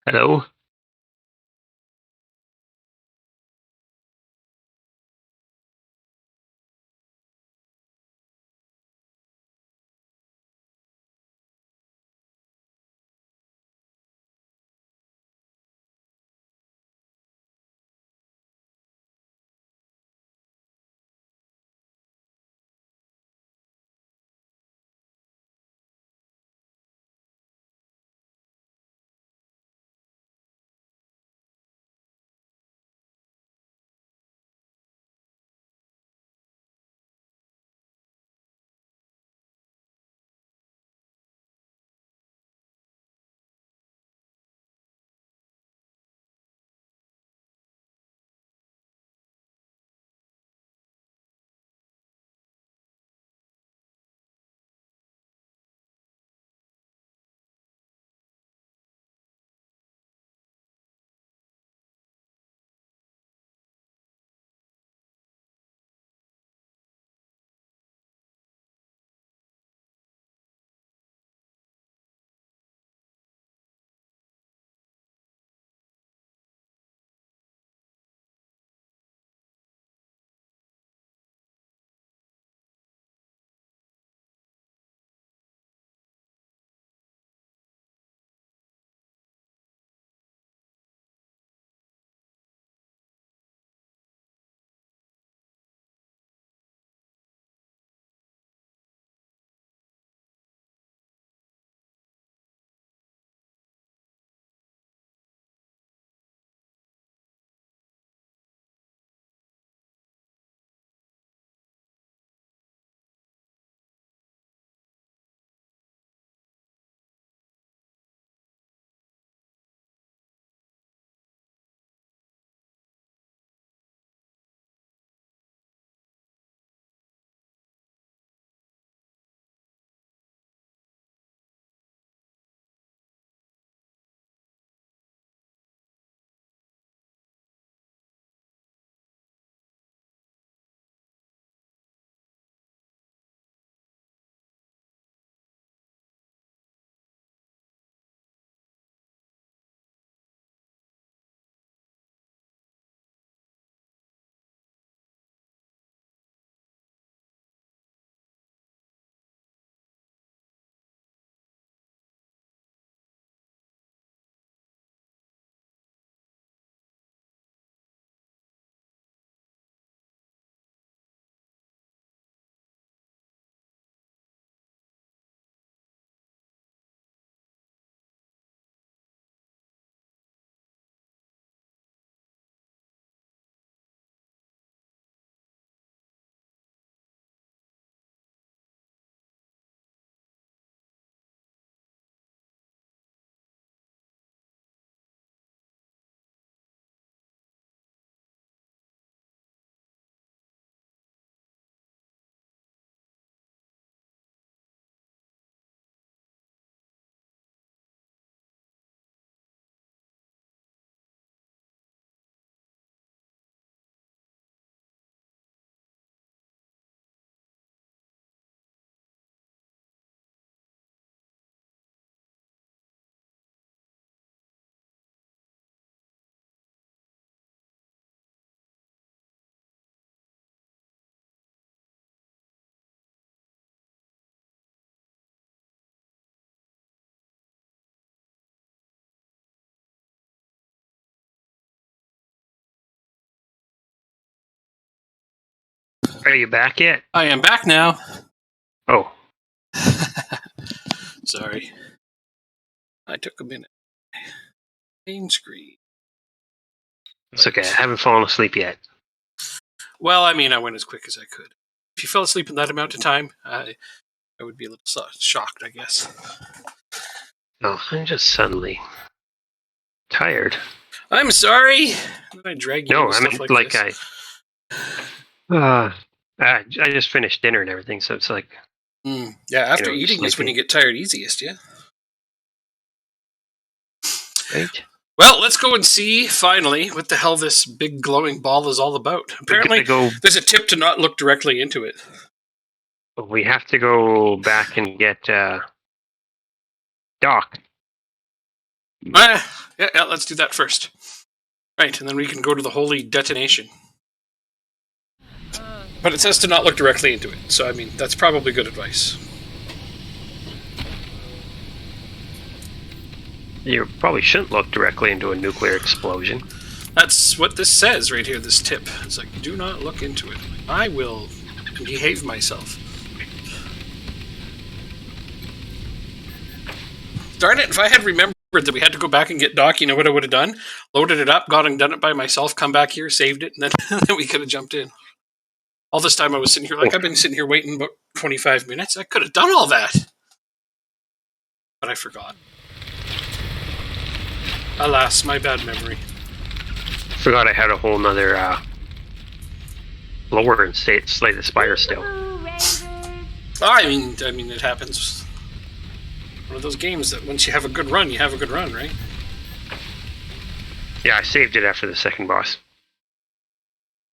Hello? Are you back yet? I am back now. Oh, Sorry. I took a minute. Main screen. it's okay. I haven't fallen asleep yet. Well, I mean, I went as quick as I could. If you fell asleep in that amount of time, I would be a little shocked, I guess. No, I'm just suddenly tired. I'm sorry that I drag you No, into I stuff mean, like like this. I just finished dinner and everything, so it's like, Yeah, after eating is when sleeping. you get tired easiest, yeah? Right? Well, let's go and see, finally, what the hell this big glowing ball is all about. We Apparently, gotta go. there's a tip to not look directly into it. We have to go back and get Doc. Yeah, let's do that first. Right, and then we can go to the holy detonation. But it says to not look directly into it, so I mean, that's probably good advice. You probably shouldn't look directly into a nuclear explosion. That's what this says right here, this tip. It's like, do not look into it. I will behave myself. Darn it, if I had remembered that we had to go back and get Doc, you know what I would have done? Loaded it up, gone and done it by myself, come back here, saved it, and then we could have jumped in. All this time I was sitting here, like, I've been sitting here waiting about 25 minutes. I could have done all that. But I forgot. Alas, my bad memory. Forgot I had a whole nother blower and slay the spire still. I mean, it happens. One of those games that once you have a good run, you have a good run, right? Yeah, I saved it after the second boss.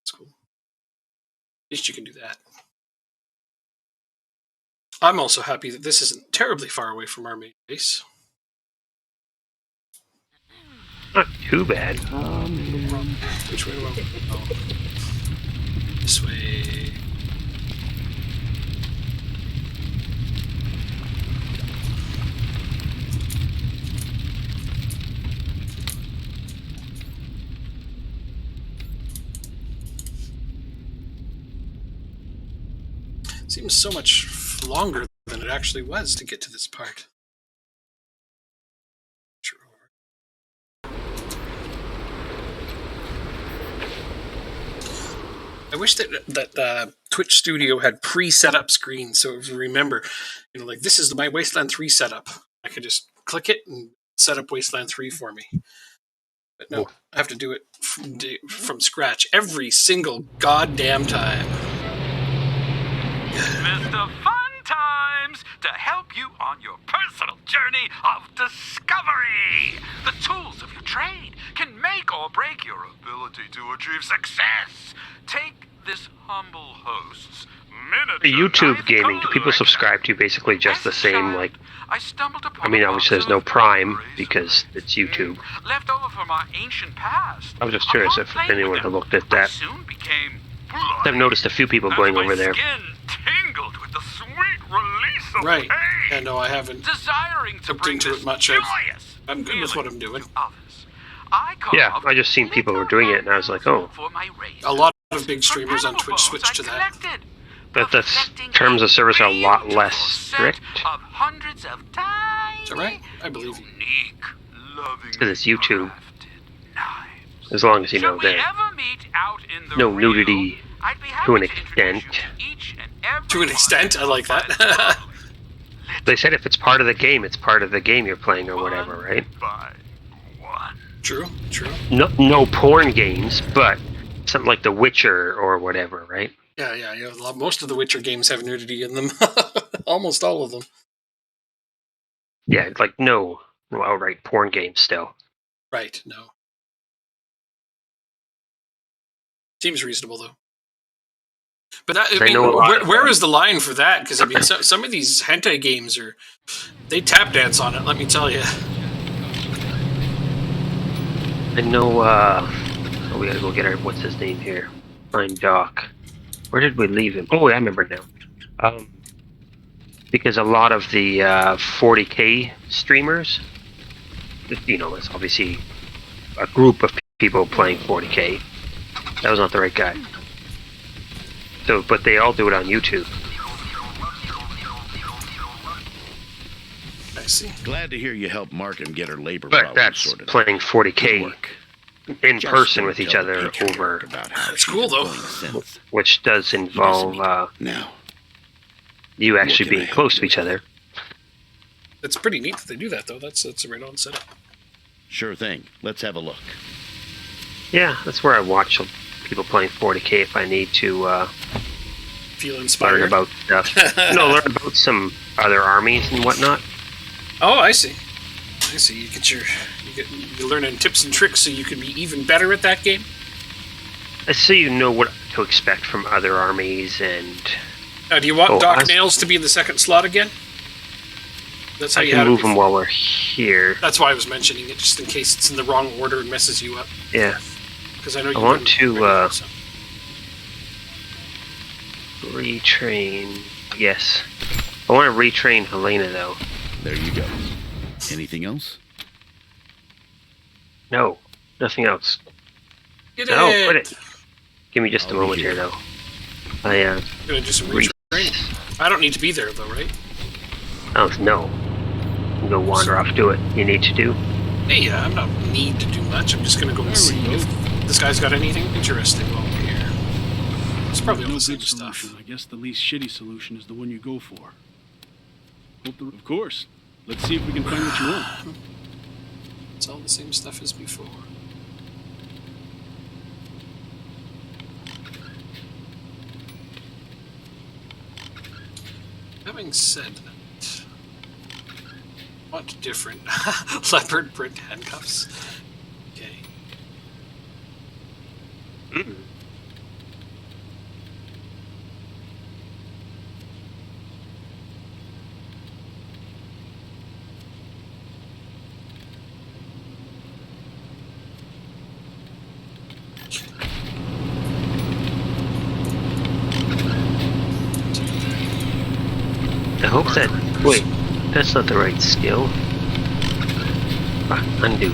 That's cool. At least you can do that. I'm also happy that this isn't terribly far away from our main base. Not too bad. Which way do I go? Oh. This way. Seems so much longer than it actually was to get to this part. I wish that Twitch Studio had pre-set up screens, so if you remember, you know, like this is my Wasteland 3 setup. I could just click it and set up Wasteland 3 for me. But no, I have to do it from scratch every single goddamn time. Mr. Fun Times, to help you on your personal journey of discovery. The tools of your trade can make or break your ability to achieve success. Take this humble host's the YouTube gaming, do people subscribe to basically just the same, like, I mean, obviously there's no Prime because it's YouTube. Left over from our ancient past. I was just curious if anyone had looked at that. I've noticed a few people going over there. Tingled with the sweet release of right. pain. Yeah, no, I haven't Desiring to looked into it much. I'm good with what I'm doing. Yeah, I just seen people were doing it, and I was like, oh. A lot of big streamers on Twitch switched to that. But the terms of service are a lot less strict. Is that right? I believe you. Because it's YouTube. As long as you know that no nudity to an extent. To an extent, I like that. They said if it's part of the game, it's part of the game you're playing or whatever, right? True. No porn games, but something like The Witcher or whatever, right? Yeah. Most of the Witcher games have nudity in them. Almost all of them. Yeah, like no outright porn games still. Right, no. Seems reasonable, though. But that, I mean, where is the line for that? Because I mean, some of these hentai games they tap dance on it. Let me tell you. I know. We gotta go get our what's his name here. Find Doc. Where did we leave him? Oh, I remember now. Because a lot of the 40K streamers, you know, it's obviously a group of people playing 40K. That was not the right guy. So, but they all do it on YouTube. I see. Glad to hear you helped Markham get her labor But problem that's sorted. playing 40K in Just person don't with each tell other the patriarch over, about how That's she's cool, though. employing synths. which does involve Now, you actually What can I being help close you to each other. It's pretty neat that they do that, though. That's a right on setup. sure thing. Let's have a look. Yeah, that's where I watch people playing 40K if I need to Feel inspired. learn about stuff. No, learn about some other armies and whatnot. Oh, I see. You're learning tips and tricks so you can be even better at that game. So you know what to expect from other armies and... Now, do you want Doc Nails to be in the second slot again? That's how I you can had move it them before. while we're here. That's why I was mentioning it, just in case it's in the wrong order and messes you up. Yeah. Because I know you I want wouldn't to, be ready, so. Retrain. Yes. I want to retrain Helena, though. There you go. Anything else? No. Nothing else. Get No, it! quit it. Give me just a I'll be moment here. here, though. I, I'm gonna do some retraining. I don't need to be there, though, right? Oh, no. You can go wander off, do it. You need to do. Hey, I'm not need to do much. I'm just gonna go and There we see go. if this guy's got anything interesting while we're here. It's probably all No the same good stuff. solution. I guess the least shitty solution is the one you go for. Of course. Let's see if we can find what you want. It's all the same stuff as before. Having said that, I want different leopard print handcuffs. Okay. Mm. I hope that... Wait, that's not the right skill. Ah, undo.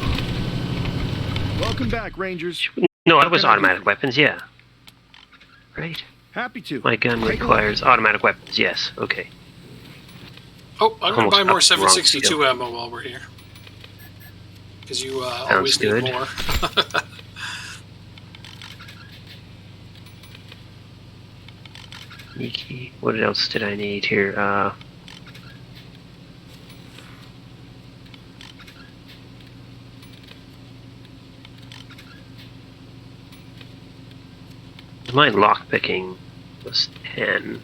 Welcome back, Rangers. No, What it was can I do automatic for you? weapons, yeah. Right? Happy to. My gun Take a look. requires automatic weapons, yes. Okay. Oh, I'm gonna Almost buy more up the wrong 762 skill. ammo while we're here. Because you always good. need more. Sneaky. What else did I need here? My lockpicking was 10.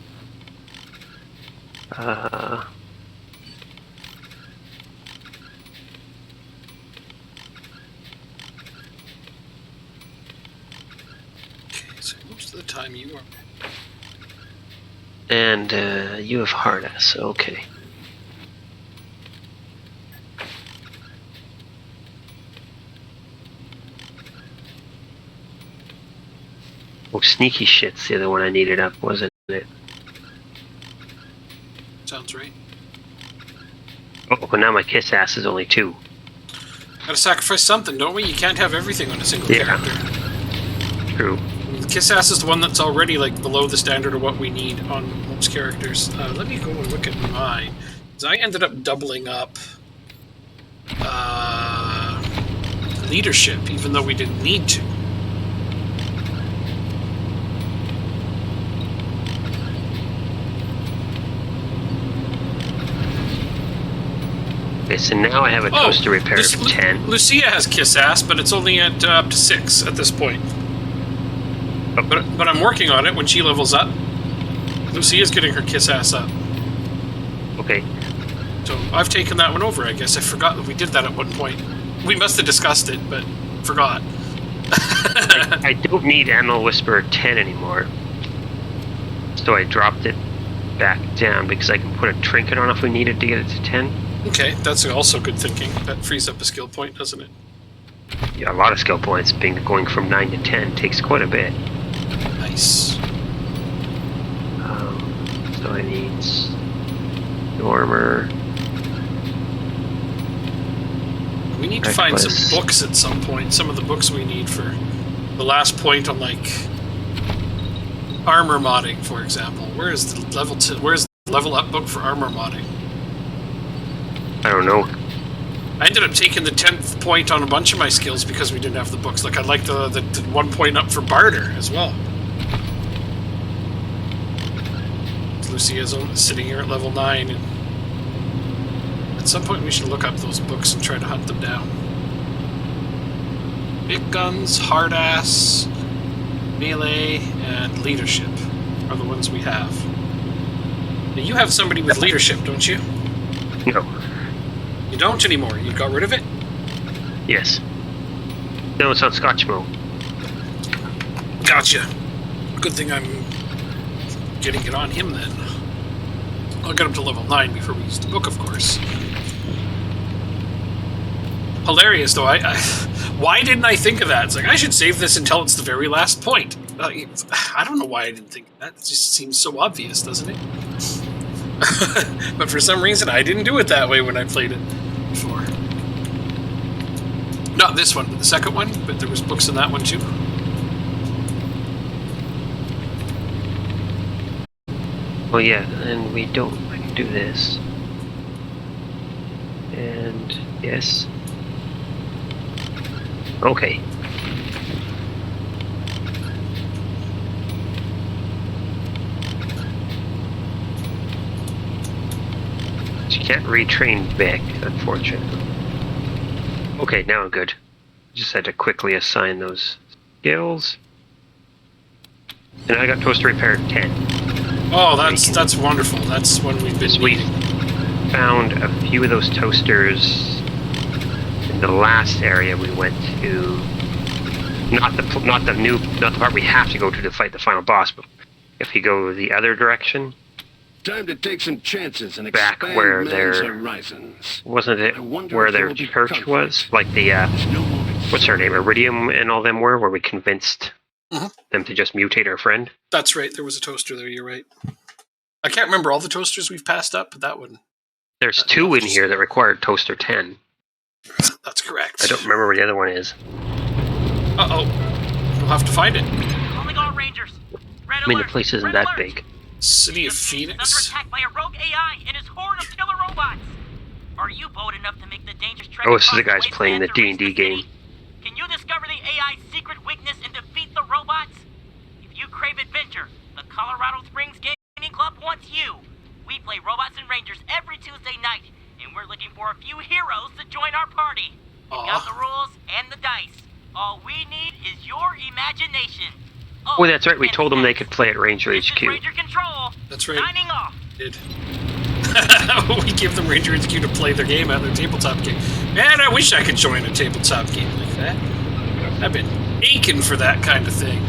Okay, so most of the time you are. And you have harness, okay. Oh, sneaky shit's the other one I needed up, wasn't it? Sounds right. Oh, but now my kiss ass is only 2. Gotta sacrifice something, don't we? You can't have everything on a single Yeah. character. True. The Kiss Ass is the one that's already like below the standard of what we need on most characters. Let me go and look at mine. Because I ended up doubling up leadership, even though we didn't need to. Okay, so now I have a toaster repair of 10. Lucia has Kiss Ass, but it's only at up to 6 at this point. Oh. But I'm working on it when she levels up. Lucia's getting her Kiss Ass up. Okay. So I've taken that one over, I guess. I forgot that we did that at one point. We must have discussed it, but forgot. I don't need Animal Whisperer 10 anymore. So I dropped it back down because I can put a trinket on if we needed to get it to 10. Okay, that's also good thinking. That frees up a skill point, doesn't it? Yeah, a lot of skill points. Going from 9 to 10 takes quite a bit. Nice. So I need armor. We need to find Reckless. some books at some point. Some of the books we need for the last point on like armor modding, for example. Where is the level where's the level up book for armor modding? I don't know. I ended up taking the 10th point on a bunch of my skills because we didn't have the books. Like, I'd like the 1 point up for barter as well. Lucia's sitting here at level 9, and at some point we should look up those books and try to hunt them down. Big guns, hard ass, melee, and leadership are the ones we have. Now, you have somebody with leadership, don't you? No. You don't anymore. You got rid of it? Yes. No, it's on Scotchmo. Gotcha. Good thing I'm getting it on him then. I'll get him to level 9 before we use the book, of course. hilarious though. Why didn't I think of that? It's like I should save this until it's the very last point. I don't know why I didn't think of that. It just seems so obvious, doesn't it? But for some reason, I didn't do it that way when I played it before. Not this one, but the second one. But there was books in that one too. Oh yeah, and we don't. I can do this. And yes. Okay. You can't retrain back, unfortunately. Okay, now I'm good. Just had to quickly assign those skills. And I got toaster repair 10. Oh, that's wonderful. That's when we've been We meeting. found a few of those toasters in the last area we went to. Not the part we have to go to fight the final boss, but if you go the other direction, Time to take some chances and back expand where man's their horizons. wasn't it I wonder where if there their will be church conflict. was, like the No what's her name, Iridium, and all them were, where we convinced Mhm. them to just mutate our friend. That's right. There was a toaster there. You're right. I can't remember all the toasters we've passed up, but that one. There's two in here that required toaster 10. That's correct. I don't remember where the other one is. Uh-oh. We'll have to find it. Calling all Rangers. Red I mean, the alert. place isn't Red that alert. big. City of This station is Phoenix. under attack by a rogue AI and his horde of killer robots. Are you bold enough to make the dangerous trek Oh, this is the across guys playing the Wasteland to reach D&D the game. city? Can you discover the AI's secret weakness and defeat the robots? If you crave adventure, the Colorado Springs Gaming Club wants you. We play Robots and Rangers every Tuesday night, and we're looking for a few heroes to join our party. We've got the rules and the dice. All we need is your imagination. Oh, that's right. We and told them they snacks. could play at Ranger This is HQ. Ranger Control. That's right. Signing off. Did. We give them Ranger HQ to play their game out, their tabletop game. Man, I wish I could join a tabletop game like that. I've been aching for that kind of thing.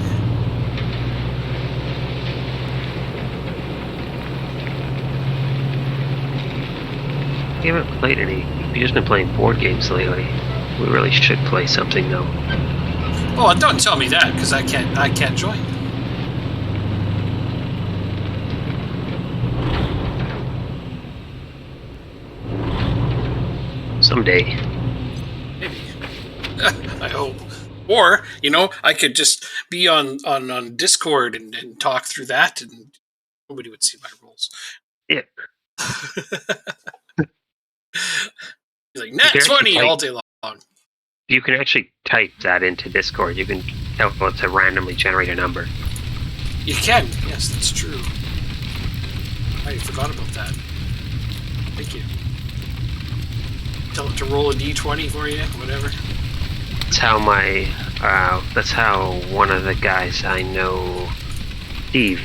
We haven't played any. We've just been playing board games lately. We really should play something though. Oh, don't tell me that, because I can't join. Someday. Maybe. I hope. Or, I could just be on Discord and talk through that, and nobody would see my rolls. Yeah. Like, nat You can 20 actually all day long. You can actually type that into Discord. You can tell it to randomly generate a number. You can. Yes, that's true. I forgot about that. Thank you. Tell it to roll a d20 for you, whatever. That's how one of the guys I know, Steve,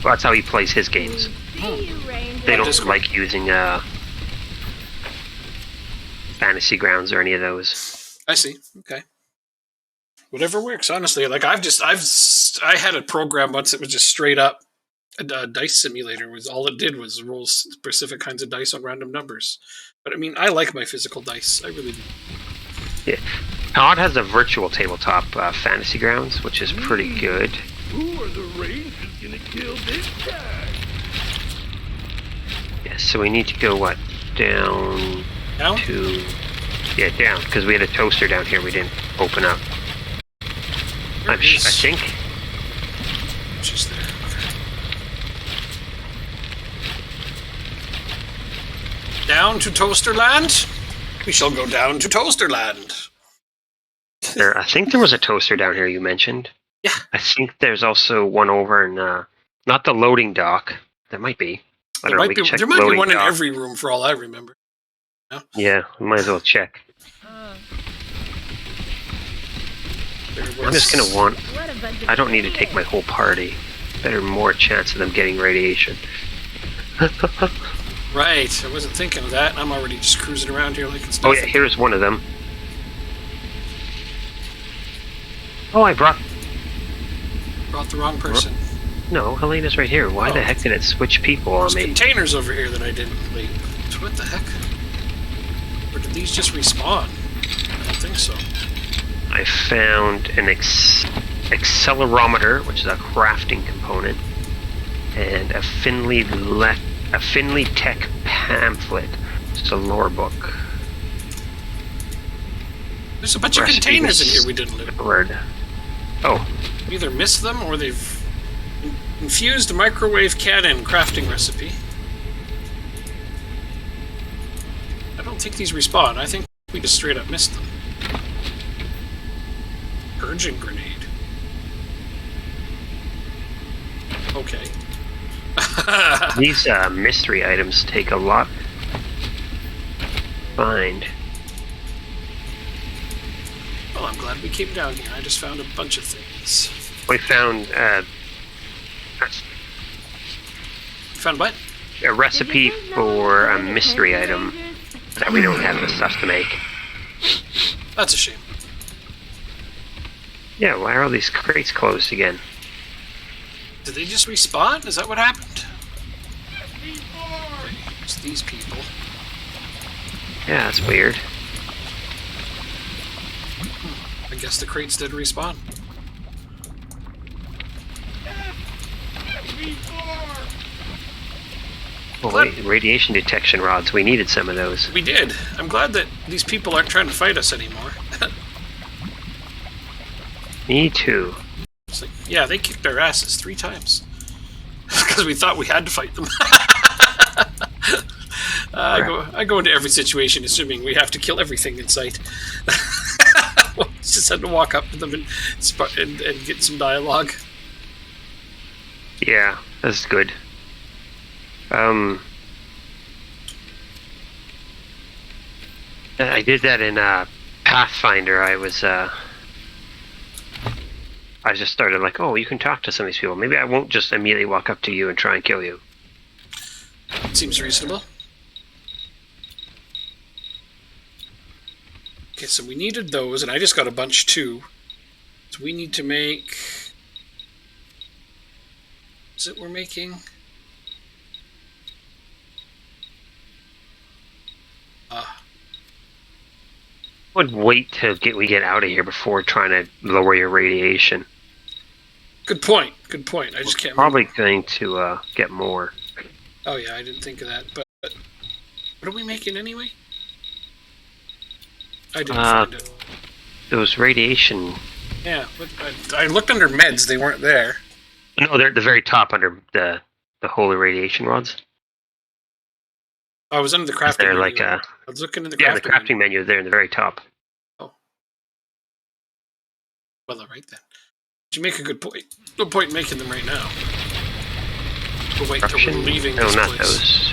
that's how he plays his games. They don't Discord. like using Fantasy Grounds or any of those. I see. Okay. Whatever works, honestly. Like I had a program once that was just straight up a dice simulator. Was all it did was roll specific kinds of dice on random numbers. But I mean, I like my physical dice. I really do. Yeah. Todd has a virtual tabletop Fantasy Grounds, which is pretty good. Who are the Rangers gonna kill this guy? Yeah, so we need to go, down Down? to... Yeah, down, because we had a toaster down here we didn't open up. I think. She's there. Okay. Down to Toasterland? We shall go down to Toasterland. I think there was a toaster down here you mentioned. Yeah. I think there's also one over in, not the loading dock. There might be. I don't know, we can check There might be loading one in dock. every room for all I remember. Yeah, we might as well check. I'm just gonna I don't need to take my whole party. Better more chance of them getting radiation. Right, I wasn't thinking of that. I'm already just cruising around here like it's Oh nothing. yeah, here's one of them. Oh, I brought... Brought the wrong person. No, Helena's right here. Why the Oh. heck did it switch people on There's me? containers over here that I didn't leave. What the heck? Or did these just respawn? I don't think so. I found an accelerometer, which is a crafting component, and a Finley Tech pamphlet. It's a lore book. There's a bunch of containers in here we didn't loot. Word. Oh. We either missed them or they've infused a microwave cannon crafting recipe. I don't think these respawn. I think we just straight up missed them. Purging grenade. Okay. These mystery items take a lot to find. Well, I'm glad we came down here. I just found a bunch of things. We found Found what? a recipe for a mystery item that we don't have the stuff to make. That's a shame. Yeah, why are all these crates closed again? Did they just respawn? Is that what happened? It's these people. Yeah, that's weird. I guess the crates did respawn. Oh wait, radiation detection rods. We needed some of those. We did. I'm glad that these people aren't trying to fight us anymore. Me too. It's like, yeah, they kicked our asses 3 times. Because we thought we had to fight them. I go into every situation assuming we have to kill everything in sight. Just had to walk up to them and get some dialogue. Yeah, that's good. I did that in Pathfinder. I just started like, oh, you can talk to some of these people. Maybe I won't just immediately walk up to you and try and kill you. Seems reasonable. Okay, so we needed those, and I just got a bunch too. So we need to make... Is it we're making? Would wait till we get out of here before trying to lower your radiation. Good point. Good point. I just can't Probably remember. going to get more. Oh yeah, I didn't think of that. But what are we making anyway? I didn't find it. Those radiation. Yeah, but I looked under meds. They weren't there. No, they're at the very top under the holy radiation rods. I was under the crafting They're menu. like I was looking in the yeah, the crafting crafting menu. They're in the very top. Oh. Well, all right then. You make a good point. No point in making them right now. We'll wait till we're leaving No, this not place. those.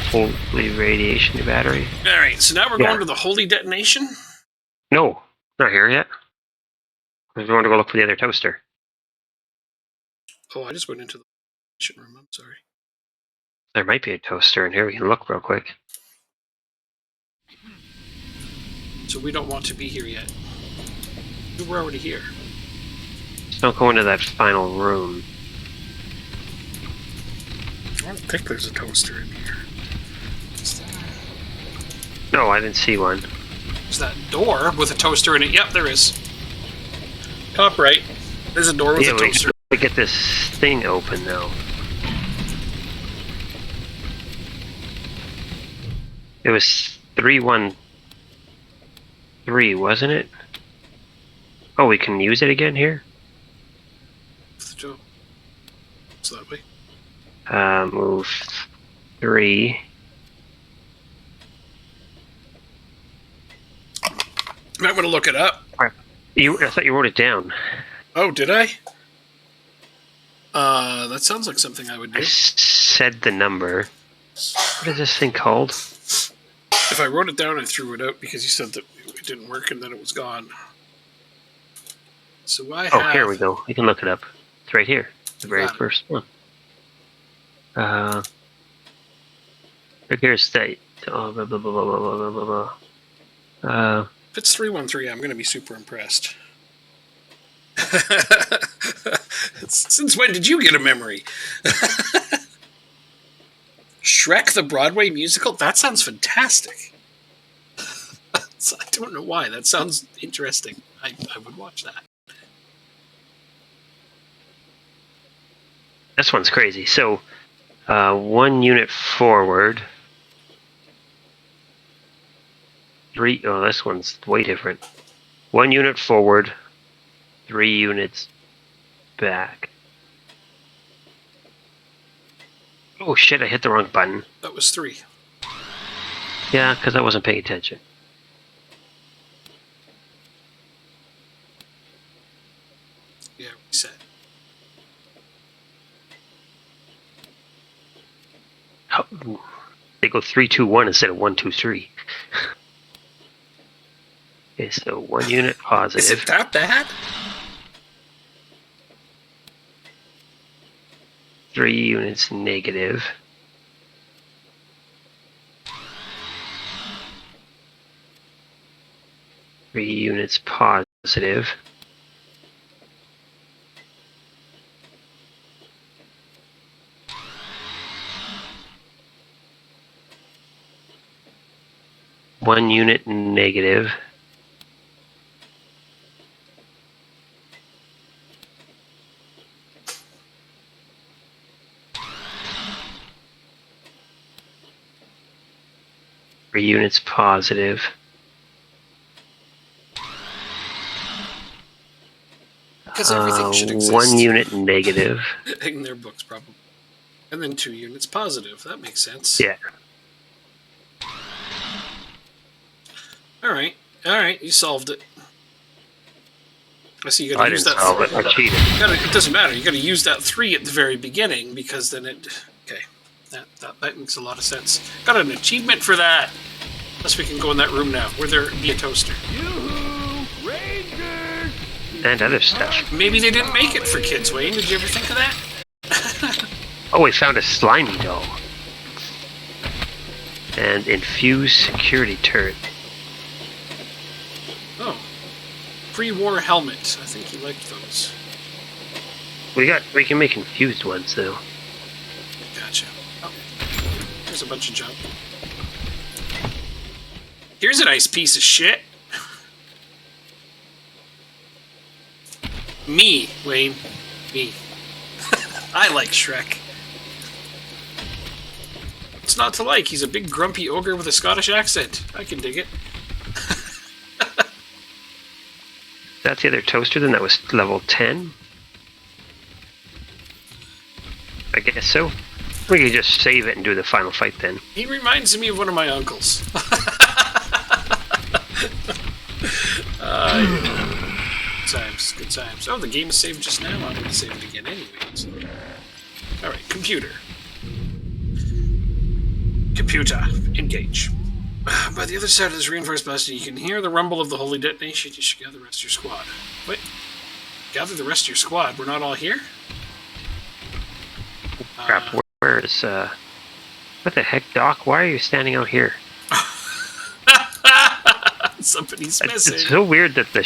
Holy radiation battery. All right, so now we're going to the holy detonation. No, not here yet. We're going to go look for the other toaster. Oh, I just went into the detonation room. I'm sorry. There might be a toaster in here. We can look real quick. So we don't want to be here yet. We're already here. Just don't go into that final room. I don't think there's a toaster in here. No, I didn't see one. There's that door with a toaster in it. Yep, there is. Top right. There's a door with a toaster. We get this thing open though. It was 313, wasn't it? Oh, we can use it again here? So that way. Move 3. Might want to look it up. I thought you wrote it down. Oh, did I? That sounds like something I would do. I said the number. What is this thing called? If I wrote it down, I threw it out because you said that it didn't work and then it was gone. So I have... Oh, here we go. We can look it up. It's right here. The very first one. Here's the... Oh, blah, blah, blah, blah, blah, blah, blah. If it's 313, I'm going to be super impressed. Since when did you get a memory? Shrek the Broadway musical? That sounds fantastic. I don't know why. That sounds interesting. I would watch that. This one's crazy. So, 1 unit forward. 3. Oh, this one's way different. 1 unit forward. 3 units back. Oh shit! I hit the wrong button. That was 3. Yeah, because I wasn't paying attention. Yeah, reset. Oh, they go 3, 2, 1 instead of 1, 2, 3. Okay, so 1 unit Is positive. it that bad? 3 units negative. Three units positive. One unit negative. Three units positive. Because everything should exist. 1 unit negative. In their books, probably. And then 2 units positive. That makes sense. Yeah. Alright, you solved it. I see you gotta I use didn't that. solve it. I cheated. It doesn't matter. You gotta use that 3 at the very beginning because then it. Okay. That makes a lot of sense. Got an achievement for that. Unless we can go in that room now where there be a toaster. Yoo-hoo! Rangers! And other stuff. Maybe they didn't make it for kids, Wayne. Did you ever think of that? Oh, we found a slimy doll. And infused security turret. Oh. Pre-war helmet. I think you liked those. We can make infused ones though. Gotcha. Oh. There's a bunch of junk. Here's a nice piece of shit. Me, Wayne. Me. I like Shrek. What's not to like? He's a big grumpy ogre with a Scottish accent. I can dig it. That's the other toaster then, that was level 10. I guess so. We can just save it and do the final fight then. He reminds me of one of my uncles. Good times. Oh, the game is saved just now. I'm going to save it again anyways. Alright, computer. Computer, engage. By the other side of this reinforced bastion, you can hear the rumble of the holy detonation. You should gather the rest of your squad. Wait. Gather the rest of your squad? We're not all here? Crap, where is, what the heck, Doc? Why are you standing out here? Somebody's missing. It's so weird that the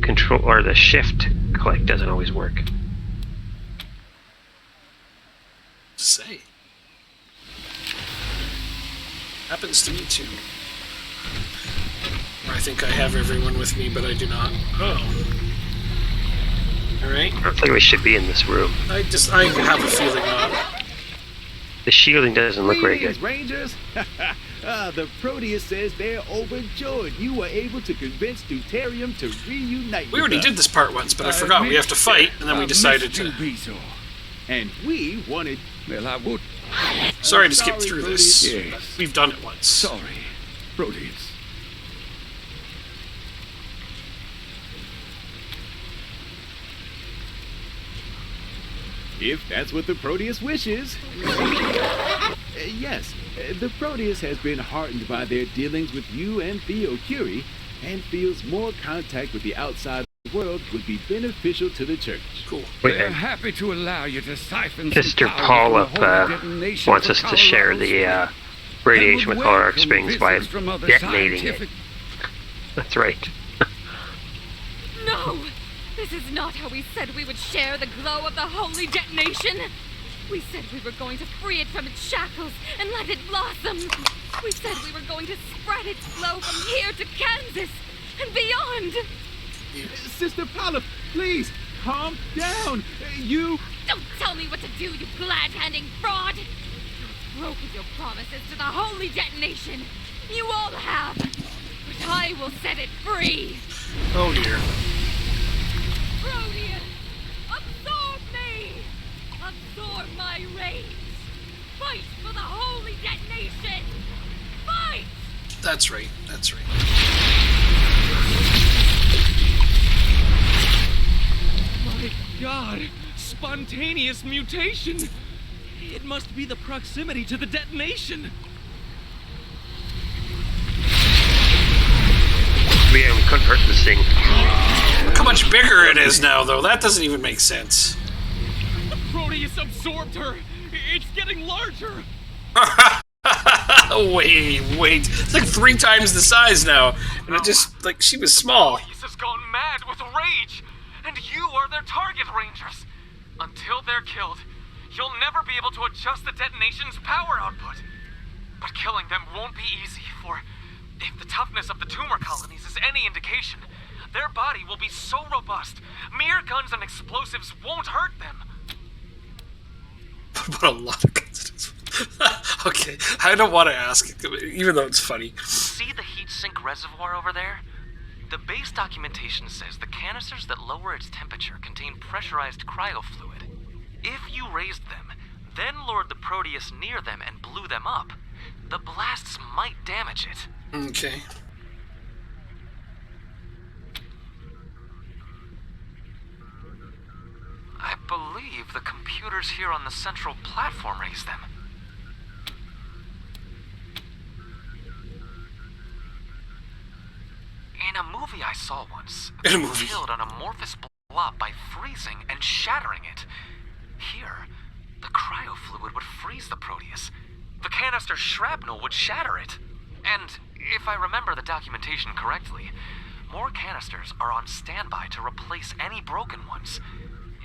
control or the shift click doesn't always work. Say. Happens to me too. I think I have everyone with me, but I do not. Oh. Alright. I don't think we should be in this room. I have a feeling not. The shielding doesn't look very good. Rangers. The Proteus says they're overjoyed you were able to convince Deuterium to reunite. We already did this part once, but I forgot we have to fight, and then we decided to. And we wanted. Well, I would. Sorry to skip through this. Yes. We've done it once. Sorry, Proteus. If that's what the Proteus wishes. Yes, the Proteus has been heartened by their dealings with you and Theo Curie, and feels more contact with the outside world would be beneficial to the church. Cool. We're happy to allow you to siphon Mr. Pollock wants us to share the radiation with Colorado Springs by detonating it. That's right. No! This is not how we said we would share the glow of the holy detonation! We said we were going to free it from its shackles and let it blossom. We said we were going to spread its glow from here to Kansas and beyond. Sister Paula, please, calm down. You... Don't tell me what to do, you glad-handing fraud! You've broken your promises to the holy detonation. You all have. But I will set it free. Oh dear. Proteus, absorb me! Absorb my rage! Fight for the holy detonation! Fight! That's right. That's right. My God! Spontaneous mutation! It must be the proximity to the detonation! Yeah, we couldn't hurt this thing. Look how much bigger it is now, though. That doesn't even make sense. The Proteus absorbed her! It's getting larger! Wait. It's like 3 times the size now. And it just, like, she was small. Proteus has gone mad with rage! And you are their target, Rangers! Until they're killed, you'll never be able to adjust the detonation's power output. But killing them won't be easy, for if the toughness of the tumor colonies is any indication, their body will be so robust, mere guns and explosives won't hurt them. But a lot of guns. Okay, I don't want to ask, even though it's funny. See the heat sink reservoir over there? The base documentation says the canisters that lower its temperature contain pressurized cryofluid. If you raised them, then lured the Proteus near them and blew them up, the blasts might damage it. Okay. I believe the computers here on the central platform raised them. In a movie I saw once, In a they movie. killed an amorphous blob by freezing and shattering it. Here, the cryofluid would freeze the Proteus. The canister shrapnel would shatter it. And if I remember the documentation correctly, more canisters are on standby to replace any broken ones.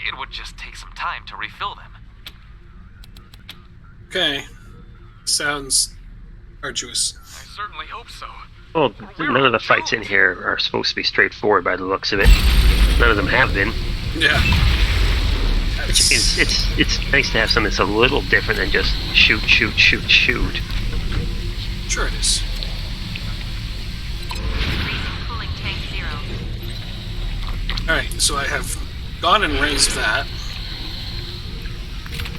It would just take some time to refill them. Okay. Sounds arduous. I certainly hope so. Well, none of the fights in here are supposed to be straightforward by the looks of it. None of them have been. Yeah. It's nice to have something that's a little different than just shoot. Sure it is. Cooling tank 0. Alright, so I have gone and raised that.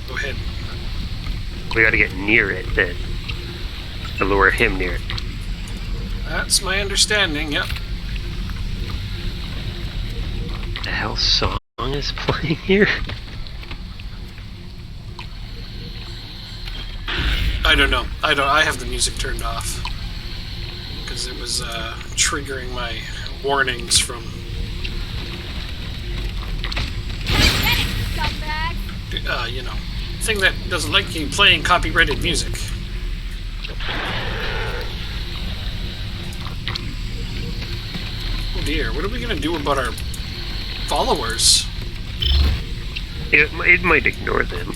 Go ahead. We gotta get near it then. To lure him near it. That's my understanding, yep. The hell song is playing here? I don't know. I have the music turned off. Because it was triggering my warnings from... you know, thing that doesn't like you playing copyrighted music. Oh dear, what are we gonna do about our followers? It might ignore them.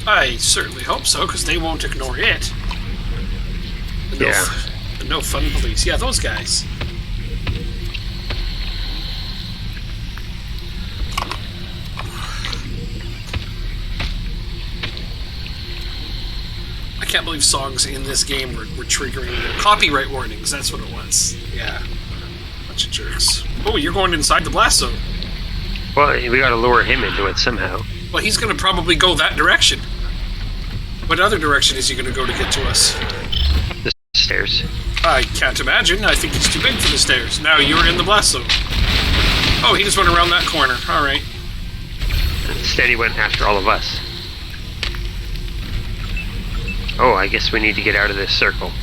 I certainly hope so, because they won't ignore it. The no fun police. Yeah, those guys. I can't believe songs in this game were triggering copyright warnings. That's what it was. Yeah. Bunch of jerks. Oh, you're going inside the blast zone. Well, we gotta lure him into it somehow. Well, he's going to probably go that direction. What other direction is he going to go to get to us? The stairs. I can't imagine. I think he's too big for the stairs. Now you're in the blast zone. Oh, he just went around that corner. All right. Instead, he went after all of us. Oh, I guess we need to get out of this circle.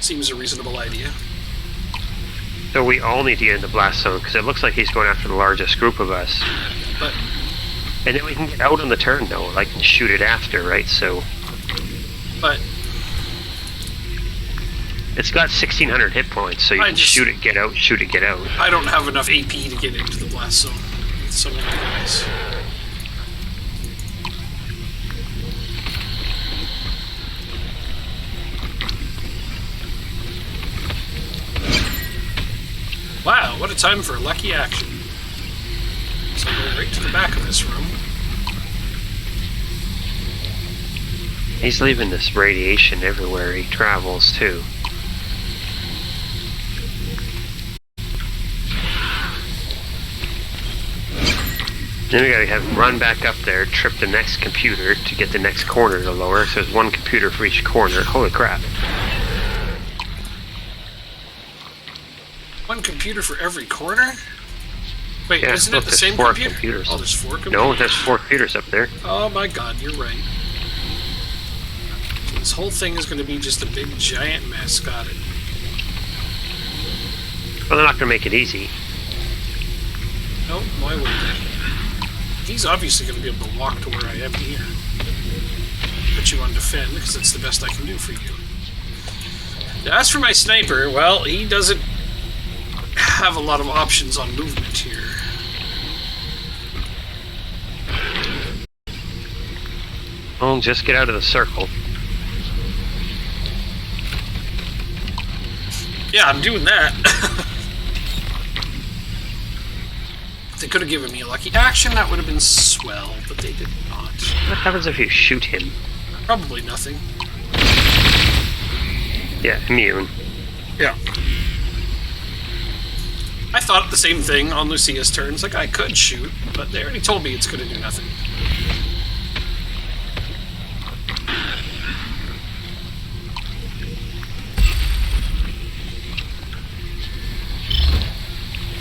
Seems a reasonable idea. So we all need to get in the blast zone, because it looks like he's going after the largest group of us. But... And then we can get out on the turn, though, like, and shoot it after, right? So... But... It's got 1,600 hit points, so you can shoot it, get out, shoot it, get out. I don't have enough AP to get into the blast zone. with some of the guys. Wow, what a time for a lucky action. So I'll go right to the back of this room. He's leaving this radiation everywhere he travels, too. Then we gotta have him run back up there, trip the next computer to get the next corner to lower. So there's one computer for each corner. Holy crap. One computer for every corner? Wait, Yeah, isn't look, it the there's same 4 computer? computers. Oh, there's 4 computers? No, there's 4 computers up there. Oh my god, you're right. So this whole thing is going to be just a big giant mess, got it. Well, they're not gonna make it easy. Nope, why would they? He's obviously going to be able to walk to where I am here. Put you on defend, because that's the best I can do for you. Now, as for my sniper, well, he doesn't have a lot of options on movement here. Oh, just get out of the circle. Yeah, I'm doing that. If they could have given me a lucky action, that would have been swell, but they did not. What happens if you shoot him? Probably nothing. Yeah, immune. Yeah. I thought the same thing on Lucia's turns. Like, I could shoot, but they already told me it's going to do nothing.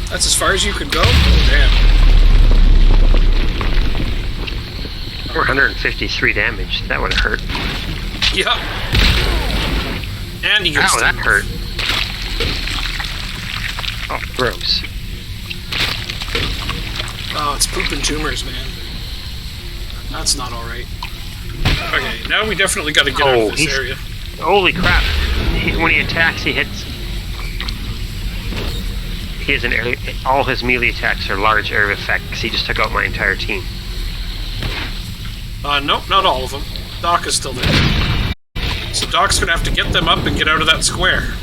That's as far as you could go? Oh, damn. 453 damage. That would hurt. Yep. And he gets Ow, that hurt. Oh, gross. Oh, it's pooping tumors, man. That's not alright. Okay, now we definitely got to get out of this area. Holy crap. When he attacks, he hits... He has an area... All his melee attacks are large area effects. He just took out my entire team. Nope, not all of them. Doc is still there. So Doc's gonna have to get them up and get out of that square.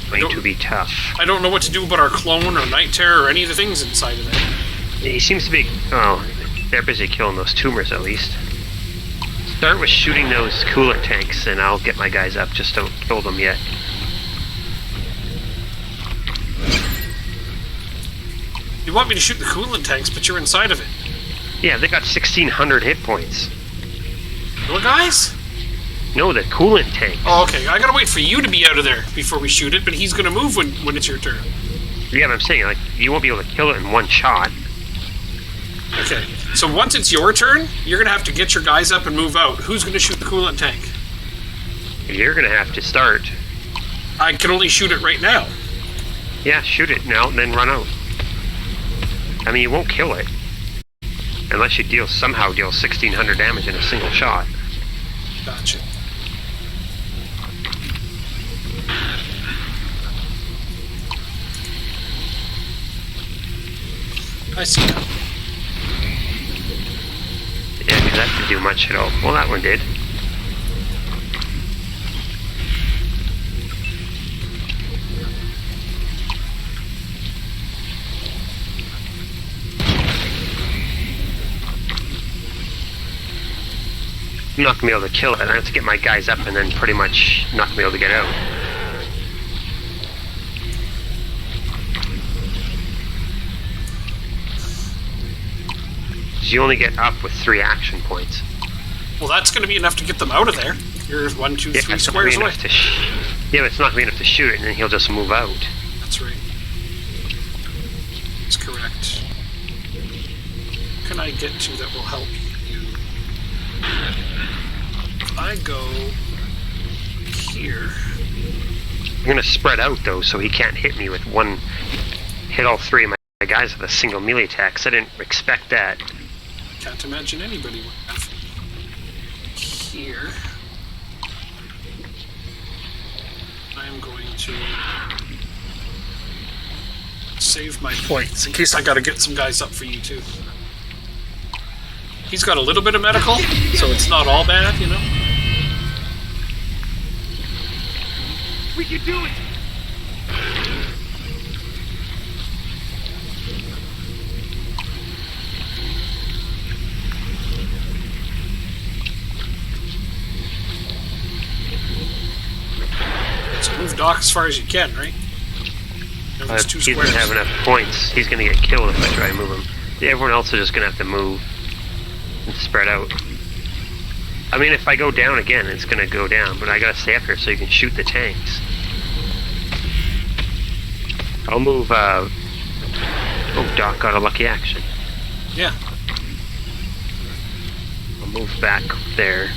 Going to be tough. I don't know what to do about our clone or Night Terror or any of the things inside of there. He seems to be... Oh, they're busy killing those tumors at least. Start with shooting those coolant tanks and I'll get my guys up. Just don't kill them yet. You want me to shoot the coolant tanks, but you're inside of it. Yeah, they got 1,600 hit points. What guys? No, the coolant tank. Oh, okay. I gotta wait for you to be out of there before we shoot it, but he's gonna move when it's your turn. Yeah, but I'm saying, like, you won't be able to kill it in one shot. Okay. So once it's your turn, you're gonna have to get your guys up and move out. Who's gonna shoot the coolant tank? You're gonna have to start. I can only shoot it right now. Yeah, shoot it now and then run out. I mean, you won't kill it. Unless you somehow deal 1,600 damage in a single shot. Gotcha. I see now. Yeah, because that didn't do much at all. Well, that one did. I'm not gonna be able to kill it. I have to get my guys up and then pretty much not gonna be able to get out. You only get up with 3 action points. Well, that's going to be enough to get them out of there. You're 1, 2, 3 squares away. Yeah, but it's not going to be enough to shoot it, and then he'll just move out. That's right. That's correct. What can I get to that will help you? If I go here. I'm going to spread out, though, so he can't hit me with one... Hit all 3 of my guys with a single melee attack, 'cause I didn't expect that. Can't imagine anybody would have. Here. I'm going to Save my points in case I gotta get some guys up for you too. He's got a little bit of medical, so it's not all bad, you know? We can do it! So move Doc as far as you can, right? There's two He squares. doesn't have enough points. He's going to get killed if I try and move him. Everyone else is just going to have to move and spread out. I mean, if I go down again, it's going to go down, but I got to stay up here so you can shoot the tanks. I'll move, Oh, Doc got a lucky action. Yeah. I'll move back there.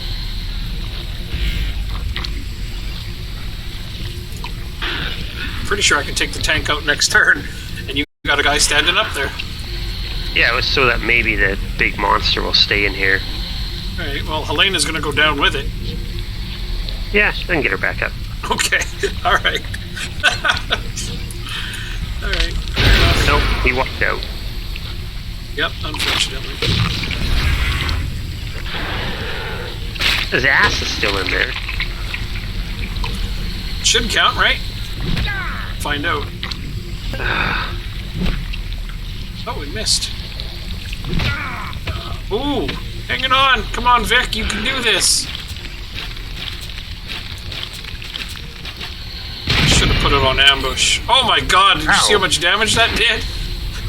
Pretty sure I can take the tank out next turn, and you got a guy standing up there. Yeah, it was so that maybe the big monster will stay in here. Alright, well, Helena's gonna go down with it. Yeah, I can get her back up. Okay, alright. Alright. Nope, he walked out. Yep, unfortunately. His ass is still in there. Should count, right? Find out. Oh, we missed. Ooh, hanging on. Come on, Vic, you can do this. Should have put it on ambush. Oh my god, did you see how much damage that did?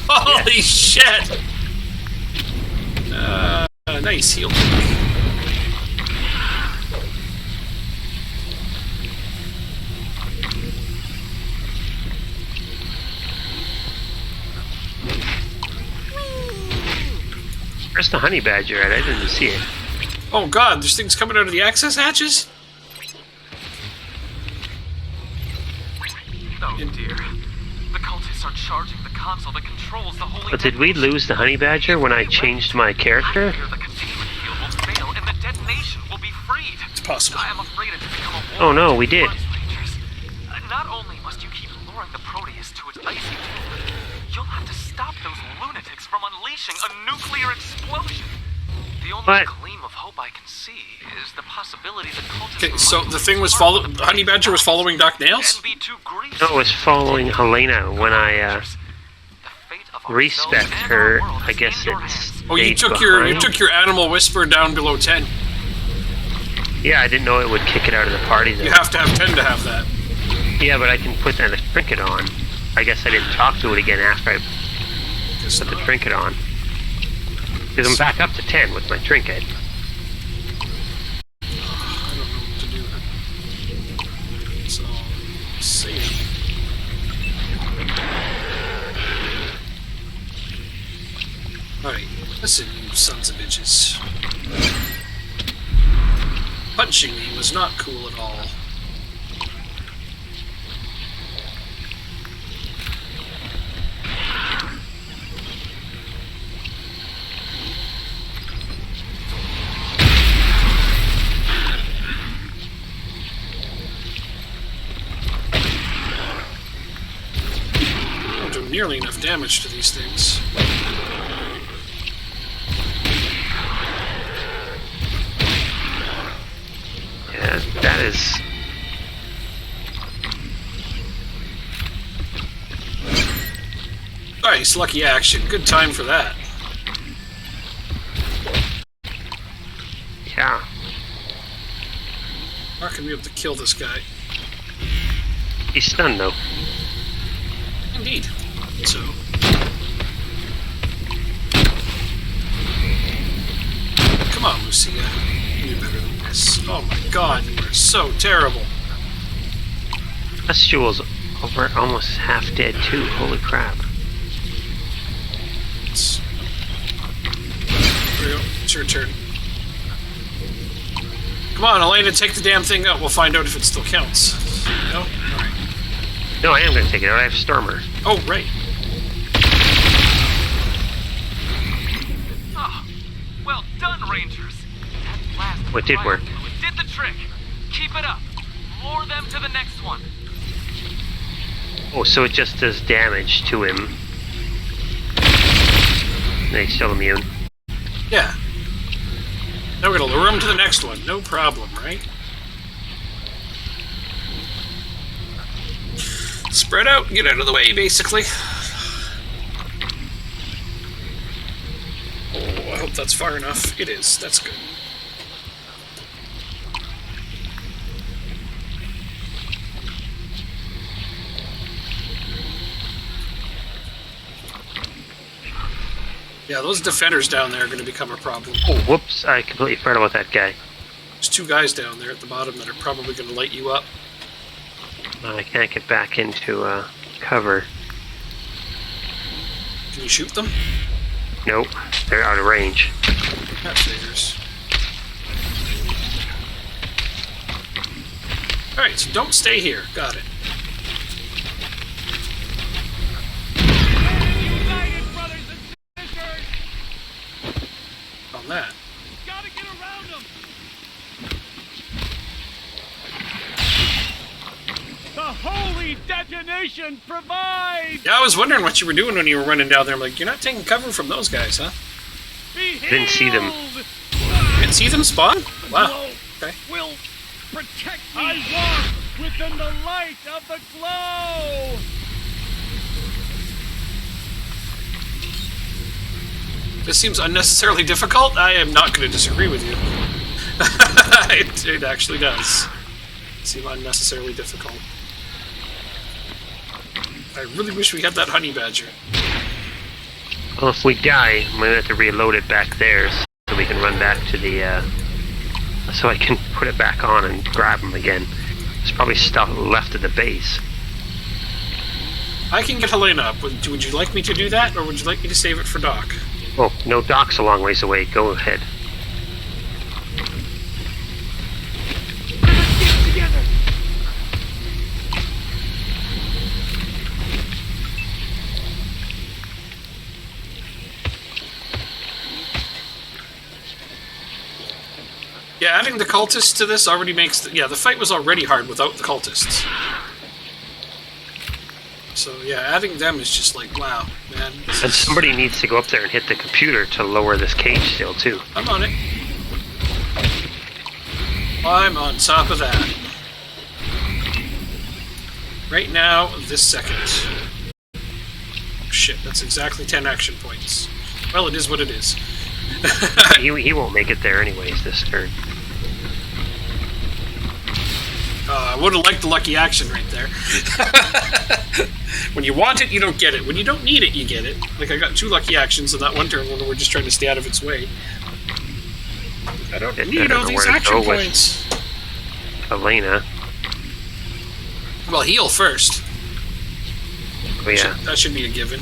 Holy shit! Nice heal. Where's the honey badger at? I didn't see it. Oh god, there's things coming out of the access hatches? Oh dear. The cultists are charging the console that controls the holy... But did we lose the honey badger when I changed my character? I fear the containment field will fail and the detonation will be freed. It's possible. I am afraid it has become a war. Oh no, we did. Rangers. Not only must you keep luring the Proteus to its icy tomb, you'll have to stop those lunatics from unleashing a nuclear explosion. The only gleam of hope I can see is the possibility that cultists... Okay, so the thing was Honey Badger was following Doc Nails? No, it was following Helena when I respect her. I guess it's. Oh, you took your animal whisper down below 10. Yeah, I didn't know it would kick it out of the party though. You have to have 10 to have that. Yeah, but I can put that trinket on. I guess I didn't talk to it again after I put the trinket on. Because I'm back up to 10 with my trinket. I don't know what to do. So, save. Alright, listen, you sons of bitches. Punching me was not cool at all. Don't do nearly enough damage to these things. Yeah, that is. Nice, lucky action. Good time for that. Yeah. Not gonna be able to kill this guy. He's stunned though. Indeed. So. Come on, Lucia. You do better than this. Oh my god, you are so terrible. Us Jewel's over almost half dead too. Holy crap. There we go. It's your turn. Come on, Elena, take the damn thing out. We'll find out if it still counts. No? Alright. No, I am going to take it out. I have Stormer. Oh, right. Oh, well done, Rangers. That blast What did work? did the trick. Keep it up. Lure them to the next one. Oh, so it just does damage to him. And he's still immune. Yeah. Now we're gonna lure him to the next one. No problem, right? Spread out, get out of the way, basically. Oh, I hope that's far enough. It is. That's good. Yeah, those defenders down there are going to become a problem. Oh, whoops. I completely forgot about that guy. There's two guys down there at the bottom that are probably going to light you up. I can't get back into cover. Can you shoot them? Nope. They're out of range. That figures. Alright, so don't stay here. Got it. United, brothers and sisters! On that. Gotta get around them! The holy detonation provides! Yeah, I was wondering what you were doing when you were running down there. I'm like, you're not taking cover from those guys, huh? Didn't see them. Didn't see them spawn? Wow. Okay. Will protect me. I walk within the light of the glow! This seems unnecessarily difficult. I am not going to disagree with you. It actually does seem unnecessarily difficult. I really wish we had that honey badger. Well, if we die, I'm gonna have to reload it back there so we can run back to the, so I can put it back on and grab him again. There's probably stuff left at the base. I can get Helena up. Would you like me to do that, or would you like me to save it for Doc? Oh, no, Doc's a long ways away. Go ahead. Together! Yeah, adding the cultists to this already makes... the fight was already hard without the cultists. So, yeah, adding them is just like, wow, man. And somebody needs to go up there and hit the computer to lower this cage still, too. I'm on it. I'm on top of that. Right now, this second. Oh, shit, that's exactly 10 action points. Well, it is what it is. he won't make it there anyways this turn. I would have liked the lucky action right there. When you want it, you don't get it. When you don't need it, you get it. Like, I got 2 lucky actions in that one turn when we're just trying to stay out of its way. I don't need all these action points. Helena. Well, heal first. Oh, yeah. That should be a given.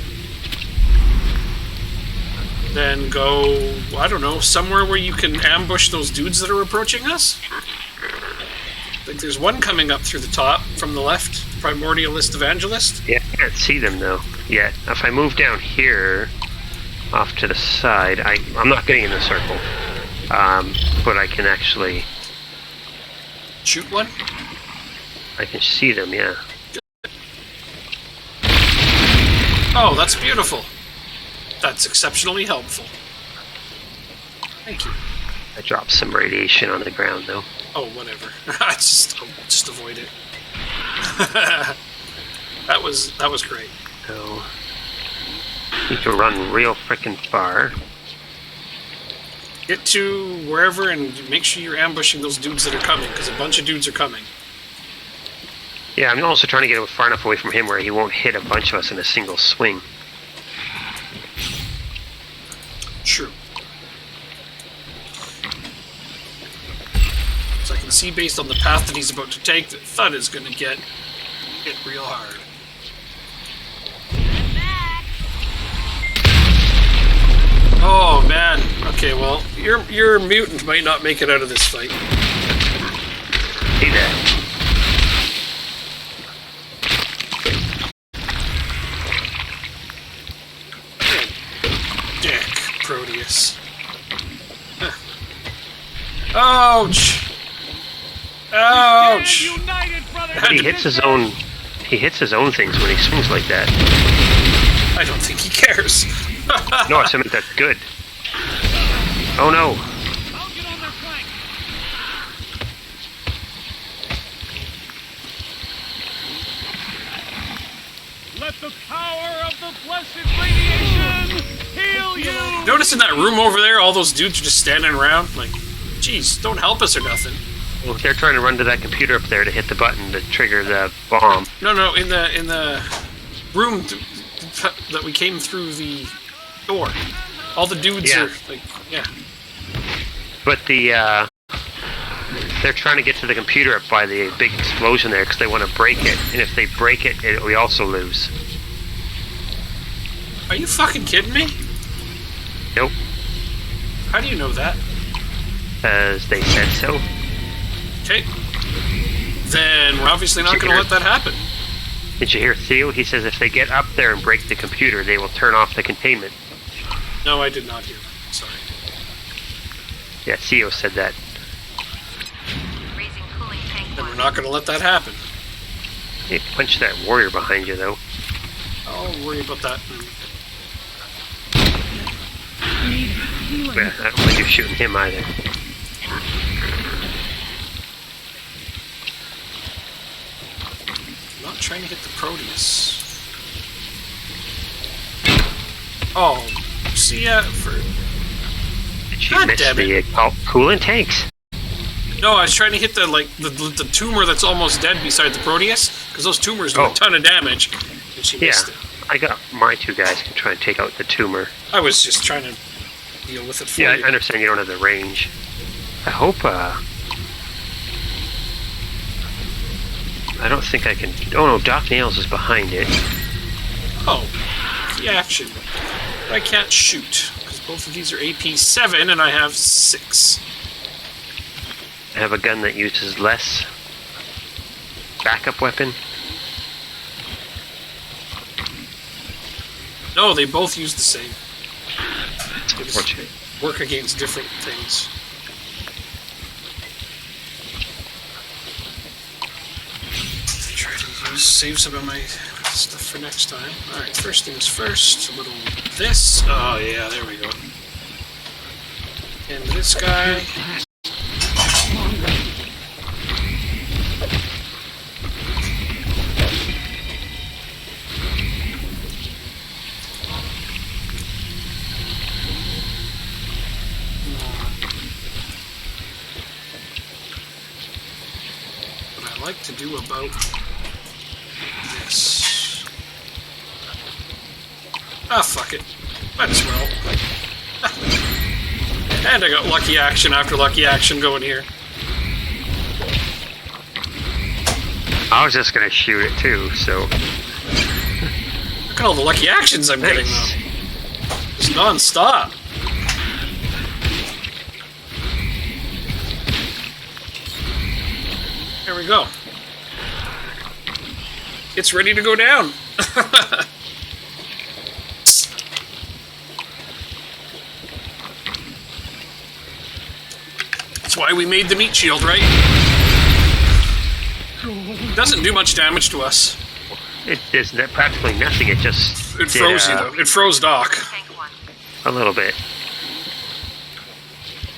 Then go, I don't know, somewhere where you can ambush those dudes that are approaching us? Like there's one coming up through the top from the left, Primordialist Evangelist. Yeah, I can't see them though yet. If I move down here, off to the side, I'm not getting in the circle, but I can actually shoot one. I can see them, yeah. Oh, that's beautiful. That's exceptionally helpful. Thank you. I dropped some radiation on the ground though. Oh, whatever. I'll just avoid it. That was great. So need to run real frickin' far. Get to wherever and make sure you're ambushing those dudes that are coming, because a bunch of dudes are coming. Yeah, I'm also trying to get far enough away from him where he won't hit a bunch of us in a single swing. True. So I can see based on the path that he's about to take that Thud is going to get hit real hard. Oh man. Okay, well, your mutant might not make it out of this fight. See that? Dick, Proteus. Huh. Ouch! Ouch! United, brothers He hits his own He hits his own things when he swings like that. I don't think he cares. No, I meant that's good. Oh no. I'll get on their flank. Let the power of the blessed radiation heal you! Notice in that room over there, all those dudes are just standing around, like, geez, don't help us or nothing. Well, they're trying to run to that computer up there to hit the button to trigger the bomb. No, in the room that we came through the door. All the dudes are, like, yeah. But they're trying to get to the computer up by the big explosion there because they want to break it. And if they break it, we also lose. Are you fucking kidding me? Nope. How do you know that? As they said so. Okay. Then we're obviously not going to let that happen. Did you hear Theo? He says if they get up there and break the computer, they will turn off the containment. No, I did not hear that. Sorry. Yeah, Theo said that. Then we're not going to let that happen. Hey, punch that warrior behind you, though. I'll worry about that. Yeah, I don't think you're shooting him either. I'm not trying to hit the Proteus. Oh, see ya for... Did you God miss damn the it. coolant tanks? No, I was trying to hit the tumor that's almost dead beside the Proteus, because those tumors do a ton of damage, and she missed it. I got my two guys can try and take out the tumor. I was just trying to deal with it for Yeah, you. I understand you don't have the range. I hope, I don't think I can... Oh no, Doc Nails is behind it. Oh, the action. I can't shoot, because both of these are AP7 and I have 6. I have a gun that uses less backup weapon. No, they both use the same. They just Unfortunate. work against different things. Try to save some of my stuff for next time. Alright, first things first, a little this. Oh yeah, there we go. And this guy. What I like to do about this. Ah, fuck it. Might as well. And I got lucky action after lucky action going here. I was just gonna shoot it too, so... Look at all the lucky actions I'm getting though. Just non-stop. There we go. It's ready to go down. That's why we made the meat shield, right? Doesn't do much damage to us. It does practically nothing, it just... It froze you though. It froze Doc. A little bit.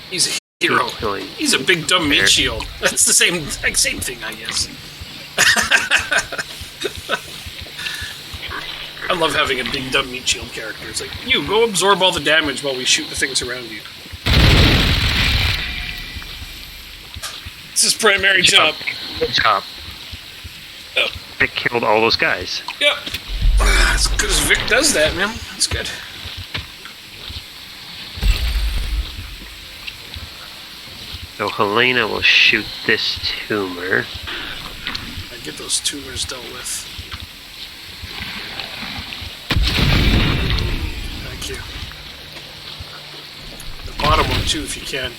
He's a hero. He's a big dumb meat shield. That's the same thing, I guess. I love having a big dumb meat shield character. It's like, you go absorb all the damage while we shoot the things around you. It's his primary job. Good job. Oh. It killed all those guys. Yep. That's because Vic does that, man. That's good. So Helena will shoot this tumor. I get those tumors dealt with. Thank you. The bottom one too, if you can.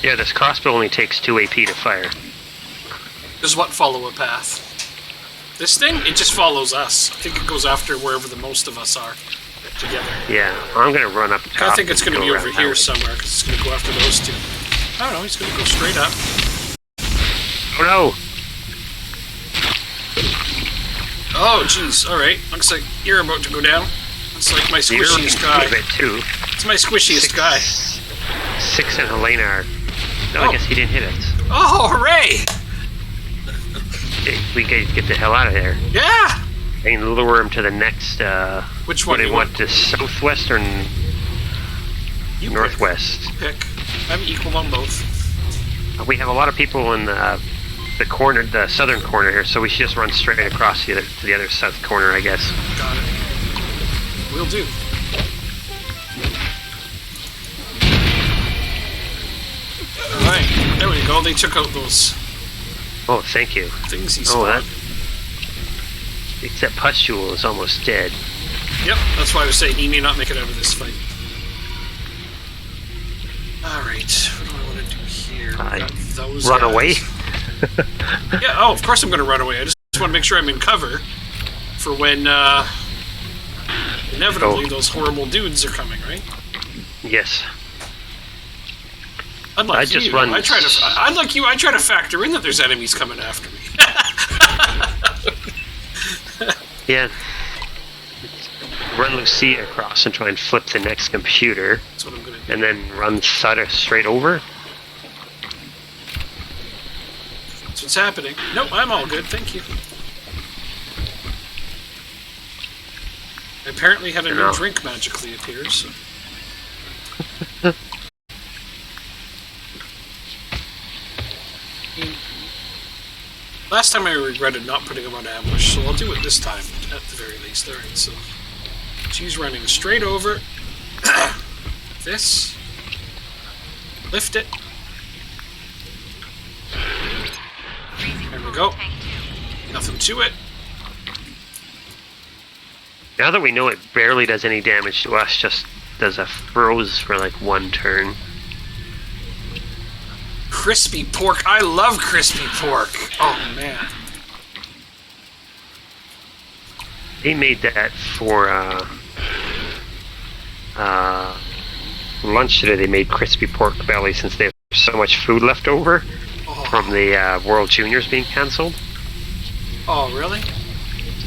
Yeah, this crossbow only takes 2 AP to fire. Does what follow a path? This thing? It just follows us. I think it goes after wherever the most of us are together. Yeah, I'm gonna run up top. I think it's gonna and be go over around here that way. somewhere, because it's gonna go after those two. I don't know, he's gonna go straight up. Oh no! Oh, jeez. All right. Looks like you're about to go down. It's like my squishiest guy. A bit too. It's my squishiest guy. 6 and Helena are... No, I guess he didn't hit us. Oh, hooray! We can get the hell out of there. Yeah! And lure him to the next... Which one do do you you want? The southwest or northwest? Pick. I'm equal on both. We have a lot of people in the corner, the southern corner here, so we should just run straight across to the other south corner, I guess. Got it. Will do. Alright, there we go. They took out those Oh, thank you. things he Oh, spawned. that... Except Pustule is almost dead. Yep, that's why I was saying he may not make it out of this fight. Alright, what do I want to do here? We got those Run guys. away? Yeah, oh, of course I'm going to run away. I just want to make sure I'm in cover for when, inevitably those horrible dudes are coming, right? Yes. Unlike I just you, run... unlike you, I try to factor in that there's enemies coming after me. Yeah. Run Lucia across and try and flip the next computer. That's what I'm going to do. And then run Sutter straight over. That's what's happening. Nope, I'm all good, thank you. I apparently had a new drink magically appear, so... Last time I regretted not putting him on ambush, so I'll do it this time, at the very least. Alright, so... She's running straight over. This. Lift it. There we go. Nothing to it. Now that we know it barely does any damage to us, just does a froze for like 1 turn. Crispy pork. I love crispy pork. Oh, man. They made that for lunch today. They made crispy pork belly since they have so much food left over from the World Juniors being cancelled. Oh, really?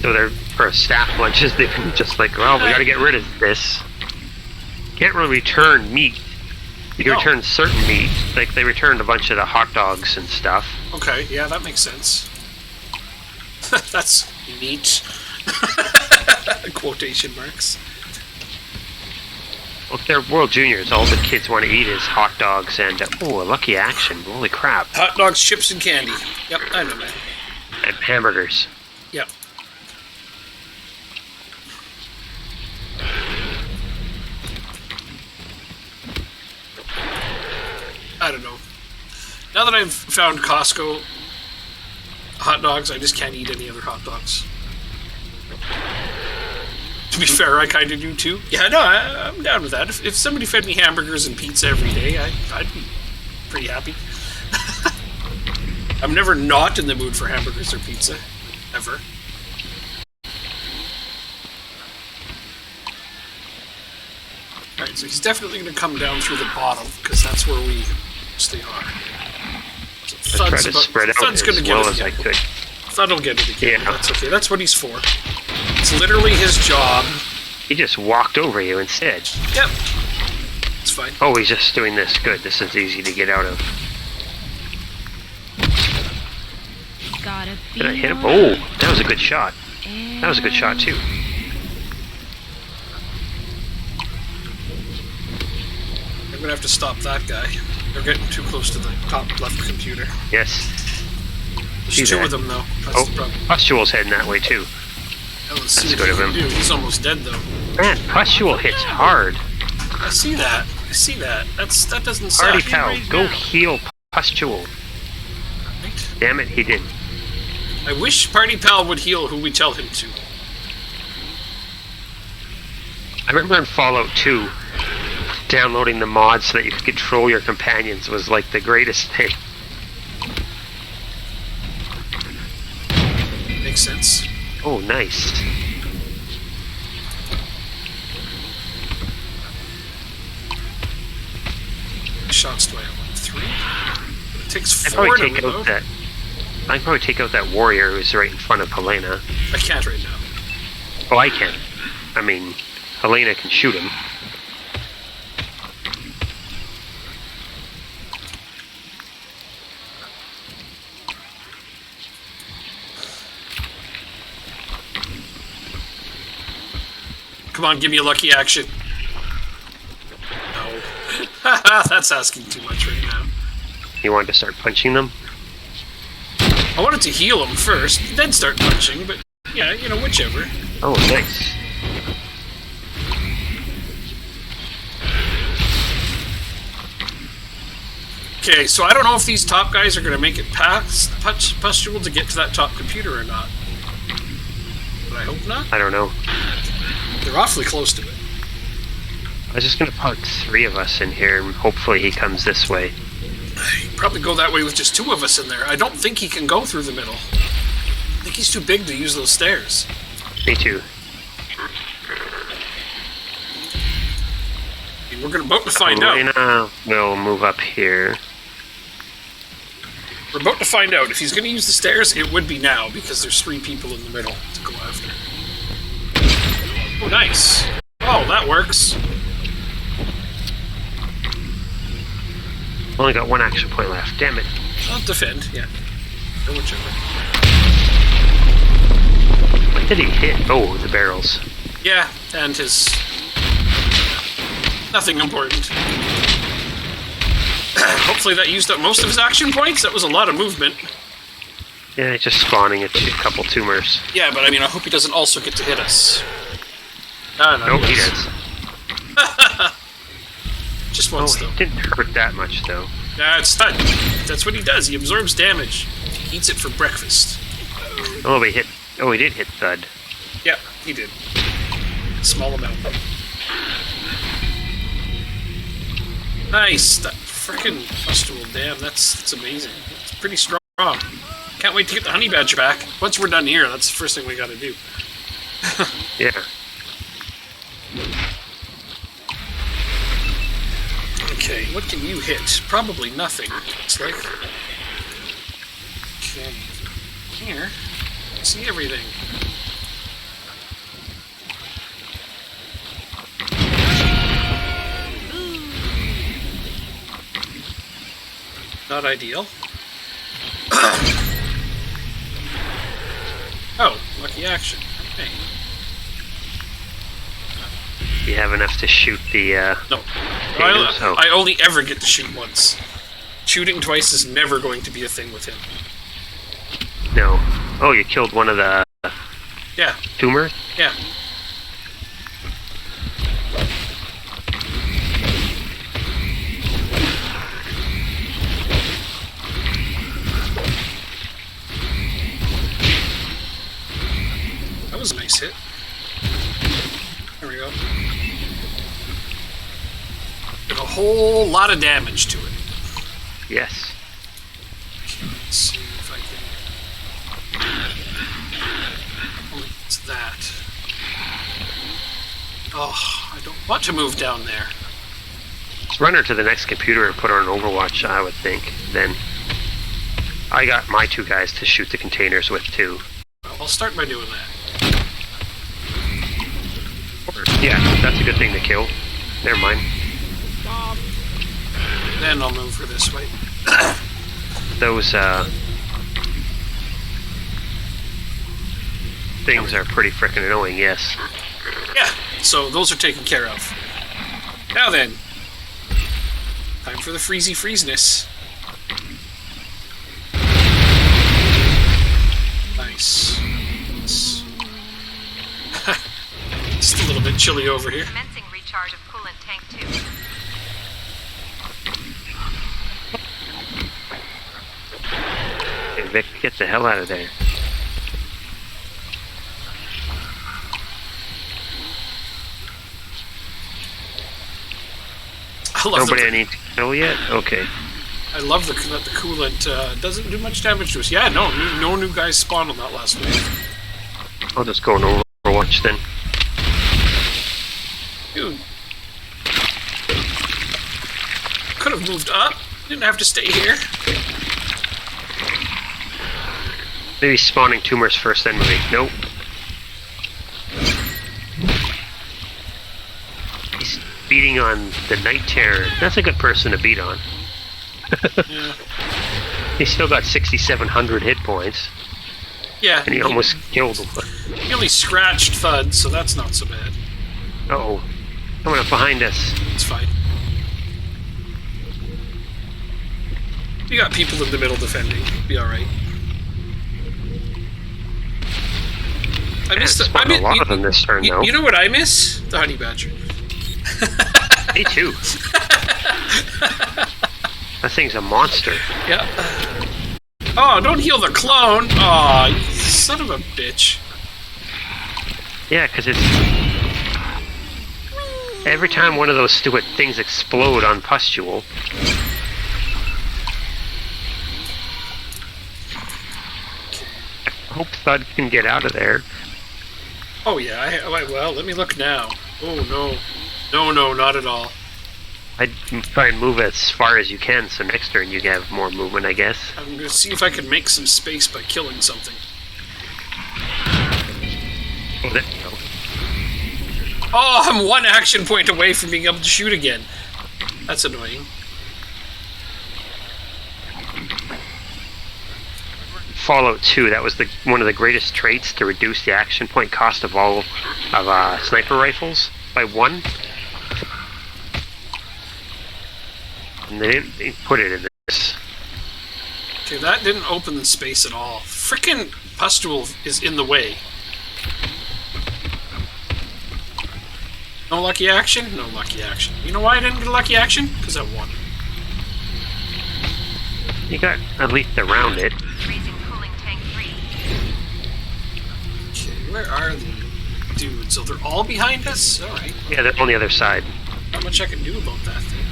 So they're for staff lunches. They've been just like, well, we got to get rid of this. Can't really return meat. You can return certain meat, like they returned a bunch of the hot dogs and stuff. Okay, yeah, that makes sense. That's neat. Quotation marks. Well, if they're World Juniors, all the kids want to eat is hot dogs and, oh, a Lucky Action. Holy crap. Hot dogs, chips, and candy. Yep, I know, man. And hamburgers. Yep. I don't know. Now that I've found Costco hot dogs, I just can't eat any other hot dogs. To be fair, I kind of do too. Yeah, no, I'm down with that. If somebody fed me hamburgers and pizza every day, I'd be pretty happy. I'm never not in the mood for hamburgers or pizza. Ever. Alright, so he's definitely going to come down through the bottom, because that's where we mostly are. So I tried to spread out as well as I could. Thud'll get it again. Yeah. That's okay. That's what he's for. It's literally his job. He just walked over you instead. Yep. It's fine. Oh, he's just doing this. Good. This is easy to get out of. Did I hit him? Oh, that was a good shot. That was a good shot, too. I'm gonna have to stop that guy. They're getting too close to the top left computer. Yes. There's two of them, though. That's the problem. Pustule's heading that way, too. Let's see That's what good he of can him. do. He's almost dead, though. Man, Pustule hits hard. I see that. I see that. That doesn't suck. Party pal, go heal Pustule. Right? Damn it, he didn't. I wish Party Pal would heal who we tell him to. I remember in Fallout 2, downloading the mods so that you could control your companions was like the greatest thing. Makes sense. Oh, nice. Shots do I have? 3? It takes I'd 4 probably to take reload. out I can probably take out that warrior who's right in front of Helena. I can't right now. Oh, I can. I mean, Helena can shoot him. Come on, give me a lucky action. No. That's asking too much right now. You wanted to start punching them? I wanted to heal him first, then start punching, but yeah, you know, whichever. Oh, nice. Okay, so I don't know if these top guys are going to make it past possible to get to that top computer or not. But I hope not. I don't know. They're awfully close to it. I was just gonna park 3 of us in here, and hopefully he comes this way. He'd probably go that way with just 2 of us in there. I don't think he can go through the middle. I think he's too big to use those stairs. Me too. We're about to find out. Helena will move up here. We're about to find out. If he's going to use the stairs, it would be now, because there's 3 people in the middle to go after. Oh, nice. Oh, that works. Only got 1 action point left. Damn it. I'll defend, yeah. Or whichever. What did he hit? Oh, the barrels. Yeah, and his... Nothing important. Hopefully that used up most of his action points. That was a lot of movement. Yeah, just spawning a couple tumors. Yeah, but I mean, I hope he doesn't also get to hit us. No, nope, he does. Just once, though. It didn't hurt that much, though. That's That's what he does. He absorbs damage. He eats it for breakfast. Oh, he hit. Oh, he did hit Thud. Yep, he did. Small amount. Nice. That frickin' festival. Damn, that's amazing. It's pretty strong. Can't wait to get the honey badger back. Once we're done here, that's the first thing we gotta do. Yeah. Okay, what can you hit? Probably nothing, looks like. Okay. Here. See everything. Not ideal. Oh, lucky action. Okay. You have enough to shoot the, No. potatoes? Oh. I only ever get to shoot once. Shooting twice is never going to be a thing with him. No. Oh, you killed one of the Yeah. tumors? Yeah. That was a nice hit. There we go. Did a whole lot of damage to it. Yes. Let's see if I can... Oh, it's that. Oh, I don't want to move down there. Let's run her to the next computer and put her on Overwatch, I would think. Then I got my 2 guys to shoot the containers with, too. I'll start by doing that. Yeah, that's a good thing to kill. Never mind. Then I'll move her this way. Those, things are pretty frickin' annoying, yes. Yeah, so those are taken care of. Now then, time for the freeziness. Nice. Just a little bit chilly over here. Commencing recharge of coolant tank 2. Hey, Vic, get the hell out of there. I love Nobody I need to kill yet? Okay. I love that the coolant doesn't do much damage to us. Yeah, no new guys spawned on that last wave. I'll just go on Overwatch then. Dude. Could have moved up. Didn't have to stay here. Maybe spawning tumors first, then moving. Nope. He's beating on the Night Terror. That's a good person to beat on. Yeah. He's still got 6,700 hit points. Yeah. And he almost killed him. He only scratched Thud, so that's not so bad. Uh-oh. Coming up behind us. It's fine. We got people in the middle defending. Be alright. I missed a lot of them this turn, though. You know what I miss? The honey badger. Me too. That thing's a monster. Yeah. Oh, don't heal the clone! Aw, you son of a bitch. Yeah, because it's... Every time one of those stupid things explode on Pustule... I hope Thud can get out of there. Oh yeah, well, let me look now. Oh no. No, not at all. I'd try and move as far as you can, so next turn you have more movement, I guess. I'm gonna see if I can make some space by killing something. Oh, there you go. Oh, I'm one action point away from being able to shoot again. That's annoying. Fallout 2, that was one of the greatest traits to reduce the action point cost of all of sniper rifles by 1. And they didn't put it in this. Okay, that didn't open the space at all. Frickin' Pustule is in the way. No lucky action? No lucky action. You know why I didn't get a lucky action? Because I won. You got at least around it. Okay, where are the dudes? So they're all behind us? Alright. Yeah, they're on the other side. Not much I can do about that thing.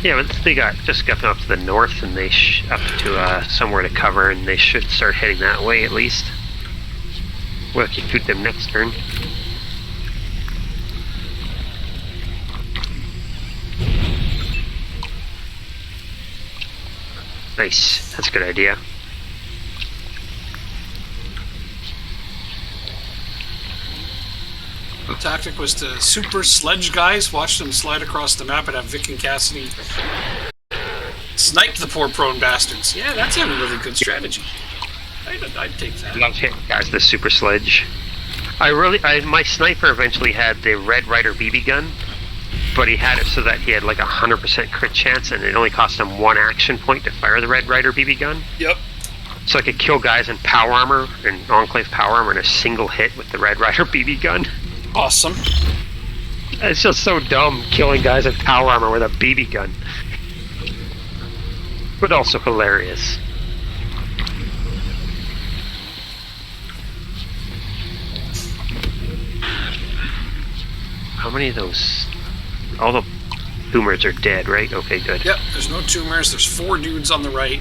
Yeah, but they just got up to the north, and they up to somewhere to cover, and they should start heading that way at least. We'll have to shoot them next turn. Nice. That's a good idea. The tactic was to super sledge guys, watch them slide across the map, and have Vic and Cassidy snipe the poor prone bastards. Yeah, that's a really good strategy. I'd take that. Love hitting guys with the super sledge. My sniper eventually had the Red Ryder BB gun, but he had it so that he had like 100% crit chance, and it only cost him 1 action point to fire the Red Ryder BB gun. Yep. So I could kill guys in power armor, and Enclave power armor, in a single hit with the Red Ryder BB gun. Awesome. It's just so dumb, killing guys in power armor with a BB gun. But also hilarious. How many of those... All the tumors are dead, right? Okay, good. Yep, there's no tumors. There's 4 dudes on the right.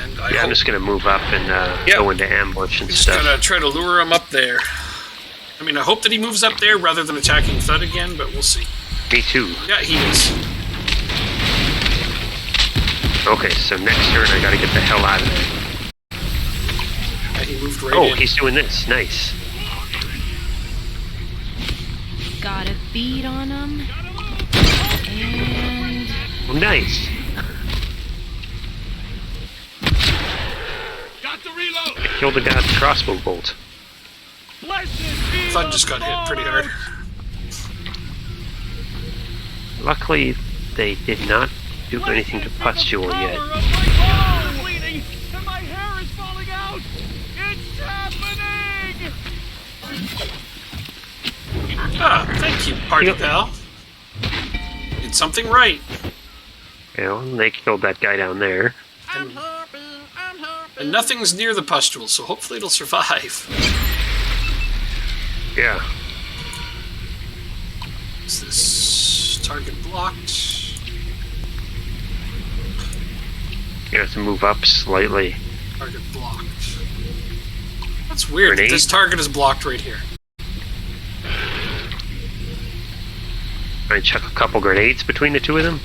And I'm just gonna move up and go into ambush and stuff. Just gonna try to lure him up there. I mean, I hope that he moves up there rather than attacking Thud again, but we'll see. Me too. Yeah, he is. Okay, so next turn I gotta get the hell out of there. Yeah, he moved right in. Oh, he's doing this. Nice. Got a beat on him. And... Oh, nice. Got to reload. I killed the guy with the crossbow bolt. Thud just got hit pretty hard. Luckily, they did not do anything to Pustule yet. Bleeding, and my hair is falling out. It's happening. Ah, thank you, party pal. Did something right. They killed that guy down there. And nothing's near the Pustule, so hopefully it'll survive. Yeah. Is this target blocked? You have to move up slightly. Target blocked. That's weird. Grenade? This target is blocked right here. I chuck a couple grenades between the two of them.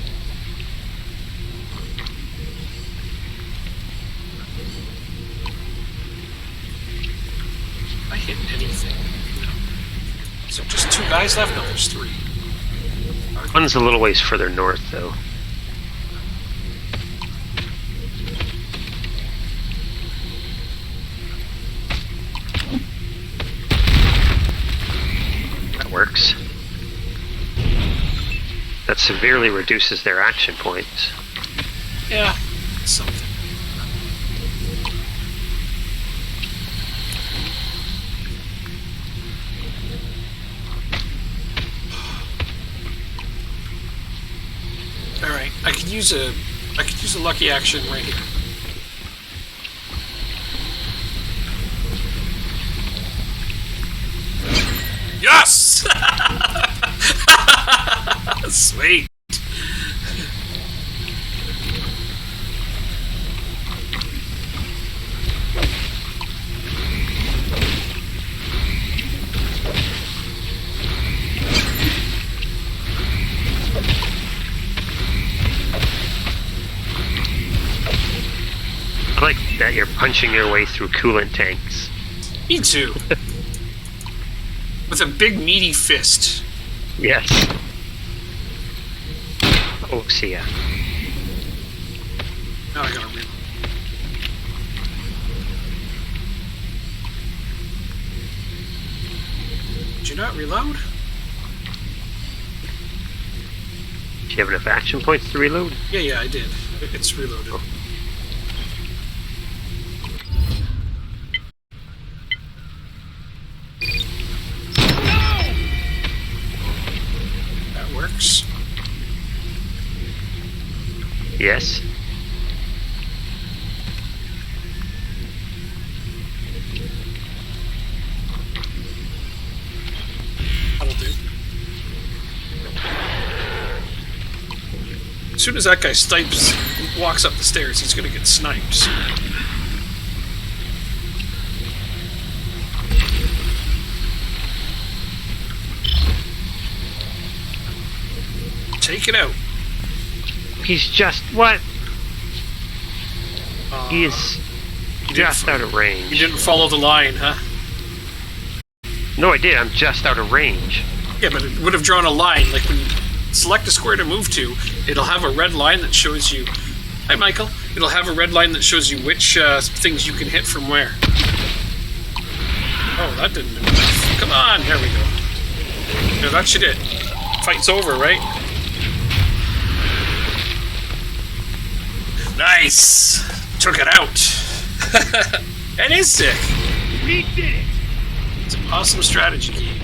Is there just 2 guys left? No, there's 3. One's a little ways further north, though. That works. That severely reduces their action points. Yeah, something. All right, I could use a lucky action right here. Yes! Sweet. I like that you're punching your way through coolant tanks. Me too. With a big meaty fist. Yes. Oh, see ya. Now I gotta reload. Did you not reload? Do you have enough action points to reload? Yeah, I did. It's reloaded. Oh. That works. Yes. That'll do. As soon as that guy walks up the stairs, he's gonna get sniped. Take it out. He's just what? He is You just didn't- out of range. You didn't follow the line, huh? No, I did. I'm just out of range. Yeah, but it would have drawn a line. Like when you select a square to move to, it'll have a red line that shows you. Hi, Michael. It'll have a red line that shows you which things you can hit from where. Oh, that didn't do enough. Come on, here we go. No, that should it. Fight's over, right? Nice! Took it out. That is sick. We did it! It's an awesome strategy game.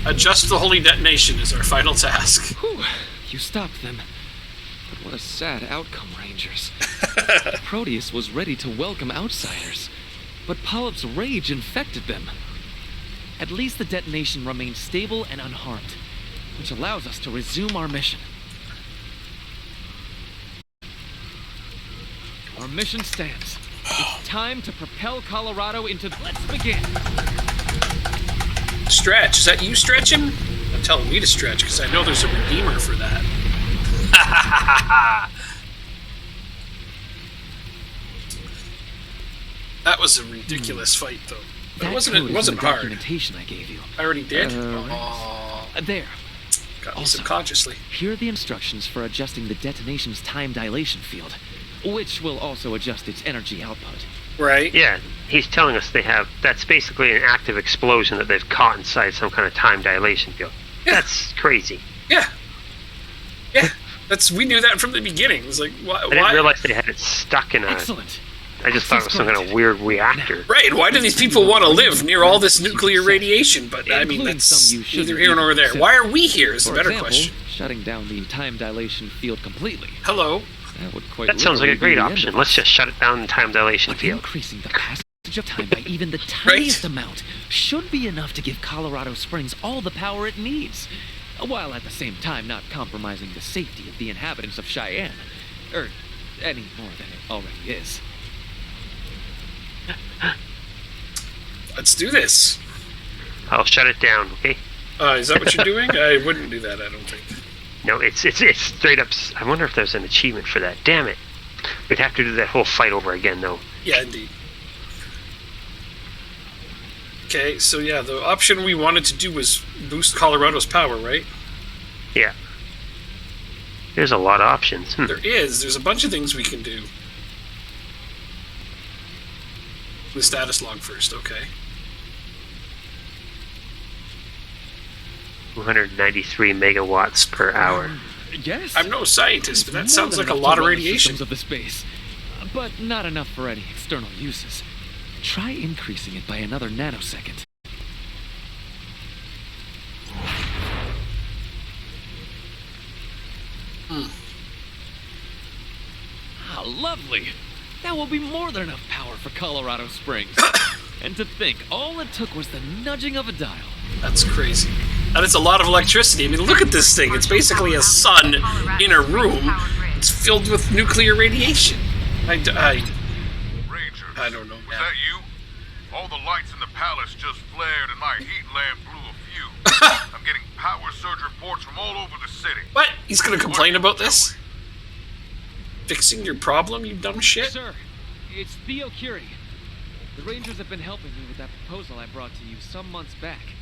Adjust the holy detonation is our final task. Whew, you stopped them. But what a sad outcome, Rangers. Proteus was ready to welcome outsiders, but Polyp's rage infected them. At least the detonation remains stable and unharmed, which allows us to resume our mission. Our mission stands. It's time to propel Colorado into... Let's begin! Stretch. Is that you stretching? I'm telling me to stretch because I know there's a redeemer for that. That was a ridiculous fight, though. But That it wasn't code is in the hard. documentation I gave you. I already did. There. Got me Also, subconsciously. Here are the instructions for adjusting the detonation's time dilation field, which will also adjust its energy output. Right. Yeah, he's telling us they have. That's basically an active explosion that they've caught inside some kind of time dilation field. Yeah. That's crazy. Yeah. Yeah. We knew that from the beginning. It was like, why? I didn't realize they had it stuck in a. Excellent. I just thought it was some kind of weird reactor. Right. Why do these people want to live near all this nuclear radiation? But I mean, Including that's some you shouldn't neither here nor even there. consider. Why are we here? Is the For better example, question. shutting down the time dilation field completely. Hello. That would quite That sounds like a literally be great the end option. of Let's us. just shut it down in time dilation But field. increasing the passage of time by even the tiniest amount should be enough to give Colorado Springs all the power it needs, while at the same time not compromising the safety of the inhabitants of Cheyenne, or any more than it already is. Let's do this. I'll shut it down, okay? Is that what you're doing? I wouldn't do that, I don't think. No, it's straight up. I wonder if there's an achievement for that. Damn it. We'd have to do that whole fight over again, though. Yeah, indeed. Okay, so yeah, the option we wanted to do was boost Colorado's power, right? Yeah. There's a lot of options. There is. There's a bunch of things we can do. The status log first, okay. 293 megawatts per hour. Yes. I'm no scientist, but that More sounds than like a enough lot to of run the radiation. systems of the space, but not enough for any external uses. Try increasing it by another nanosecond. Ah, lovely. That will be more than enough power for Colorado Springs. And to think, all it took was the nudging of a dial. That's crazy. And it's a lot of electricity. I mean, look at this thing. It's basically a sun in a room. It's filled with nuclear radiation. I Rangers, don't know, was man. that you? All the lights in the palace just flared and my heat lamp blew a fuse. I'm getting power surge reports from all over the city. What? He's gonna complain about this? Fixing your problem, you dumb shit? Sir, it's Theo Curie. The Rangers have been helping me with that proposal I brought to you some months back.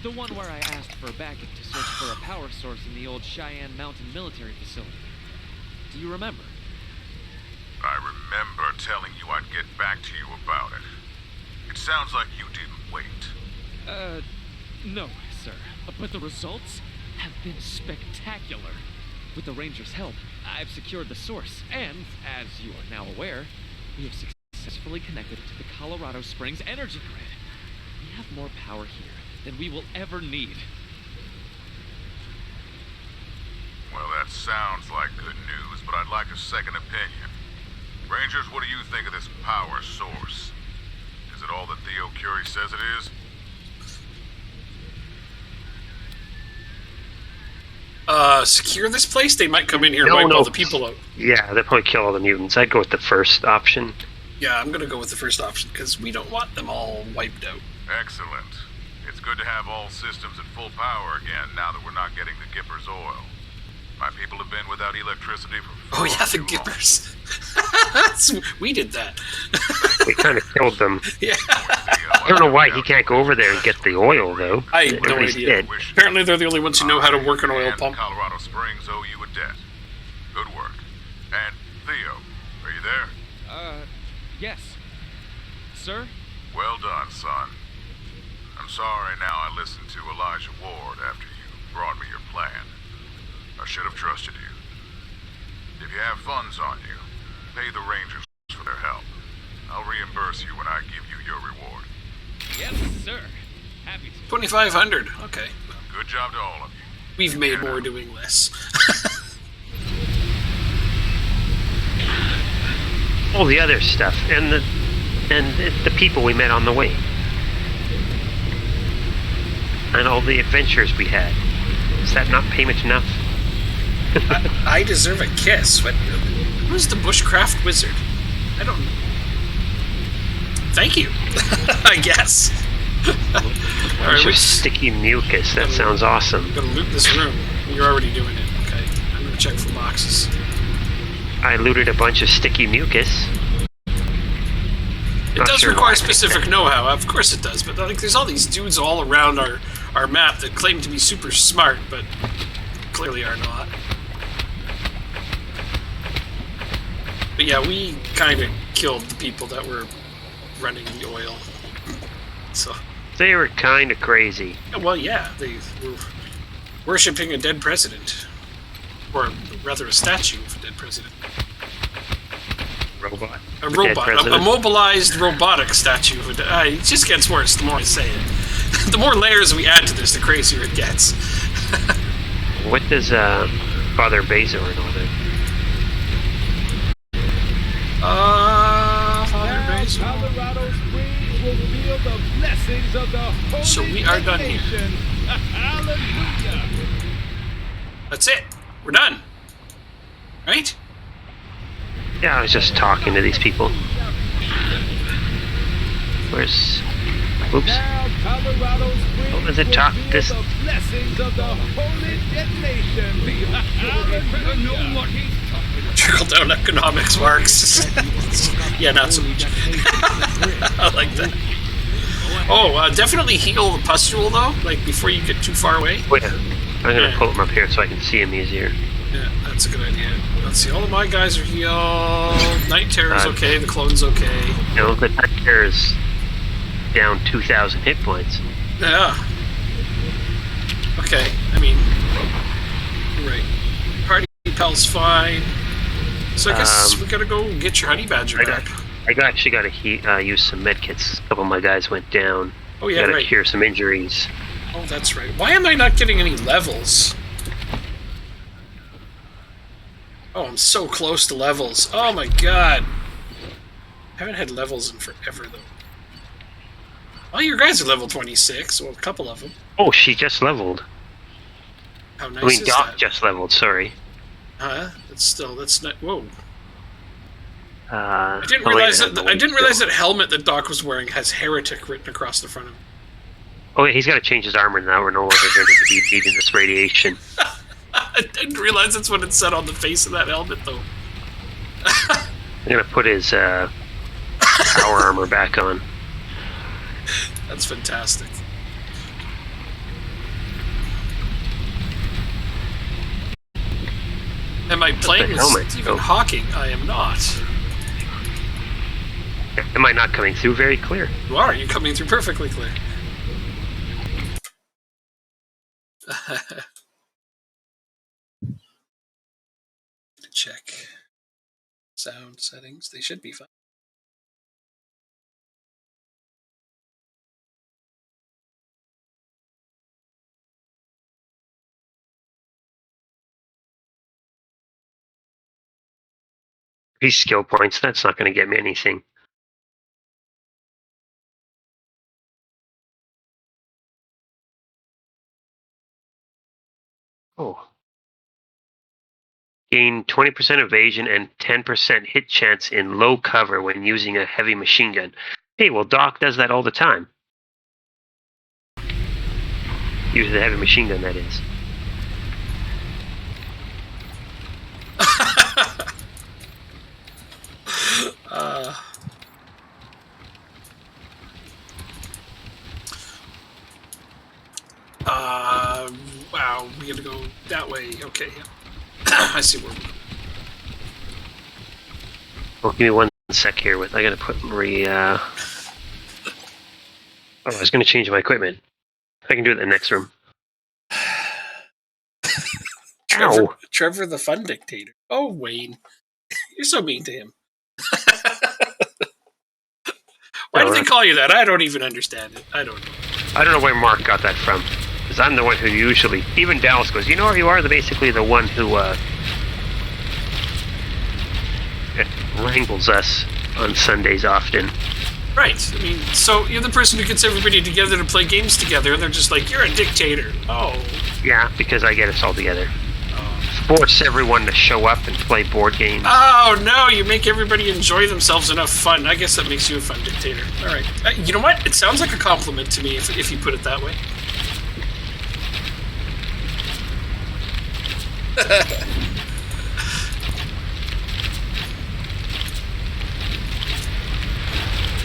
The one where I asked for backup to search for a power source in the old Cheyenne Mountain military facility. Do you remember? I remember telling you I'd get back to you about it. It sounds like you didn't wait. No, sir. But the results have been spectacular. With the Rangers' help, I've secured the source, and, as you are now aware, we have successfully connected it to the Colorado Springs energy grid. We have more power here than we will ever need. Well, that sounds like good news, but I'd like a second opinion. Rangers, what do you think of this power source? Is it all that Theo Curie says it is? Secure this place? They might come in here and wipe all the people out. Yeah, they'll probably kill all the mutants. I'd go with the first option. Yeah, I'm gonna go with the first option, because we don't want them all wiped out. Excellent. It's good to have all systems at full power again now that we're not getting the Gipper's oil. My people have been without electricity for Oh yeah, the Gippers. We did that. We kind of killed them. Yeah. I don't know why he can't go over there and get the oil, though. I have no Everybody's idea. dead. Apparently they're the only ones who know how to work an oil pump. Colorado Springs owe you a debt. Good work. And Theo, are you there? Yes. Sir? Well done, son. I'm sorry now I listened to Elijah Ward after you brought me your plan. I should have trusted you. If you have funds on you, pay the Rangers for their help. I'll reimburse you when I give you your reward. Yes, sir. Happy to. 2,500. Okay. Good job to all of you. We've made more doing less. All the other stuff and the people we met on the way, and all the adventures we had. Is that not payment enough? I deserve a kiss. What? Who's the bushcraft wizard? I don't know. Thank you. I guess. Bunch of sticky mucus. That sounds awesome. I'm gonna loot this room. You're already doing it. Okay. I'm gonna check for boxes. I looted a bunch of sticky mucus. It does require specific know-how, of course it does, but like, there's all these dudes all around our map that claim to be super smart, but clearly are not. But yeah, we kind of killed the people that were running the oil. So they were kind of crazy. Well, yeah, they were worshipping a dead president. Or rather a statue of a dead president. Robot. A robot. A mobilized robotic statue. It just gets worse the more I say it. The more layers we add to this, the crazier it gets. What does Father Bezor and all that? Father Bezor. Colorado Springs will feel the blessings of the Holy So we are done here. Hallelujah. That's it. We're done. Right? Yeah, I was just talking to these people. Where's... Oops. Oh, does it talk this... The blessings of the holy detonation. Hallelujah. Trickle down economics works. Yeah, not so much. I like that. Definitely heal the pustule though, like before you get too far away. Oh, yeah. I'm gonna pull him up here so I can see him easier. Yeah, that's a good idea. Let's see, all of my guys are healed. Night Terror's okay, the clone's okay. No, the Night Terror's down 2,000 hit points. Yeah. Okay, I mean, you're right. Party Pel's fine. So I guess we gotta go get your honey badger back. I actually got to use some medkits. A couple of my guys went down. Oh yeah, gotta right. cure some injuries. Oh, that's right. Why am I not getting any levels? Oh, I'm so close to levels. Oh my god. I haven't had levels in forever though. Well, your guys are level 26. Well, a couple of them. Oh, she just leveled. How nice is Doc that? just leveled. Sorry. Huh? That's not. Whoa. I didn't realize that helmet that Doc was wearing has heretic written across the front of him. Oh, yeah, he's got to change his armor now. We're no longer going to be needing this radiation. I didn't realize that's what it said on the face of that helmet, though. I'm going to put his power armor back on. That's fantastic. Am I playing as Stephen Hawking? I am not. Am I not coming through very clear? You are. You're coming through perfectly clear. Check. Sound settings. They should be fine. These skill points, that's not going to get me anything. Oh. Gain 20% evasion and 10% hit chance in low cover when using a heavy machine gun. Hey, well, Doc does that all the time. Uses a heavy machine gun, that is. Wow, we gotta go that way. Okay, yeah. I see where we're going. Well, give me one sec here. I gotta put I was gonna change my equipment. I can do it in the next room. Trevor the Fun Dictator. Oh, Wayne. You're so mean to him. Why do they call you that? I don't even understand it. I don't know. I don't know where Mark got that from. Because I'm the one who usually... Even Dallas goes, you know where you are? Basically the one who wrangles us on Sundays often. Right. I mean, so you're the person who gets everybody together to play games together, and they're just like, you're a dictator. Oh. Yeah, because I get us all together. Force everyone to show up and play board games. Oh, no, you make everybody enjoy themselves enough fun. I guess that makes you a fun dictator. All right. You know what? It sounds like a compliment to me if you put it that way.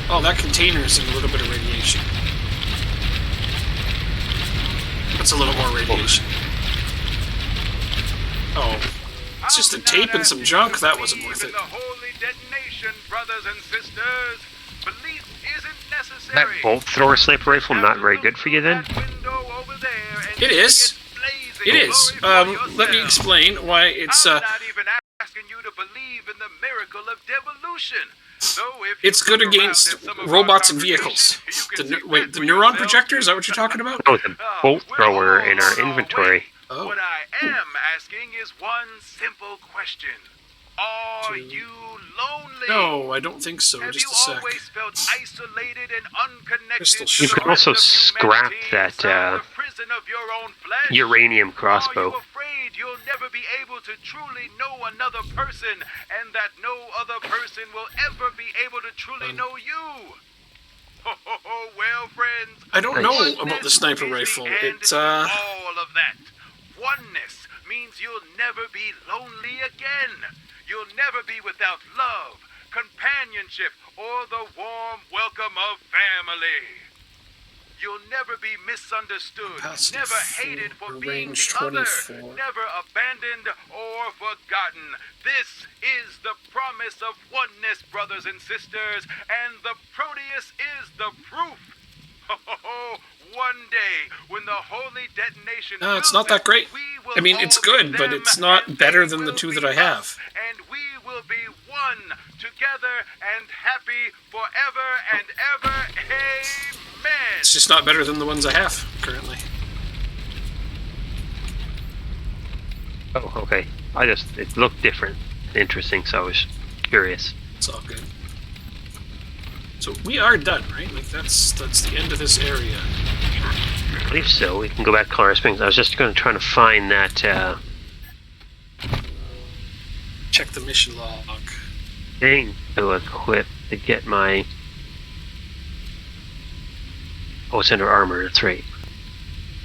Oh, that container's in a little bit of radiation. That's a little more radiation. Oh, it's just a tape and some junk. That wasn't worth it. That bolt thrower sniper rifle not very good for you then? It is. It is. Let me explain why it's. It's good against robots and vehicles. The neuron projector? Is that what you're talking about? Oh, the bolt thrower in our inventory. Oh. What I am asking is one simple question. Are you lonely? No, I don't think so. Just a sec. Have you always felt isolated and unconnected? You can also scrap that uranium crossbow. Are you afraid you'll never be able to truly know another person, and that no other person will ever be able to truly know you? Oh, well, friends. I don't know about the sniper rifle. It's all of that. Oneness means you'll never be lonely again. You'll never be without love, companionship, or the warm welcome of family. You'll never be misunderstood, Capacity never hated for for being range the other, 24. never abandoned or forgotten. This is the promise of oneness, brothers and sisters, and the Proteus is the proof. One day, when the holy detonation No, it's not that great. I mean, it's good, but it's not better than the two that I have. And we will be one together and happy forever and ever. Amen. It's just not better than the ones I have currently. Oh, okay. It looked different, interesting, so I was curious. It's all good. So we are done, right? Like that's the end of this area. I believe so. We can go back to Colorado Springs. I was just going to try to find that Check the mission log. thing to equip to get my. Oh, it's under armor. That's right.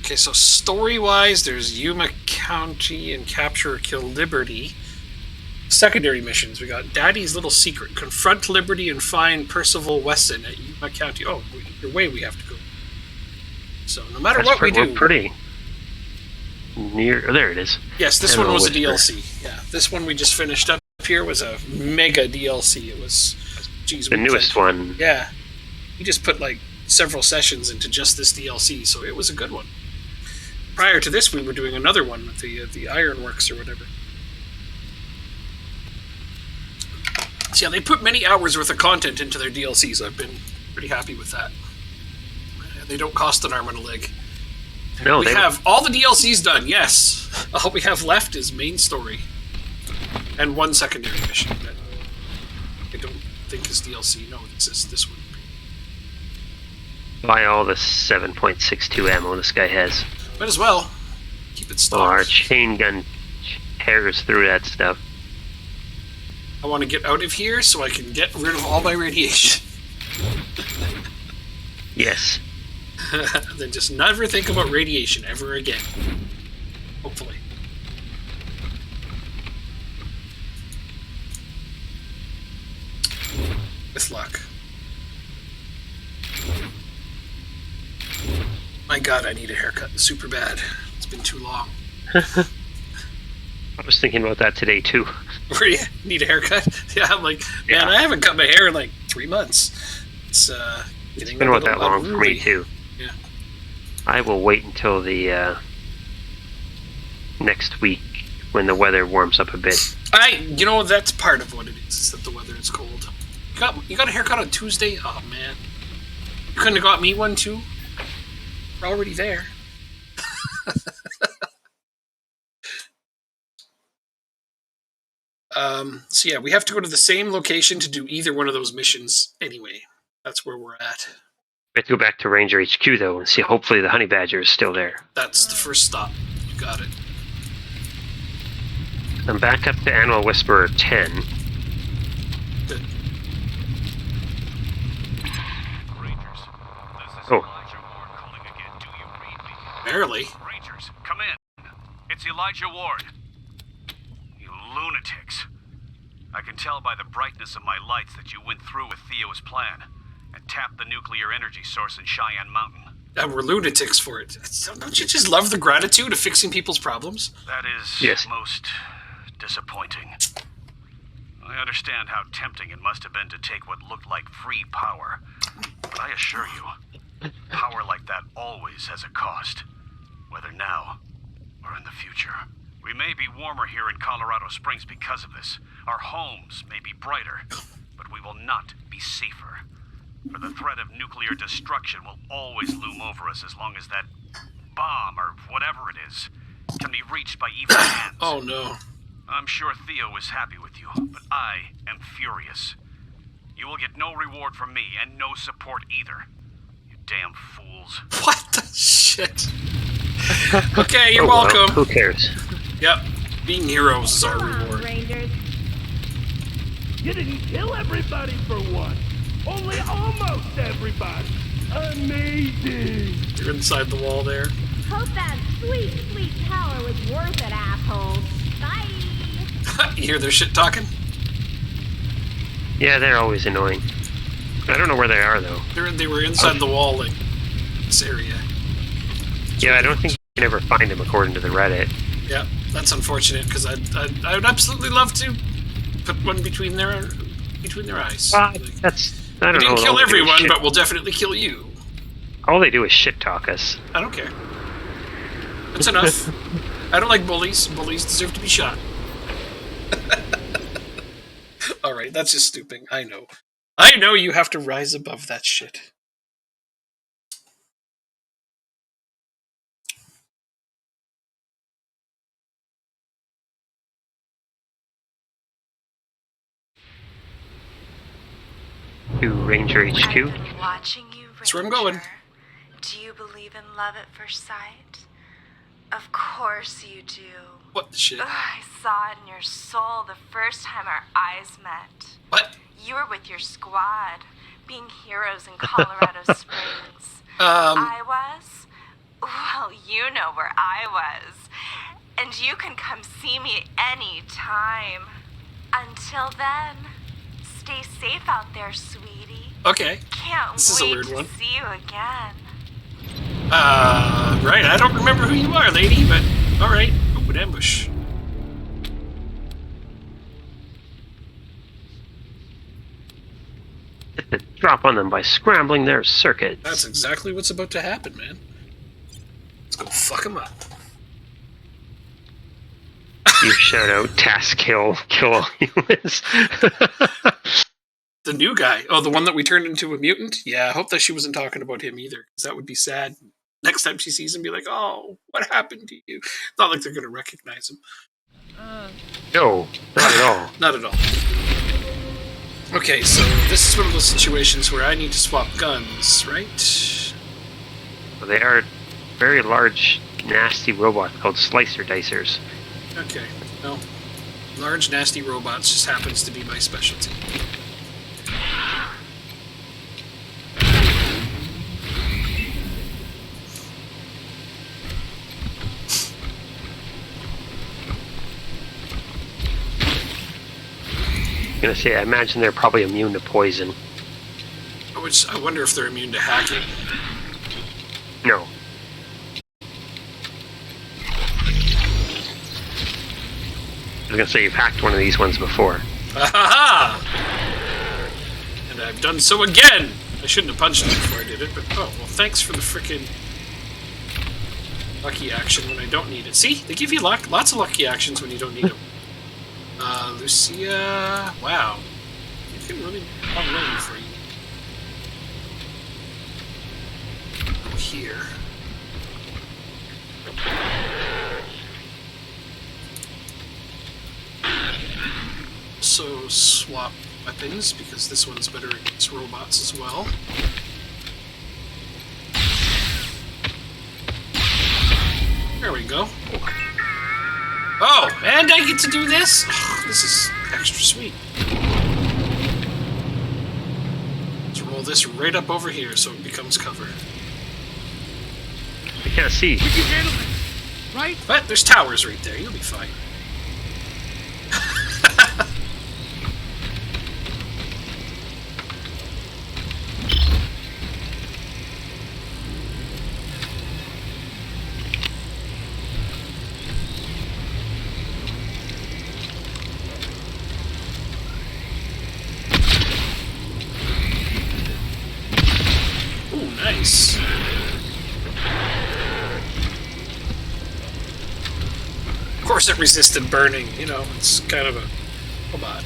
Okay, so story-wise, there's Yuma County and Capture or Kill Liberty. Secondary missions, we got Daddy's Little Secret. Confront Liberty and find Percival Wesson at Yuma County. Oh, either way we have to go. So no matter what we do... We're pretty near... Oh, there it is. Yes, this one was a DLC. Yeah, this one we just finished up here was a mega DLC. It was... Geez, the newest one. Yeah. We just put like several sessions into just this DLC, so it was a good one. Prior to this, we were doing another one with the Ironworks or whatever. So yeah, they put many hours worth of content into their DLCs. I've been pretty happy with that. They don't cost an arm and a leg. No, we have all the DLCs done, yes. All we have left is main story. And one secondary mission that I don't think is DLC. No, it's this one. Buy all the 7.62 ammo this guy has. Might as well. Keep it stocked. Oh, our chain gun tears through that stuff. I want to get out of here so I can get rid of all my radiation. Yes. Then just never think about radiation ever again. Hopefully. With luck. My god, I need a haircut super bad. It's been too long. I was thinking about that today too. Where you need a haircut? Yeah, I'm like, man, I haven't cut my hair in like 3 months. It's getting been about that long for me unruly. too. Yeah. I will wait until the next week when the weather warms up a bit. You know, that's part of what it is that the weather is cold. You got a haircut on Tuesday? Oh man, you couldn't have got me one too. We're already there. So yeah, we have to go to the same location to do either one of those missions anyway. That's where we're at. We have to go back to Ranger HQ though and see. Hopefully the honey badger is still there. That's the first stop. You got it. I'm back up to Animal Whisperer 10. Good. Rangers, this is Oh. Elijah Ward calling again. Do you read me? Barely. Rangers, come in. It's Elijah Ward. You lunatics. I can tell by the brightness of my lights that you went through with Theo's plan and tapped the nuclear energy source in Cheyenne Mountain. And we're lunatics for it. Don't you just love the gratitude of fixing people's problems? That is Yes. most disappointing. I understand how tempting it must have been to take what looked like free power. But I assure you, power like that always has a cost. Whether now or in the future. We may be warmer here in Colorado Springs because of this. Our homes may be brighter, but we will not be safer. For the threat of nuclear destruction will always loom over us as long as that bomb, or whatever it is, can be reached by evil hands. Oh no. I'm sure Theo is happy with you, but I am furious. You will get no reward from me, and no support either. You damn fools. What the shit? Okay, you're Oh, well, welcome. who cares? Yep. Being heroes is our Come on, reward. Rangers. You didn't kill everybody for once. Only almost everybody. Amazing. You're inside the wall there. Hope that sweet, sweet power was worth it, assholes. Bye. You hear their shit talking? Yeah, they're always annoying. I don't know where they are though. They were inside the wall, like this area. Yeah, I don't think you can ever find them according to the Reddit. Yeah, that's unfortunate because I would absolutely love to put one between their eyes. That's I We don't know. didn't kill all they do is everyone, shit- but we'll definitely kill you. all they do is shit talk us. I don't care. That's enough. I don't like bullies. Bullies deserve to be shot. Alright, that's just stupid. I know. I know you have to rise above that shit. To Ranger HQ. I've been watching you, Ranger. That's where I'm going. Do you believe in love at first sight? Of course you do. What the shit? Ugh, I saw it in your soul the first time our eyes met. What? You were with your squad, being heroes in Colorado Springs. I was? Well, you know where I was. And you can come see me any time. Until then, stay safe out there, sweetie. Okay. Can't This is a wait weird to one. see you again. Right, I don't remember who you are, lady, but alright. Open ambush. Hit the drop on them by scrambling their circuits. That's exactly what's about to happen, man. Let's go fuck them up. You shout out, task kill all humans. The new guy. Oh, the one that we turned into a mutant? Yeah, I hope that she wasn't talking about him either, because that would be sad. Next time she sees him, be like, oh, what happened to you? Not like they're going to recognize him. No, not at all. Not at all. Okay, so this is one of those situations where I need to swap guns, right? Well, they are very large, nasty robots called slicer dicers. Okay, well, large, nasty robots just happens to be my specialty. I'm gonna say, I imagine they're probably immune to poison. I wonder if they're immune to hacking. No. I was gonna say, you've hacked one of these ones before. Ha! And I've done so again! I shouldn't have punched him before I did it, but oh, well, thanks for the frickin' lucky action when I don't need it. See? They give you lots of lucky actions when you don't need them. Lucia... Wow. You can really long way for you. Go here. So swap weapons, because this one's better against robots as well. There we go. Oh, and I get to do this? Oh, this is extra sweet. Let's roll this right up over here so it becomes cover. I can't see. We can handle it, right? But there's towers right there. You'll be fine. Ooh, nice. Of course it resisted burning, you know, it's kind of a robot.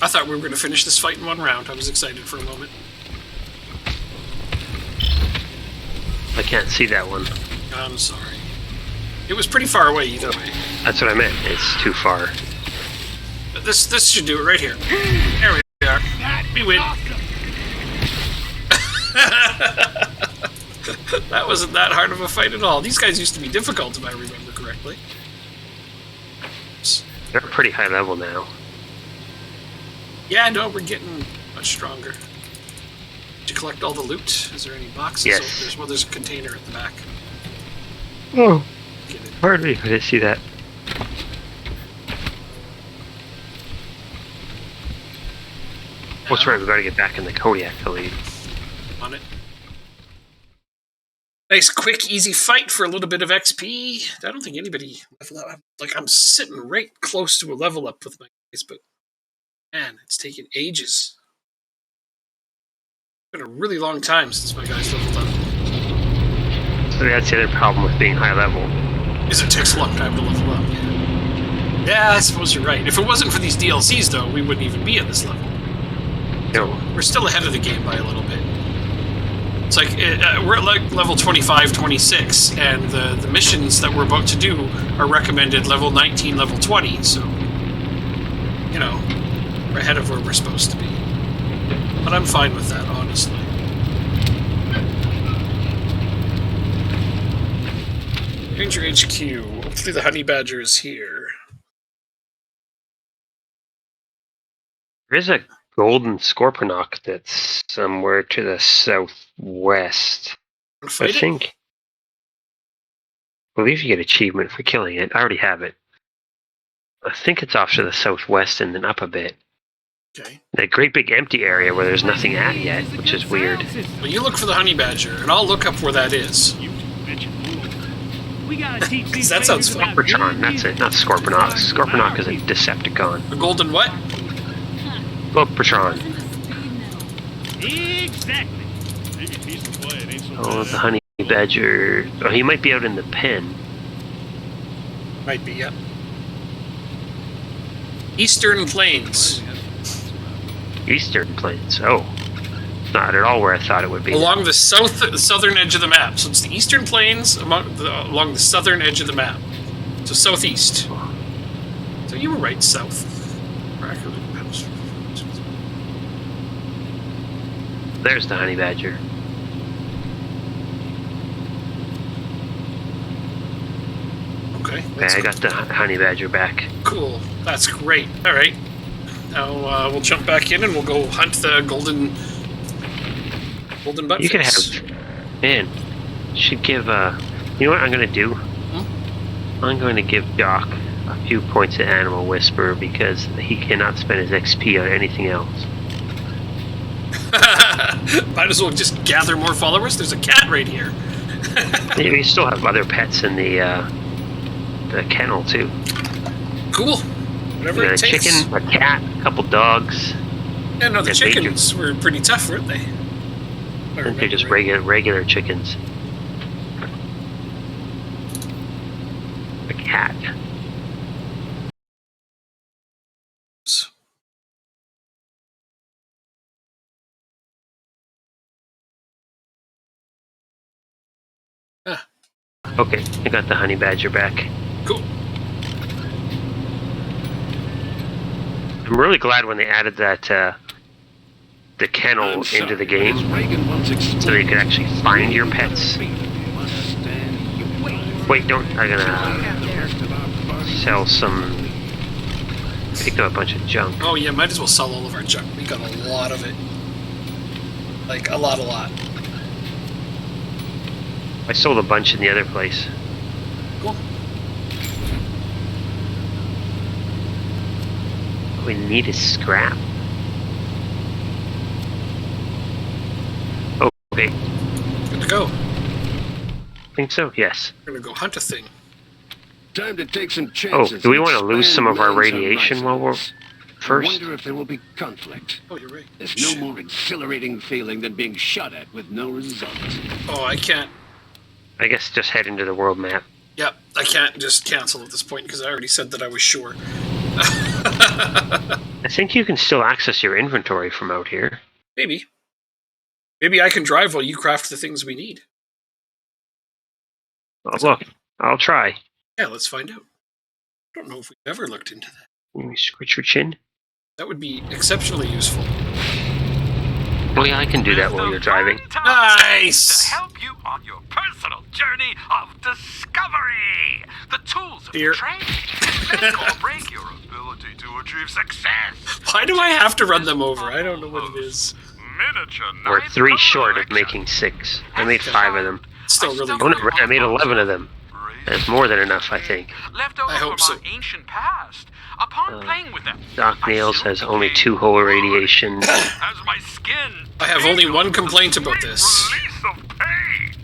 I thought we were going to finish this fight in one round. I was excited for a moment. I can't see that one. I'm sorry. It was pretty far away either way. That's what I meant. It's too far. But this should do it right here. There we are. We win. That wasn't that hard of a fight at all. These guys used to be difficult, if I remember correctly. They're pretty high level now. Yeah, no, we're getting much stronger. Did you collect all the loot? Is there any boxes? Yes. There's a container at the back. Oh, hardly. I didn't see that. That's right, we gotta get back in the Kodiak to lead. On it. Nice, quick, easy fight for a little bit of XP. I don't think anybody level up. Like, I'm sitting right close to a level up with my guys, but man, it's taken ages. It's been a really long time since my guys leveled up. So that's the other problem with being high level. Is it takes a long time to level up. Yeah, I suppose you're right. If it wasn't for these DLCs, though, we wouldn't even be at this level. No. We're still ahead of the game by a little bit. It's like, we're at like level 25, 26, and the missions that we're about to do are recommended level 19, level 20, so, you know, we're ahead of where we're supposed to be. But I'm fine with that, honestly. Ranger HQ. Hopefully the honey badger is here. There is a golden scorponok that's somewhere to the southwest. I think. I believe you get achievement for killing it. I already have it. I think it's off to the southwest and then up a bit. Okay. That great big empty area where there's nothing at yet, which is weird. Well, you look for the honey badger, and I'll look up where that is. We gotta teach these that sounds fun. Scorpotron, that's it, not Scorponok. Scorponok is a Decepticon. A golden what? Scorpotron. Exactly. Oh, the honey badger. Oh, he might be out in the pen. Might be, yeah. Eastern Plains. Eastern Plains. Oh, not at all where I thought it would be. Along the southern edge of the map. So it's the Eastern Plains along the southern edge of the map. So southeast. So you were right, south. There's the honey badger. Okay. Okay, I got the honey badger back. Cool. That's great. All right. Now we'll jump back in and we'll go hunt the golden buttface. You could have, man. Should give you know what I'm gonna do? I'm going to give Doc a few points of Animal Whisperer because he cannot spend his XP on anything else. Might as well just gather more followers. There's a cat right here. You still have other pets in the kennel too. Cool. Whatever You got it a takes. chicken, a cat, a couple dogs. Yeah, no, the and chickens were pretty tough, weren't they? I think they're just regular chickens. A cat. Okay, I got the honey badger back. Cool. I'm really glad when they added that the kennel into the game, so you can actually find your pets. Wait, don't! I'm gonna sell some. Picked up a bunch of junk. Oh yeah, might as well sell all of our junk. We got a lot of it. Like a lot. I sold a bunch in the other place. Cool. All we need is scrap. Oh, okay. Good to go. I think so, yes. We're gonna go hunt a thing. Time to take some Oh, chances. do we want to lose some of our radiation while we're first? I wonder if there will be conflict. Oh, you're right. There's no more exhilarating feeling than being shot at with no result. Oh, I can't. I guess just head into the world map. Yep, I can't just cancel at this point because I already said that I was sure. I think you can still access your inventory from out here. Maybe. Maybe I can drive while you craft the things we need. Oh, look, I'll try. Yeah, let's find out. I don't know if we've ever looked into that. Let me scratch your chin. That would be exceptionally useful. Oh yeah, I can do that while you're driving. Nice! To help you on your personal journey of discovery. The tools of your trade can make or break your ability to achieve success. Why do I have to run them over? I don't know what it is. We're 3 short of making 6. I made 5 of them. Still really Oh no, I made 11 of them. That's more than enough, I think. Left over from our ancient past. Upon playing with them, Doc Nails has only 2 hull irradiation. as my skin. I have only one complaint about this.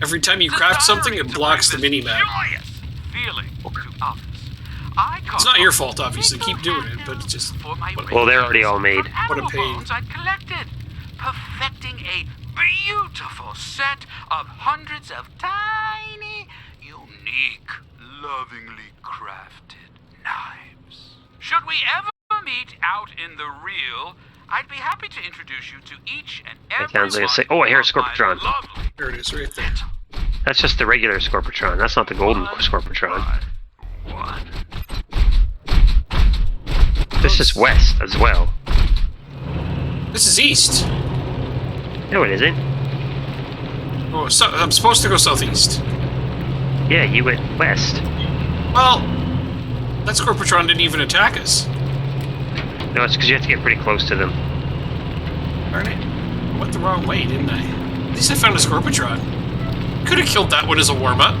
Every time you craft something, it blocks the minimap. Feeling to others. It's not your fault, obviously. Keep doing it, but it's just... Well, they're already all made. What a pain. I'd collected, perfecting a beautiful set of hundreds of tiny, unique, lovingly crafted knives. Should we ever meet out in the real, I'd be happy to introduce you to each and every That sounds like a say. Oh, I hear a Scorpitron. There it is, right there. That's just the regular Scorpitron. That's not the golden Scorpitron. This is west as well. This is east. No, it isn't. Oh, so I'm supposed to go southeast. Yeah, you went west. Well, that Scorpitron didn't even attack us. No, it's because you have to get pretty close to them. Darn it. I went the wrong way, didn't I? At least I found a Scorpitron. Could have killed that one as a warm-up.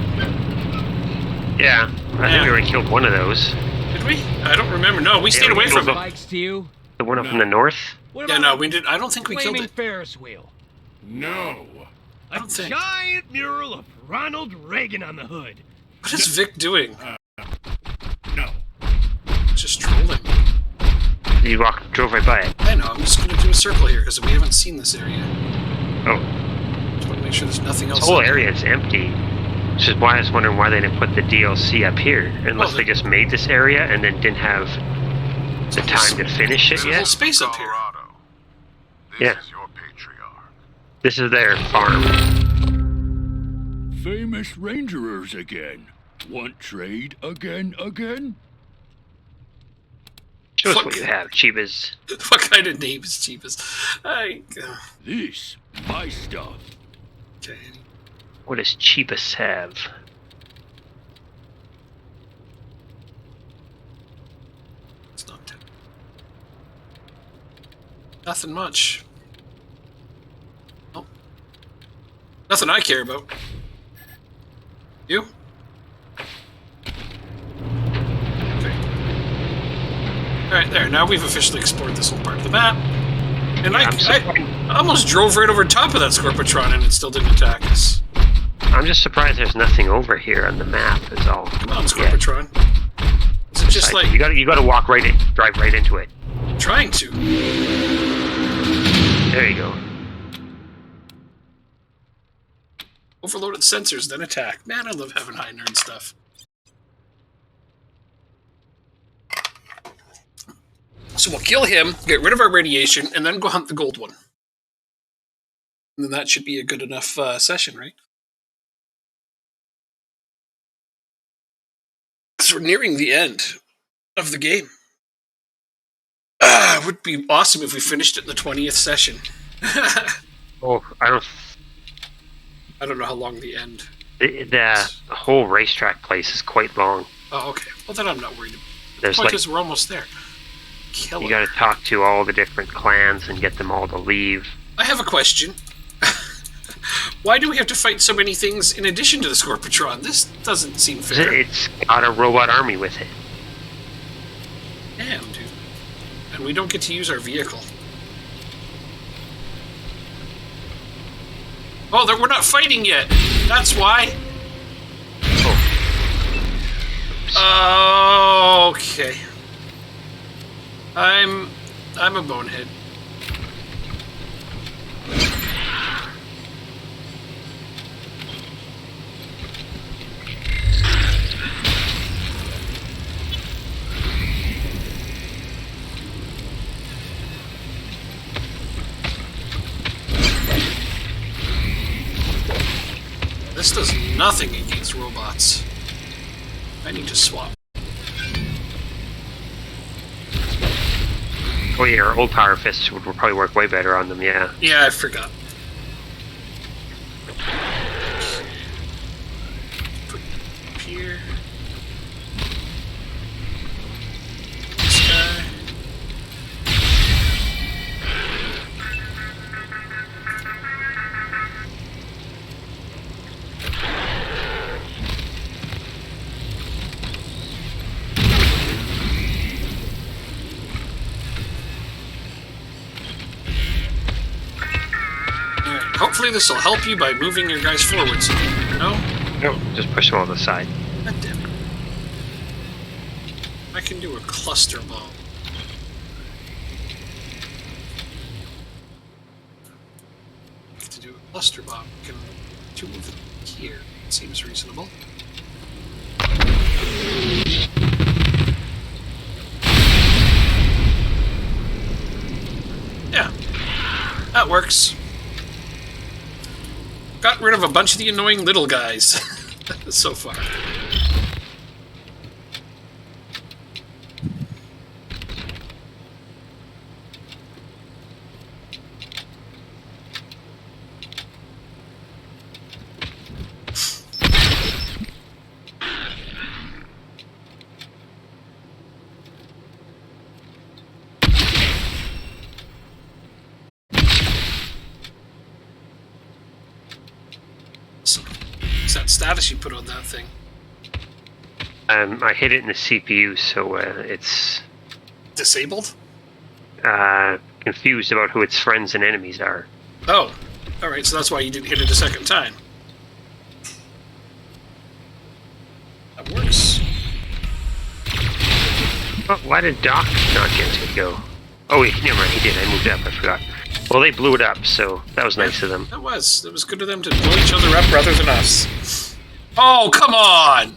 Yeah, I think we already killed one of those. Did we? I don't remember. No, we stayed away from it. Bikes to you? The one up in the north? Yeah, no, we did. I don't think we killed Flaming it. Ferris wheel. No. I don't think. Giant mural of Ronald Reagan on the hood. What is Vic doing? No. Just trolling. You drove right by it. I know, I'm just going to do a circle here because we haven't seen this area. Oh. Just want to make sure there's nothing else. This whole area is empty. Which is why I was wondering why they didn't put the DLC up here. Unless they just made this area and then didn't have the time to finish it There's a yet. whole space up here. Yeah. This is their farm. Famous Rangerers again. Want trade again? Show us what you have, Chivas. What kind of name is Chivas? This, my stuff. Okay. What does Chivas have? It's not nothing much. Oh. Nothing I care about. You? Alright, there. Now we've officially explored this whole part of the map. And Yeah, I almost drove right over top of that Scorpitron and it still didn't attack us. I'm just surprised there's nothing over here on the map. Is all. Come on, Scorpitron. Is it just like... You gotta walk right in, drive right into it. Trying to. There you go. Overloaded sensors, then attack. Man, I love having high nerd stuff. So we'll kill him, get rid of our radiation, and then go hunt the gold one. And then that should be a good enough session, right? Because we're nearing the end of the game. It would be awesome if we finished it in the 20th session. Oh, I don't know how long the end. The whole racetrack place is quite long. Oh, okay. Well, then I'm not worried. There's The point like is, we're almost there. Kill you him. gotta talk to all the different clans and get them all to leave. I have a question. Why do we have to fight so many things in addition to the Scorpitron? This doesn't seem fair. It's got a robot army with it. Damn, dude. And we don't get to use our vehicle. Oh, we're not fighting yet. That's why. Oh. Okay. I'm a bonehead. This does nothing against robots. I need to swap. Oh yeah, our old power fists would probably work way better on them, yeah. Yeah, I forgot. Put up here. This guy. Hopefully this will help you by moving your guys forwards. No? No, just push them on the side. God damn it. I can do a cluster bomb. To do a cluster bomb, you can two of them here. It seems reasonable. Yeah, that works. Got rid of a bunch of the annoying little guys so far. What's that status you put on that thing? I hit it in the CPU, so it's disabled. Confused about who its friends and enemies are. Oh, all right. So that's why you didn't hit it a second time. That works. Oh, why did Doc not get to go? Oh, wait, never mind. He did. I moved up. I forgot. Well, they blew it up, so that was nice of them. That was. It was good of them to blow each other up rather than us. Oh, come on!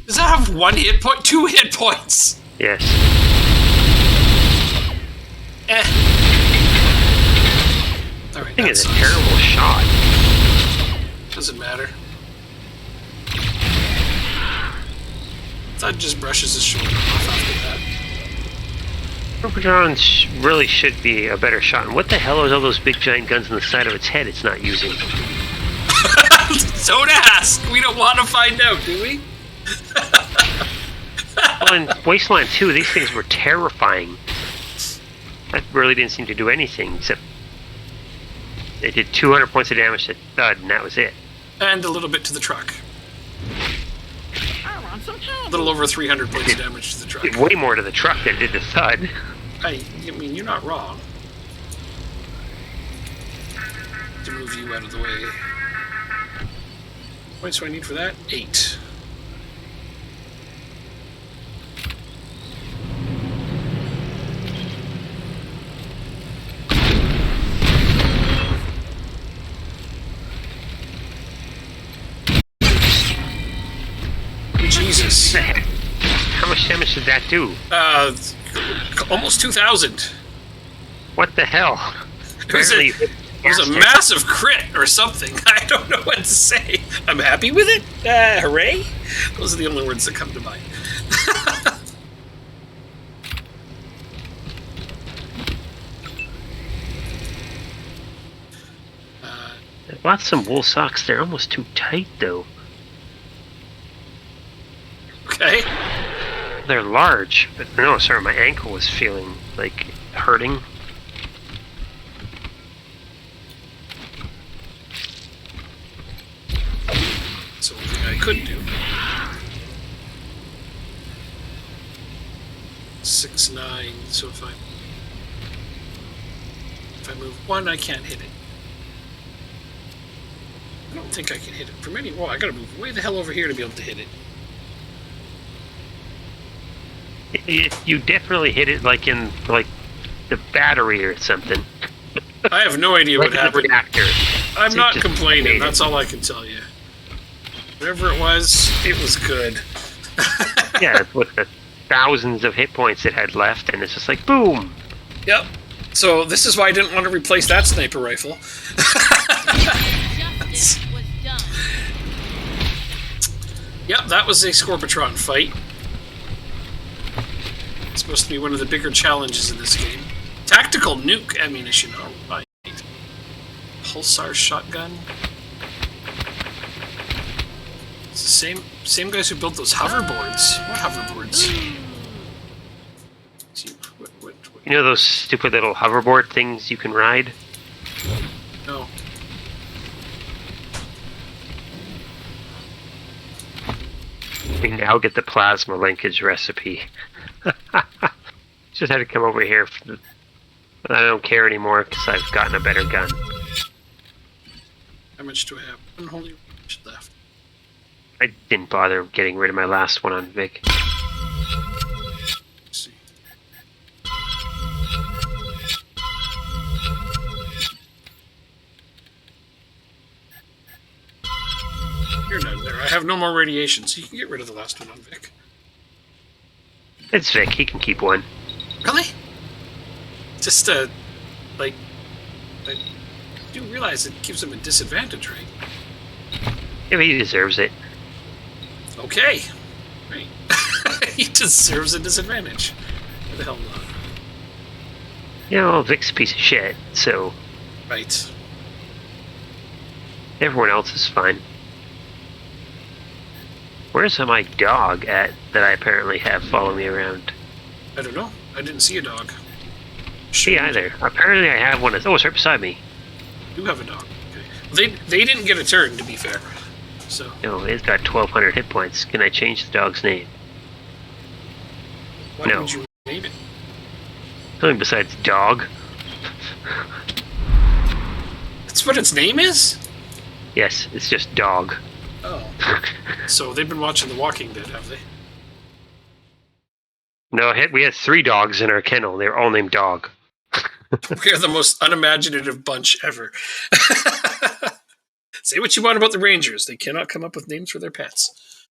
Does that have 1 hit point? 2 hit points? Yes. Alright, I think it's a terrible shot. Doesn't matter. That just brushes his shoulder off after that. Robotron really should be a better shot. And what the hell are all those big giant guns on the side of its head it's not using? Don't ask! We don't want to find out, do we? Well, in Wasteland 2, these things were terrifying. That really didn't seem to do anything, except they did 200 points of damage to Thud, and that was it. And a little bit to the truck. A little over 300 points of damage to the truck. Did way more to the truck than it did to Thud. I mean, you're not wrong. To move you out of the way. What points do I need for that? 8. Jesus. How much damage did that do? Almost 2,000. What the hell? It was a massive crit or something. I don't know what to say. I'm happy with it. Hooray. Those are the only words that come to mind. I bought some wool socks. They're almost too tight, though. Okay. They're large, but no, sorry, my ankle was feeling like hurting. That's the only thing I could do. 6, 9. So if I move 1, I can't hit it. I don't think I can hit it from any. Well, I gotta move way the hell over here to be able to hit it. You definitely hit it like in the battery or something. I have no idea like what happened. Reactor. I'm not complaining. That's all I can tell you. Whatever it was good. Yeah, with the thousands of hit points it had left, and it's just like boom. Yep. So this is why I didn't want to replace that sniper rifle. Yep, that was a Scorpatron fight. It's supposed to be one of the bigger challenges in this game. Tactical nuke ammunition. Oh, right. Pulsar shotgun. It's the same guys who built those hoverboards. What hoverboards? You know those stupid little hoverboard things you can ride? No. We now get the plasma linkage recipe. Just had to come over here. I don't care anymore because I've gotten a better gun. How much do I have? One holy wrench left. I didn't bother getting rid of my last one on Vic. Let's see. You're not there. I have no more radiation, so you can get rid of the last one on Vic. It's Vic. He can keep one. Really? Just, like, I do realize it gives him a disadvantage, right? Yeah, but he deserves it. Okay. Right. He deserves a disadvantage. Why the hell not? You know, Vic's a piece of shit, so... Right. Everyone else is fine. Where's my dog at that I apparently have following me around? I don't know. I didn't see a dog. Me either. Apparently I have one. Oh, it's right beside me. You have a dog. Okay. They didn't get a turn, to be fair. So. No, it's got 1,200 hit points. Can I change the dog's name? Why would you name it? Something besides dog. That's what its name is? Yes, it's just dog. Oh. So they've been watching The Walking Dead, have they? No, we had 3 dogs in our kennel. They were all named Dog. We are the most unimaginative bunch ever. Say what you want about the Rangers. They cannot come up with names for their pets.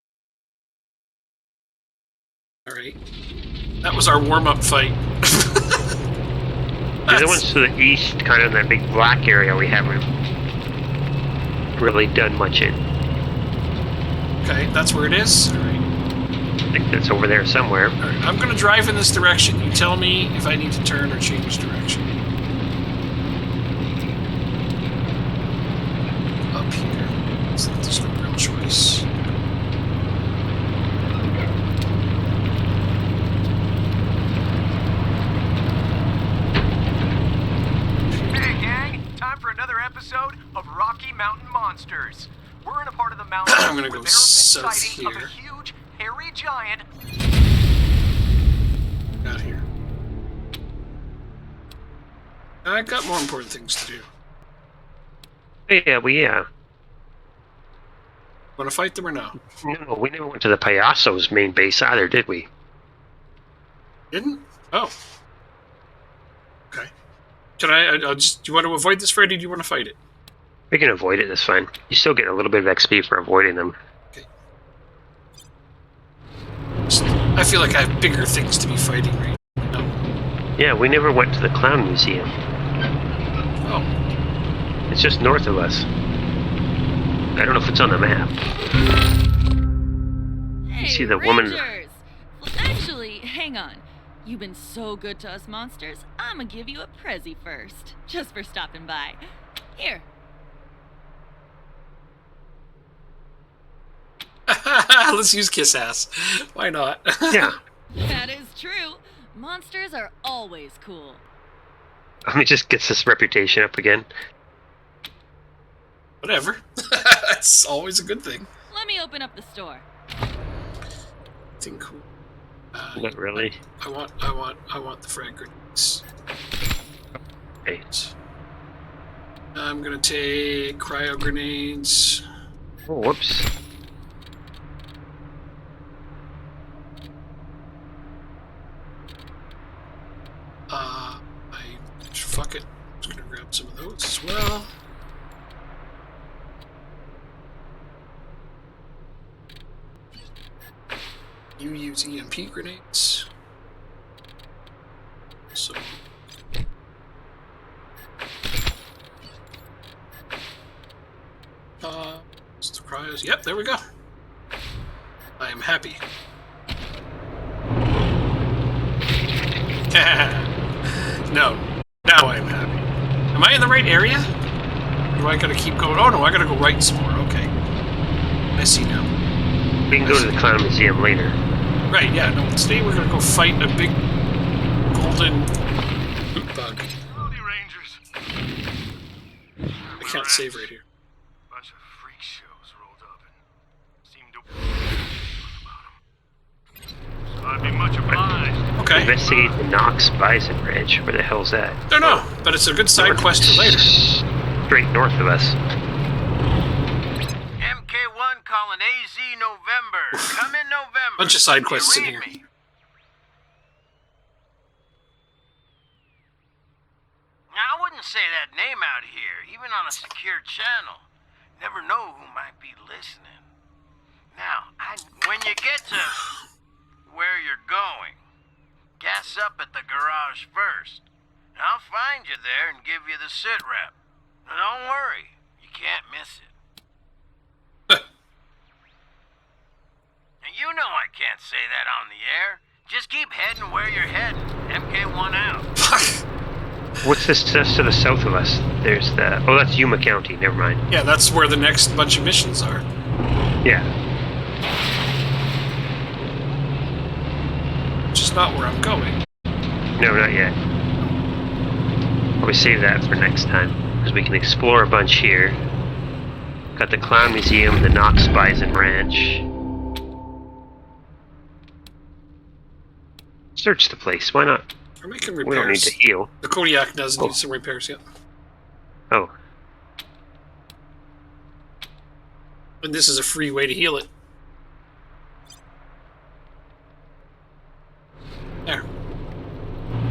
Alright. That was our warm-up fight. The other ones to the east, kind of in that big black area we haven't really done much in. Okay, that's where it is? Alright. I think that's over there somewhere. Alright, I'm going to drive in this direction. You tell me if I need to turn or change direction. Up here. It's not the real choice. Hey gang, time for another episode of Rocky Mountain Monsters. We're in a part of the mountains I'm gonna go where there have been south sightings of here. a huge, hairy giant. Out here. I got more important things to do. Yeah, Want to fight them or no? No, we never went to the Payaso's main base either, did we? Didn't? Oh. Okay. Can I'll just, do you want to avoid this, Freddy? Do you want to fight it? We can avoid it, that's fine. You still get a little bit of XP for avoiding them. Okay. I feel like I have bigger things to be fighting right now. Yeah, we never went to the Clown Museum. Oh. It's just north of us. I don't know if it's on the map. Hey, You see the Rangers! woman... Well, actually, hang on. You've been so good to us monsters, I'm gonna give you a prezi first. Just for stopping by. Here. Let's use Kiss Ass. Why not? Yeah. That is true. Monsters are always cool. I mean, it just gets this reputation up again. Whatever. That's always a good thing. Let me open up the store. Thing cool. Not really. I want the frag grenades. Okay. I'm gonna take cryo grenades. Oh, whoops. Fuck it. I'm just gonna grab some of those as well. You use EMP grenades. So. It's the cryos. Yep, there we go. I am happy. No. Now I am happy. Am I in the right area? Or do I gotta keep going? Oh no, I gotta go right some more. Okay. I see now. We can go to the Clown Museum later. Right, yeah, no, today we're gonna go fight a big golden bug. Howdy, Rangers. I can't save right here. Bunch of freak shows rolled up and seemed to about them. So I'd be much obliged. Okay. Investigate the Knox Bison Ranch. Where the hell's that? Don't know, but it's a good side quest for later. Straight north of us. MK1 calling AZ November. Come in November. Bunch of side quests in You here. read me? Now, I wouldn't say that name out here, even on a secure channel. Never know who might be listening. Now, when you get to where you're going, gas up at the garage first. I'll find you there and give you the sit rep. Now, don't worry, you can't miss it. And you know I can't say that on the air. Just keep heading where you're heading. MK1 out. What's this just to the south of us? There's the... Oh, that's Yuma County. Never mind. Yeah, that's where the next bunch of missions are. Yeah. Which is not where I'm going. No, not yet. Probably save that for next time. Because we can explore a bunch here. Got the Clown Museum, the Knox Bison Ranch. Search the place. Why not? We're making repairs. We don't need to heal. The Kodiak does need some repairs yet. Oh. And this is a free way to heal it. There.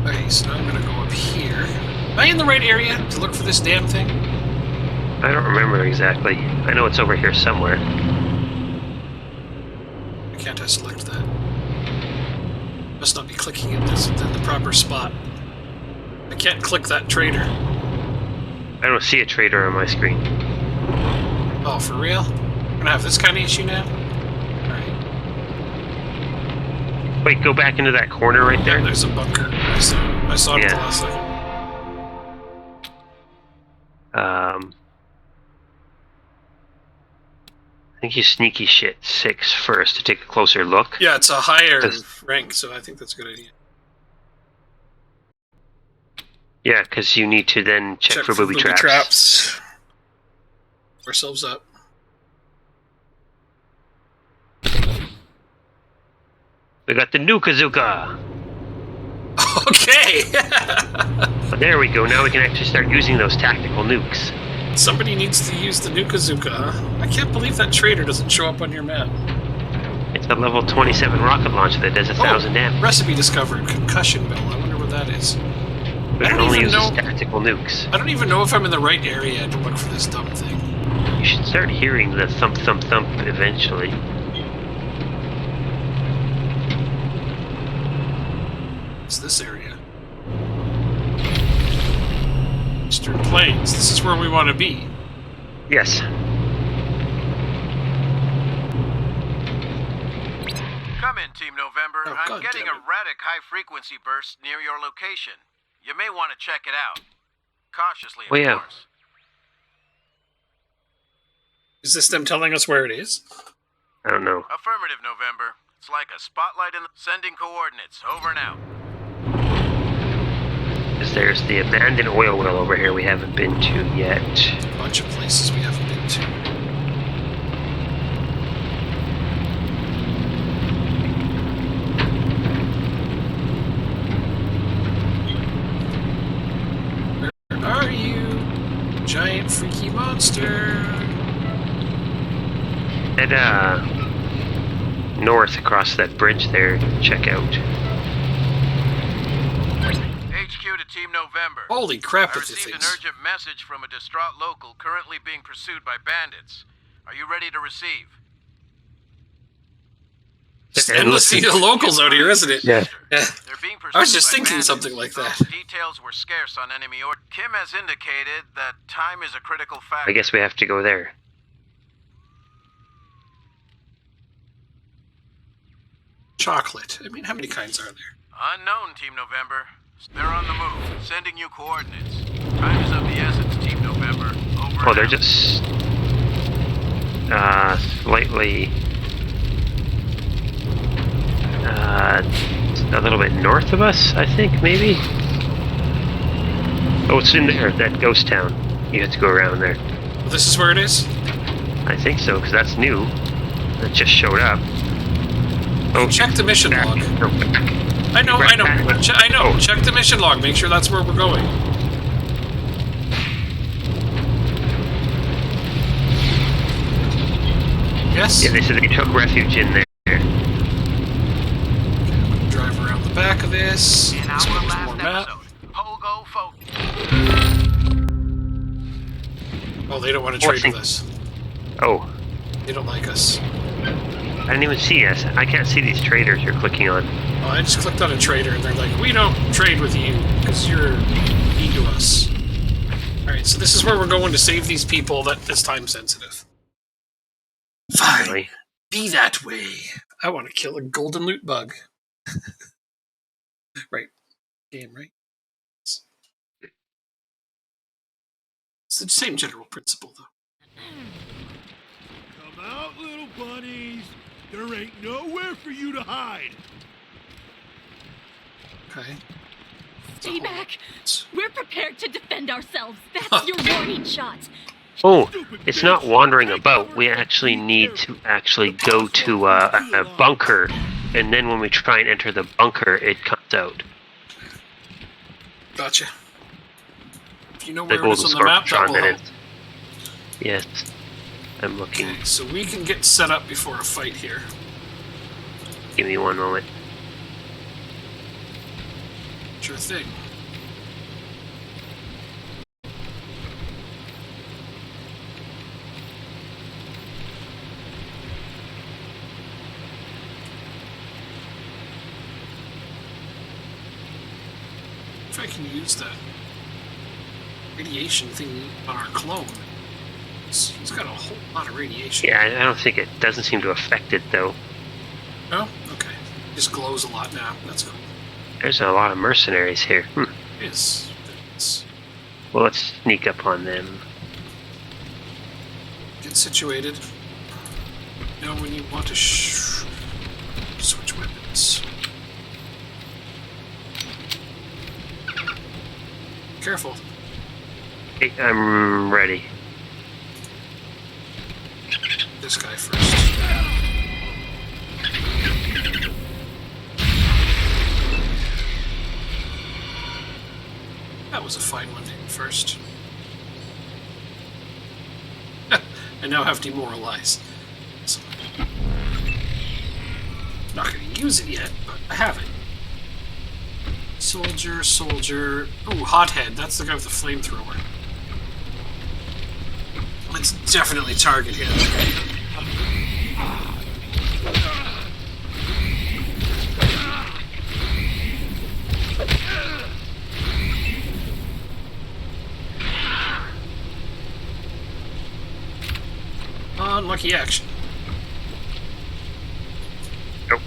Okay, so now I'm gonna go up here. Am I in the right area to look for this damn thing? I don't remember exactly. I know it's over here somewhere. Why can't I select that? Must not be clicking it in the proper spot. I can't click that trader. I don't see a trader on my screen. Oh, for real? I'm gonna have this kind of issue now? Alright. Wait, go back into that corner right there? Yeah, there's a bunker. I saw it the last second. I think you sneaky shit 6 first to take a closer look. Yeah, it's a higher rank, so I think that's a good idea. Yeah, because you need to then check for booby traps. Ourselves up. We got the Nukazuka. Okay. There we go. Now we can actually start using those tactical nukes. Somebody needs to use the Nukazuka, huh? I can't believe that trader doesn't show up on your map. It's a level 27 rocket launcher that does 1,000 damage. Recipe discovered. Concussion bell. I wonder what that is. But it only uses tactical nukes. I don't even know if I'm in the right area to look for this dumb thing. You should start hearing the thump thump thump eventually. It's this area. Eastern Plains. This is where we want to be. Yes. Come in, Team November. Oh, I'm getting erratic high-frequency bursts near your location. You may want to check it out. Cautiously, of course. Is this them telling us where it is? I don't know. Affirmative, November. It's like a spotlight in the sending coordinates. Over and out. There's the abandoned oil well over here we haven't been to yet. A bunch of places we haven't been to. Where are you? Giant freaky monster. Head north across that bridge there. Check out. HQ to Team November. Holy crap, I with the received an things. urgent message from a distraught local currently being pursued by bandits. Are you ready to receive? Just endless sea of locals out here, isn't it? Yeah. They're being pursued I was just by thinking bandits, something like though that. Details were scarce on enemy order. Kim has indicated that time is a critical factor. I guess we have to go there. Chocolate. I mean, how many kinds are there? Unknown, Team November. They're on the move, sending you coordinates. Time is of the essence, Team November. Over. Oh, they're just slightly a little bit north of us, I think, maybe. Oh, it's in there, that ghost town. You have to go around there. This is where it is? I think so, because that's new. That just showed up. Oh, check the mission log. No, back. I know. I know. Oh. Check the mission log. Make sure that's where we're going. Yes? Yeah, they said they took refuge in there. Drive around the back of this. In Let's our get last more map. episode, Pogo Folk. Oh, they don't want to trade with us. Oh. They don't like us. I didn't even see us. I can't see these traders you're clicking on. Oh, I just clicked on a trader and they're like, we don't trade with you because you're mean to us. Alright, so this is where we're going to save these people that is time sensitive. Fine. Really? Be that way. I want to kill a golden loot bug. Right. Game, right? It's the same general principle, though. Come out, little bunnies. There ain't nowhere for you to hide. Okay. Stay back. We're prepared to defend ourselves. That's your warning shot. Oh, it's not wandering about. We actually need to actually go to a bunker, and then when we try and enter the bunker, it comes out. Gotcha. If you know The where it is golden on the map, that will help. Yes, I'm looking. Okay, so we can get set up before a fight here. Give me one moment. Sure thing. If I can use that radiation thing on our clone. He's got a whole lot of radiation. Yeah, I don't think it doesn't seem to affect it though. No? Okay. Just glows a lot now. That's cool. There's a lot of mercenaries here. Yes. Well, let's sneak up on them. Get situated. Know when you want to switch weapons. Careful. Okay, I'm ready. This guy first. That was a fine one to hit first. I now have demoralized. So, not going to use it yet, but I have it. Soldier, soldier. Ooh, hothead. That's the guy with the flamethrower. Let's definitely target him. Unlucky action. Nope.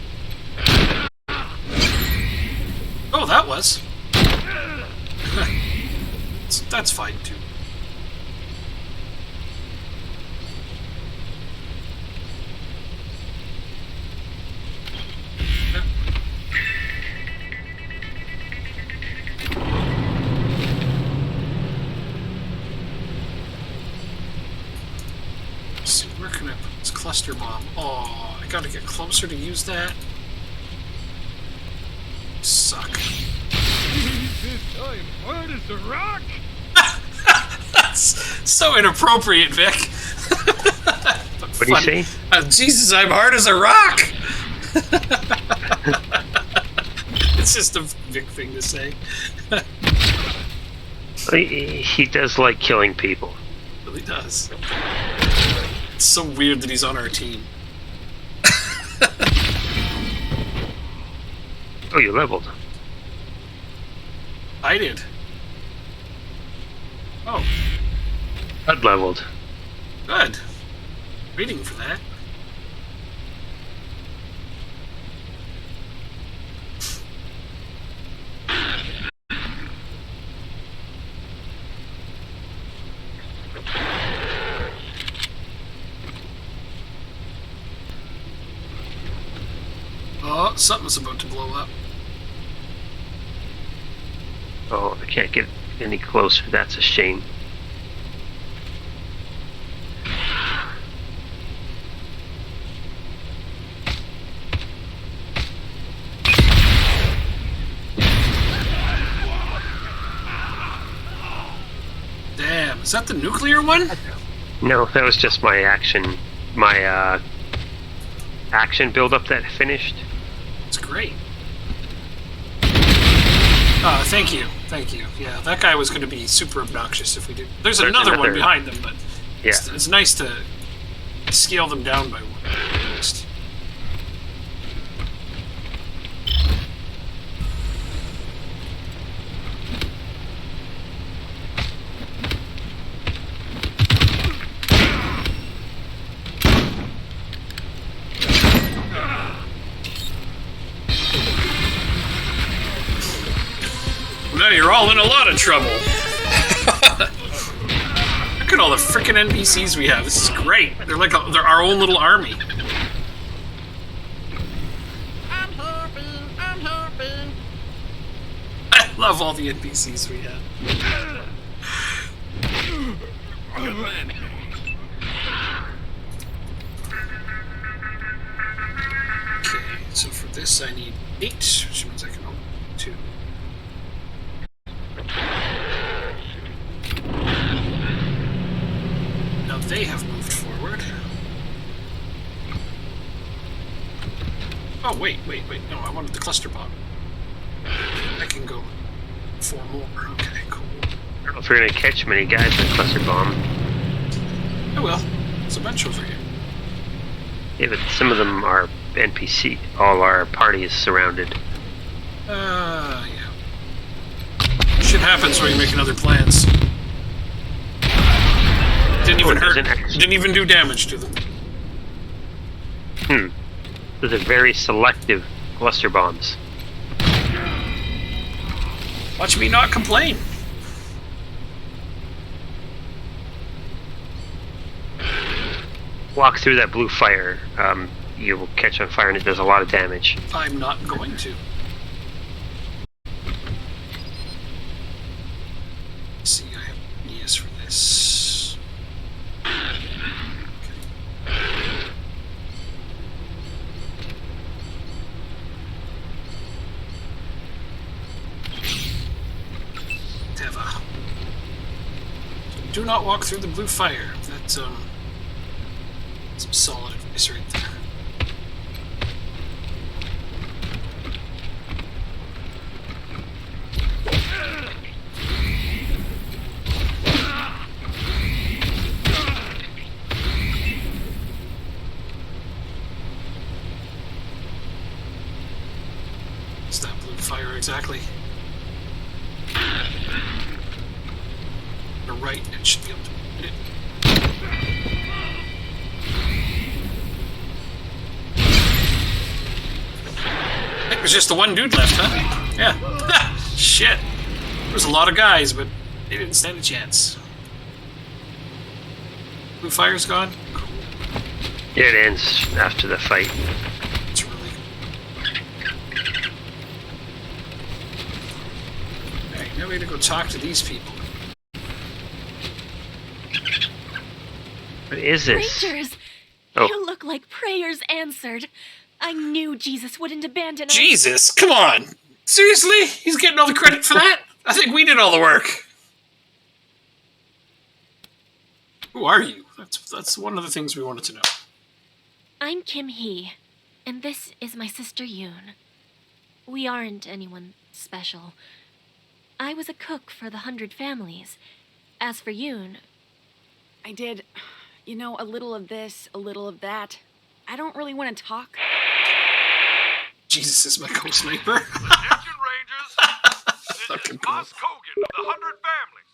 Oh, that was. That's fine too. Let's see, where can I put this cluster bomb? Oh, I gotta get closer to use that. Suck. I'm hard as a rock. That's so inappropriate, Vic. What do you say? Jesus, I'm hard as a rock. It's just a Vic thing to say. He does like killing people. Really does. It's so weird that he's on our team. Oh, you leveled. I did. Oh. HUD leveled. Good. Waiting for that. Oh, something's about to blow up. Oh, I can't get any closer. That's a shame. Damn, is that the nuclear one? No, that was just my action, my action build-up that finished. It's great. Thank you. Thank you. Yeah, that guy was going to be super obnoxious if we did. There's another one behind them, but yeah. It's nice to scale them down by one at least. Now you're all in a lot of trouble. Look at all the frickin' NPCs we have. This is great. They're like they're our own little army. I'm hoping. I love all the NPCs we have. Okay, so for this I need 8, which means I can open 2. Now they have moved forward. Oh, wait. No, I wanted the cluster bomb. I can go 4 more. Okay, cool. I don't know if you're going to catch many guys with cluster bomb. Oh well. There's a bunch over here. Yeah, but some of them are NPC. All our party is surrounded. Yeah. Shit happens when you make other plans. Didn't even hurt. Didn't even do damage to them. Those are very selective cluster bombs. Watch me not complain. Walk through that blue fire. You will catch on fire and it does a lot of damage. I'm not going to. Let's see, I have ideas for this. Deva. Do not walk through the blue fire. That's some solid advice right there. What's that blue fire exactly? The right, it should be able to hit it. I think there's just the one dude left, huh? Yeah. Shit. There's a lot of guys, but they didn't stand a chance. Blue fire's gone? Cool. Yeah, it ends after the fight. It's really... Alright, now we gotta go talk to these people. What is this? Rangers! Oh. You look like prayers answered. I knew Jesus wouldn't abandon us. Jesus? Come on! Seriously? He's getting all the credit for that? I think we did all the work. Who are you? That's one of the things we wanted to know. I'm Kim Hee, and this is my sister Yoon. We aren't anyone special. I was a cook for the 100 families. As for Yoon... I did, a little of this, a little of that. I don't really want to talk. Jesus is my co-sniper. Attention, Rangers! This is Boss Kogan of the 100 Families.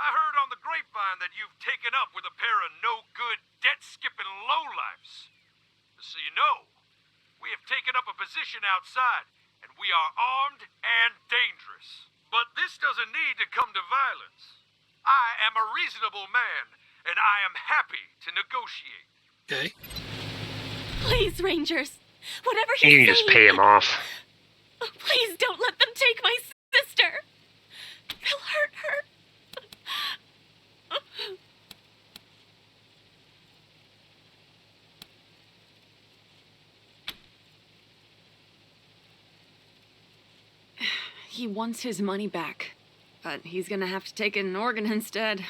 I heard on the grapevine that you've taken up with a pair of no-good, debt-skipping lowlifes. So you know, we have taken up a position outside, and we are armed and dangerous. But this doesn't need to come to violence. I am a reasonable man, and I am happy to negotiate. Okay. Please, Rangers. Whatever You he's can just saying- pay him off. Oh, please don't let them take my sister. They'll hurt her. He wants his money back, but he's gonna have to take an organ instead.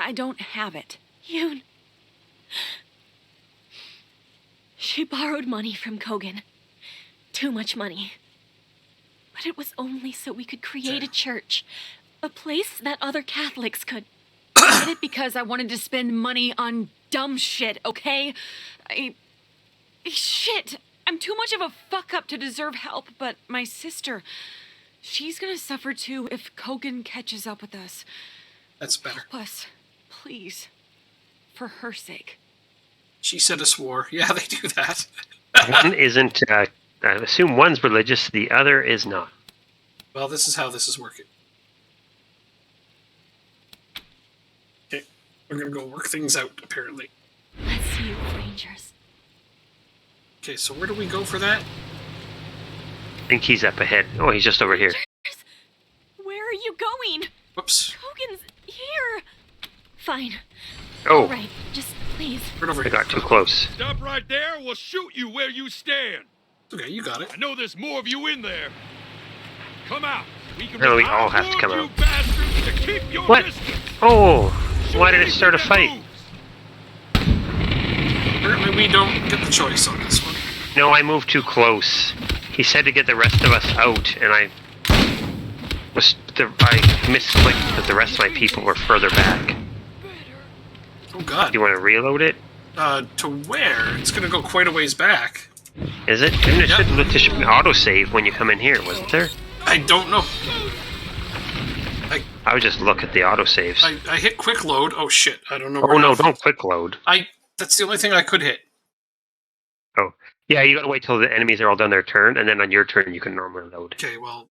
I don't have it. Yoon. She borrowed money from Kogan. Too much money. But it was only so we could create a church. A place that other Catholics could. I did it because I wanted to spend money on dumb shit, okay? Shit! I'm too much of a fuck-up to deserve help, but my sister... She's gonna suffer too if Kogan catches up with us. That's better. Help us, please. For her sake. She said a swore. Yeah, they do that. One isn't, I assume one's religious, the other is not. Well, this is how this is working. Okay, we're gonna go work things out, apparently. Let's see you, Rangers. Okay, so where do we go for that? I think he's up ahead. Oh, he's just over here. Where are you going? Whoops. Kogan's here. Fine. Oh. All right, just please. I got too close. Stop right there, we'll shoot you where you stand. Okay, you got it. I know there's more of you in there. Come out. We can No, we all have to come you out. bastards to keep your What? distance. Oh, why did it start a fight? Apparently we don't get the choice on this one. No, I moved too close. He said to get the rest of us out, and I misclicked because the rest of my people were further back. Oh god. You want to reload it? To where? It's gonna go quite a ways back. Is it? Didn't it should autosave when you come in here, wasn't there? I don't know. I would just look at the autosaves. I hit quick load. Oh shit, I don't know Oh where no, to- don't quick load. That's the only thing I could hit. Oh. Yeah, you gotta wait till the enemies are all done their turn, and then on your turn you can normally load. Okay, well,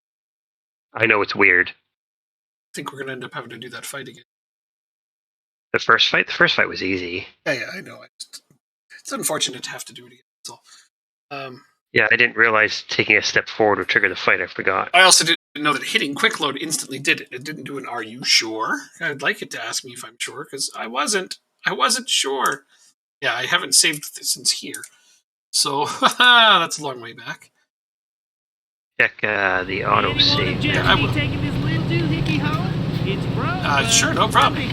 I know it's weird. I think we're gonna end up having to do that fight again. The first fight was easy. Yeah, I know. It's unfortunate to have to do it again. That's all. Yeah, I didn't realize taking a step forward would trigger the fight. I forgot. I also didn't know that hitting quick load instantly did it. It didn't do an "Are you sure?" I'd like it to ask me if I'm sure, because I wasn't. I wasn't sure. Yeah, I haven't saved this since here, so that's a long way back. Check the auto save. Yeah, I will. Sure, no problem.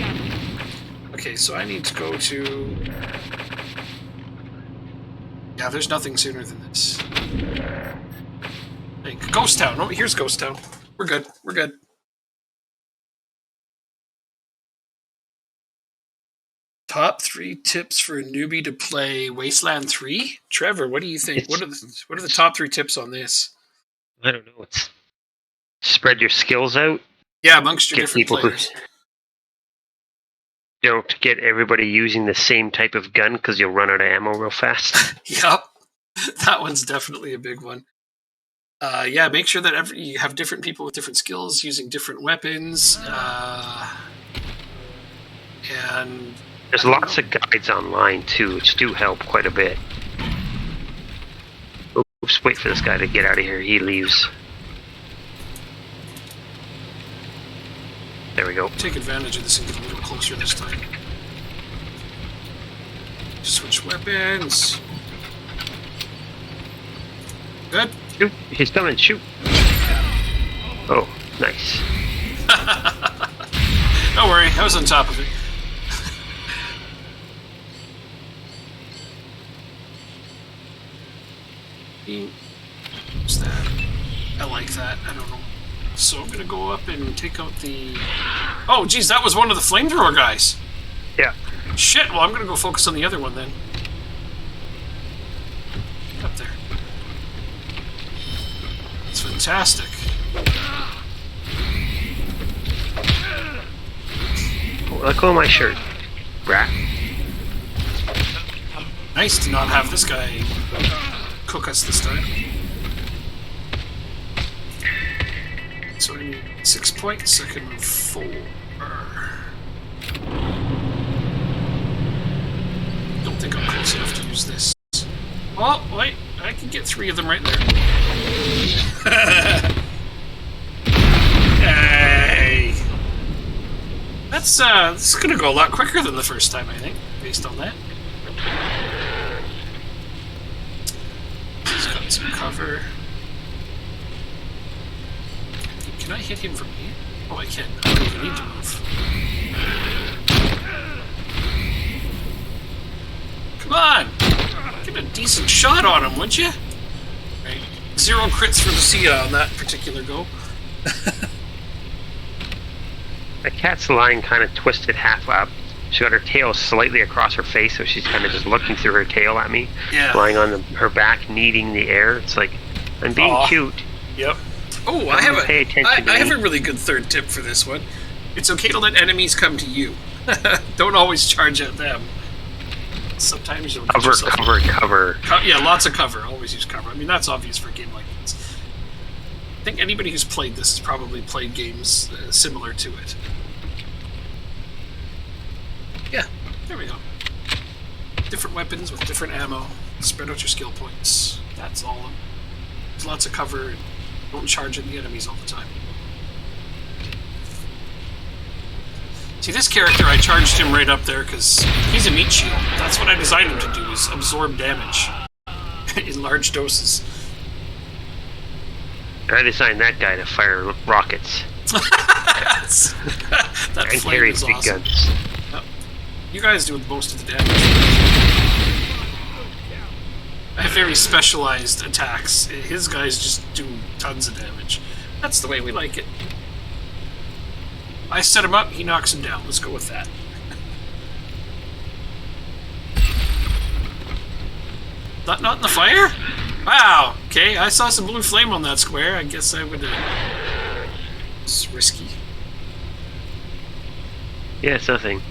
Okay, so I need to go to... Yeah, there's nothing sooner than this. Hey, Ghost Town. Oh, here's Ghost Town. We're good. We're good. Top 3 tips for a newbie to play Wasteland 3? Trevor, what do you think? What are the top 3 tips on this? I don't know. It's spread your skills out. Yeah, amongst your different players. Don't get everybody using the same type of gun because you'll run out of ammo real fast. Yep, that one's definitely a big one. Yeah, make sure that you have different people with different skills using different weapons. And there's lots of guides online too, which do help quite a bit. Oops, wait for this guy to get out of here. He leaves. There we go. Take advantage of this and get a little closer this time. Switch weapons. Good. Shoot. He's coming. Shoot. Oh, nice. Don't worry, I was on top of it. What's that? I like that. I don't know. So I'm gonna go up and take out the... Oh, geez, that was one of the flamethrower guys. Yeah. Shit, well, I'm gonna go focus on the other one then. Up there. That's fantastic. Oh, let go of my shirt, brat. Nice to not have this guy cook us this time. So I need 6 points. I can move 4. Don't think I'm close enough to use this. Oh, wait. I can get 3 of them right there. Hey! This is gonna go a lot quicker than the first time, I think, based on that. He's got some cover. Can I hit him from here? Oh, I can. I don't even need to move. Come on! Get a decent shot on him, would you? Right. 0 crits for Lucia on that particular go. The cat's lying kind of twisted half up. She got her tail slightly across her face, so she's kind of just looking through her tail at me. Yeah. Lying on her back, kneading the air. It's like, I'm being cute. Yep. Oh, I have a really good third tip for this one. It's okay to let enemies come to you. Don't always charge at them. Sometimes you'll get Cover. Yeah, lots of cover. Always use cover. I mean, that's obvious for a game like this. I think anybody who's played this has probably played games similar to it. Yeah, there we go. Different weapons with different ammo. Spread out your skill points. That's all. There's lots of cover. And don't charge at the enemies all the time. See, this character, I charged him right up there because he's a meat shield. That's what I designed him to do, is absorb damage in large doses. I designed that guy to fire rockets. That and flame carry is big awesome. guns. Yep. You guys do most of the damage. I have very specialized attacks. His guys just do tons of damage. That's the way we like it. I set him up, he knocks him down. Let's go with that. Not in the fire? Wow, okay, I saw some blue flame on that square. I guess I would... It's risky. Yeah, it's nothing.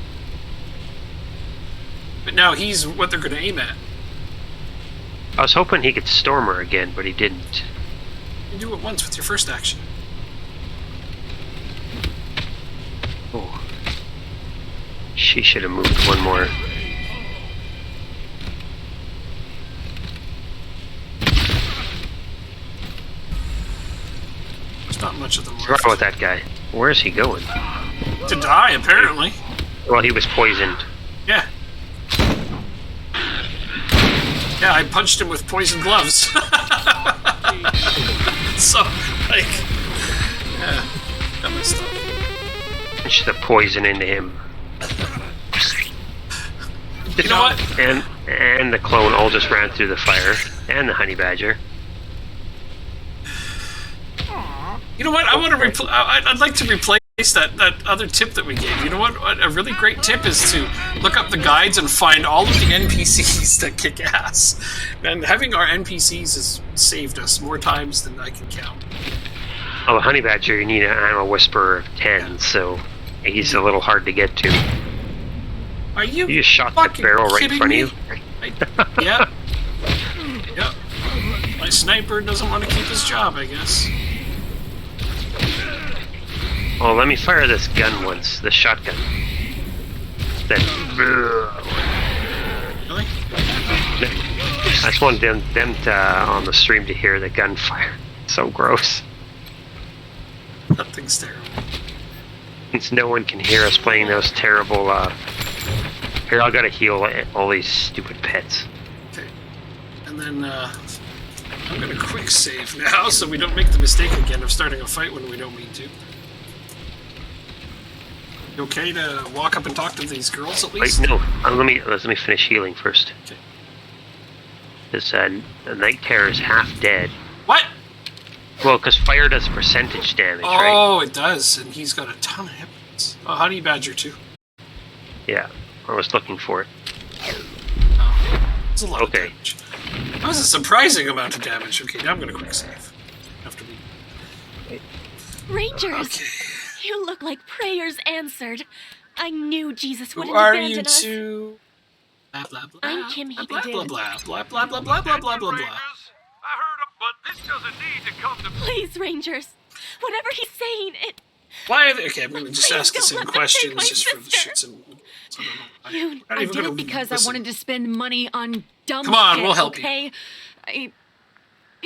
But now he's what they're going to aim at. I was hoping he could storm her again, but he didn't. You do it once with your first action. Oh. She should have moved one more. There's not much of them left. What's wrong with that guy? Where is he going? To die, apparently. Well, he was poisoned. Yeah. Yeah, I punched him with poison gloves. So, like... Yeah, that was stuff. Just the poison into him. You know what? And the clone all just ran through the fire. And the honey badger. You know what? I want to I'd like to replace that other tip that we gave. You know what? A really great tip is to look up the guides and find all of the NPCs that kick ass. And having our NPCs has saved us more times than I can count. Oh, a honey badger, you need an animal whisperer of 10, so he's a little hard to get to. Are you? You just shot the barrel right in front of you. Yeah. Yep. My sniper doesn't want to keep his job, I guess. Oh, let me fire this gun once, the shotgun. Then. Really? I just wanted them to, on the stream to hear the gunfire. So gross. That thing's terrible. Since no one can hear us playing those terrible, Here, I gotta heal all these stupid pets. Okay. And then, I'm gonna quick save now so we don't make the mistake again of starting a fight when we don't mean to. You okay to walk up and talk to these girls at least? Wait, no. Let me finish healing first. Okay. This the Night Terror is half dead. What? Well, because fire does percentage damage, right? Oh, it does, and he's got a ton of hit points. Oh, honey badger too. Yeah, I was looking for it. Oh, it's a lot of damage. That was a surprising amount of damage. Okay, now I'm gonna quick save. After we... Rangers! Okay. You look like prayers answered. I knew Jesus wouldn't Who are abandon you us. two? Blah blah blah. I'm Kim He blah, the blah, Dead. blah blah blah blah blah blah blah blah blah. I heard him, but this doesn't need to come to... Please, Rangers. Whatever he's saying, it... Why are they... Okay, I'm gonna just ask the don't same let them take questions my just for the sister. shits and... Yoon, I did it because I wanted to spend money on dumb Come on, shit, we'll help you. okay?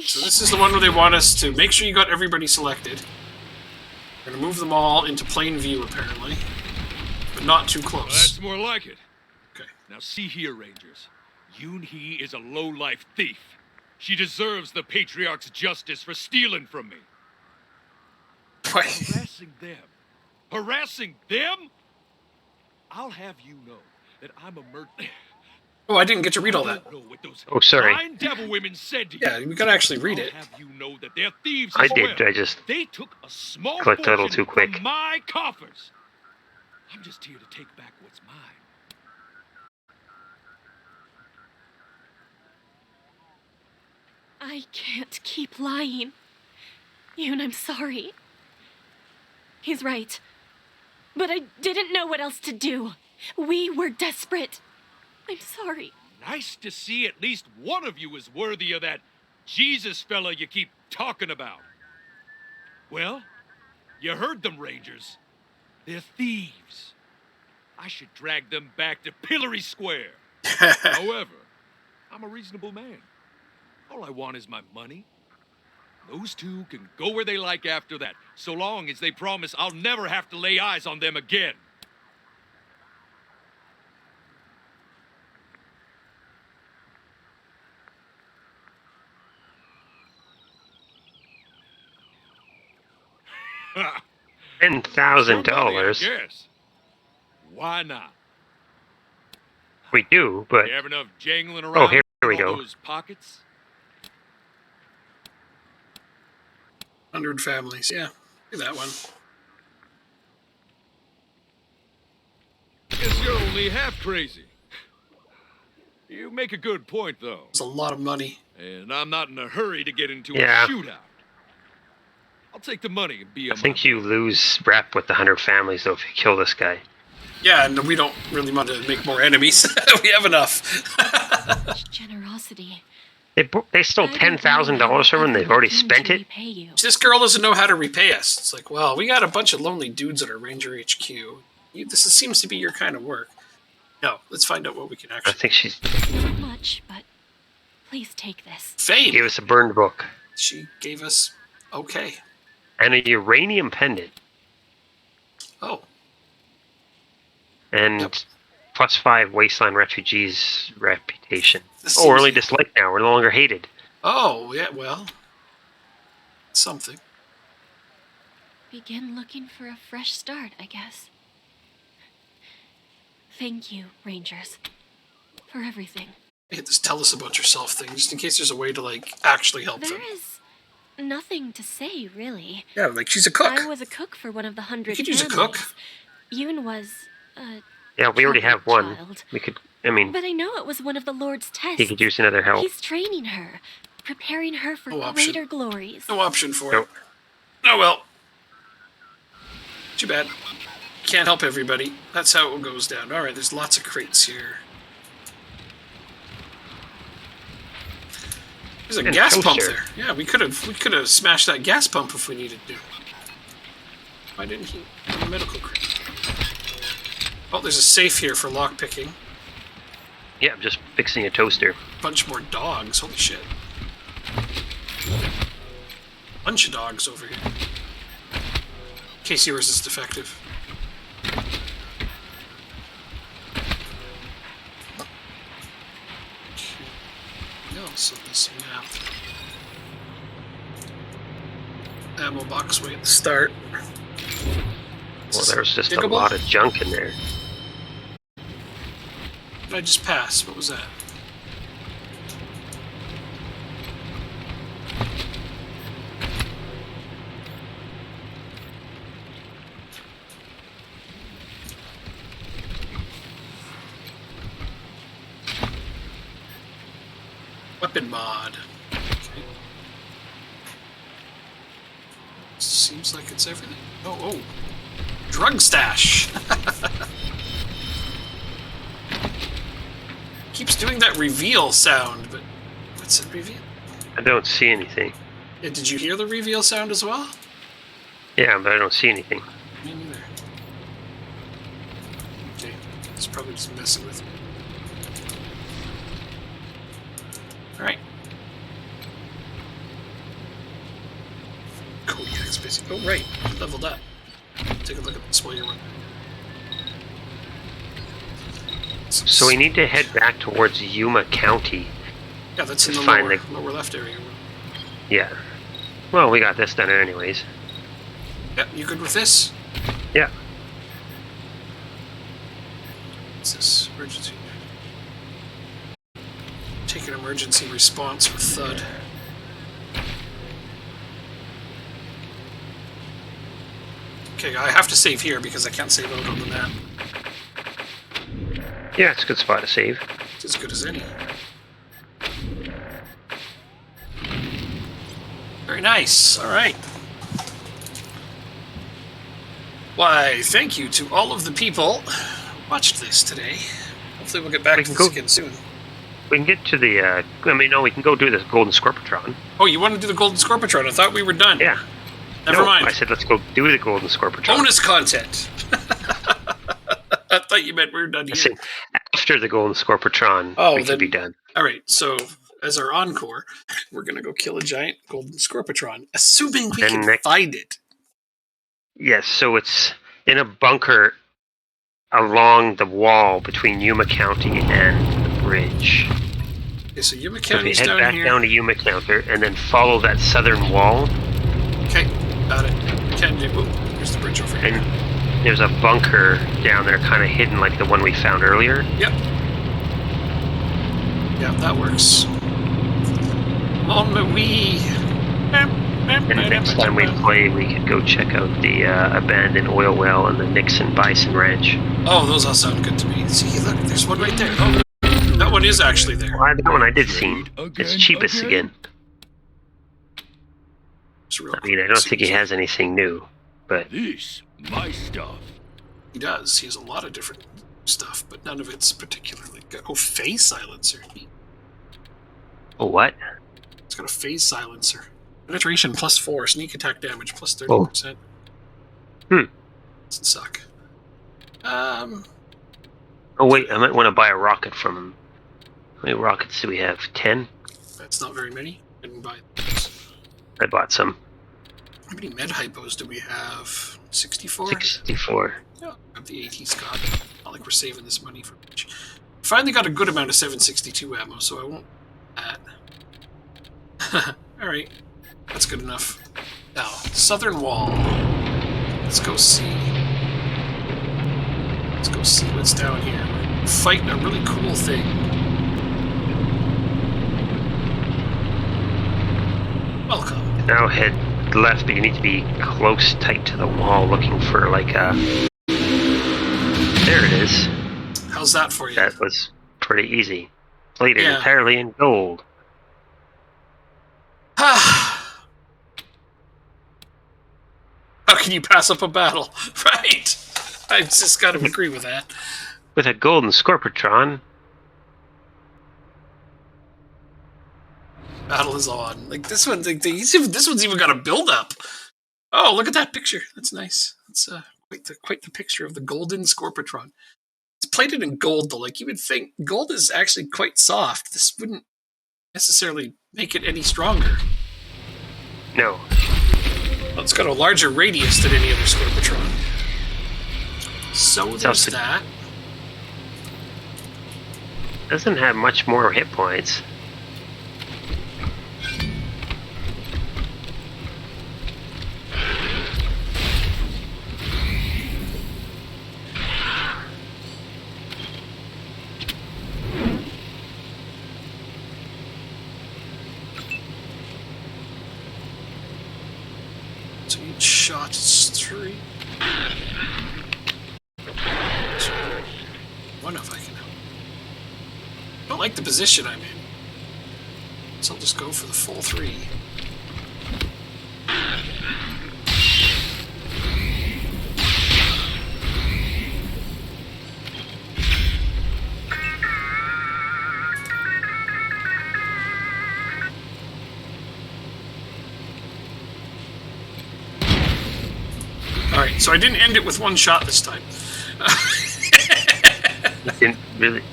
So this is the one where they want us to make sure you got everybody selected. We're gonna move them all into plain view, apparently. But not too close. Well, that's more like it. Okay. Now see here, Rangers. Yoon-hee is a low-life thief. She deserves the Patriarch's justice for stealing from me. Harassing them? Harassing them? I'll have you know that I'm a Oh, I didn't get to read all that. Oh, sorry. 9 devil women said to you. Yeah, we gotta actually read it. I'll have you know that they're thieves I as did. well. I just They took a small clicked a little fortune too quick. from my coffers. I'm just here to take back what's mine. I can't keep lying. Yoon, I'm sorry. He's right. But I didn't know what else to do. We were desperate. I'm sorry. Nice to see at least one of you is worthy of that Jesus fella you keep talking about. Well, you heard them, Rangers. They're thieves. I should drag them back to Pillory Square. However, I'm a reasonable man. All I want is my money. Those two can go where they like after that, so long as they promise I'll never have to lay eyes on them again. $10,000. Yes. Why not? We do, but You have enough jangling around oh, here we in all go. those pockets? 100 families. Yeah, do that one. Guess you're only half crazy. You make a good point, though. It's a lot of money. And I'm not in a hurry to get into Yeah. a shootout. I'll take the money and be I a think you lose rep with the 100 families, though, if you kill this guy. Yeah, and we don't really want to make more enemies. We have enough. Such generosity. They stole $10,000 from him and they've already spent it? This girl doesn't know how to repay us. It's like, well, we got a bunch of lonely dudes at our Ranger HQ. This seems to be your kind of work. No, let's find out what we can actually... I think she's... Not much, but please take this. Fame! Gave us a burned book. She gave us... Okay. And a uranium pendant. Oh. And +5 Wasteland refugees reputation. This Oh, we're seems- only disliked now. We're no longer hated. Oh, yeah, well... Something. Begin looking for a fresh start, I guess. Thank you, Rangers, for everything. Hit this tell us about yourself thing, just in case there's a way to, like, actually help them. There is nothing to say, really. Yeah, like, she's a cook. I was a cook for one of the 100 You could use a families. cook. Yoon was Yeah, we already have one. child. We could... I mean, But I know it was one of the Lord's tests. he could use another help. He's training her, preparing her for No option. greater glories. No option for Nope. it. Oh, well. Too bad. Can't help everybody. That's how it goes down. Alright, there's lots of crates here. There's a And gas pump toaster. there. Yeah, we could have smashed that gas pump if we needed to. Why didn't he? A medical crate. Oh, there's a safe here for lockpicking. Yeah, I'm just fixing a toaster. Bunch more dogs. Holy shit. Bunch of dogs over here. In case yours is defective. So this map. Ammo box way at the start. Well, there's just Diggable? a lot of junk in there. Did I just pass? What was that? Weapon mod. Okay. Seems like it's everything. Oh. Drug stash. Keeps doing that reveal sound, but what's it reveal? I don't see anything. Yeah, did you hear the reveal sound as well? Yeah, but I don't see anything. Me neither. Okay, it's probably just messing with me. Alright. Kodiak space. Oh, right. Leveled up. Take a look at this while you're running. So we need to head back towards Yuma County. Yeah, that's in to the find lower left area. Yeah. Well, we got this done anyways. Yeah, you good with this? Yeah. What's this? Emergency. take an emergency response with Thud. Okay, I have to save here because I can't save out on the map. Yeah, it's a good spot to save. It's as good as any. Very nice. All right. Why, thank you to all of the people who watched this today. Hopefully we'll get back to this again soon. We can get to the, we can go do this Golden Scorpitron. Oh, you want to do the Golden Scorpitron? I thought we were done. Yeah. Never mind. I said let's go do the Golden Scorpitron. Bonus content. I thought you meant we were done here. I said after the Golden Scorpitron, we could be done. All right, so as our encore, we're going to go kill a giant Golden Scorpitron, assuming we can find it. Yes, so it's in a bunker along the wall between Yuma County and the bridge. Okay, so Yuma County's down here. Head back down to Yuma County and then follow that southern wall. Okay, got it. Can do. Oh, here's the bridge over here. And there's a bunker down there kind of hidden like the one we found earlier. Yep. Yeah, that works. On the Wii. And next time we play, we could go check out the abandoned oil well and the Nixon Bison Ranch. Oh, those all sound good to me. See, look, there's one right there. Oh, that one is actually there. Well, that one I did see. It's cheapest again. I mean, I don't think he has anything new, but... This, my stuff. He does. He has a lot of different stuff, but none of it's particularly good. Oh, phase silencer. Oh, what? It's got a phase silencer. Penetration +4, sneak attack damage +30%. Oh. Doesn't suck. Oh wait, I might want to buy a rocket from him. How many rockets do we have? 10? That's not very many. Didn't buy those. I bought some. How many med hypos do we have? 64? 64. Yeah, of the 8 he's got. Not like we're saving this money for much. Finally got a good amount of 762 ammo, so I won't that. Alright. That's good enough. Now, southern wall. Let's go see. Let's go see what's down here. We're fighting a really cool thing. Welcome. Now head left, but you need to be close, tight to the wall, looking for like a... There it is. How's that for you? That was pretty easy. Plated entirely in gold. How can you pass up a battle? Right! I've just got to agree with that. With a Golden Scorpitron. Battle is on. Like this one, this one's even got a build-up. Oh, look at that picture. That's nice. That's quite the picture of the Golden Scorpitron. It's plated in gold, though. Like you would think, gold is actually quite soft. This wouldn't necessarily make it any stronger. No. Well, it's got a larger radius than any other Scorpitron. So there's that. Doesn't have much more hit points. So each shot is 3. One if I can help. I don't like the position I'm in. So I'll just go for the full 3. Alright, so I didn't end it with one shot this time. You didn't really.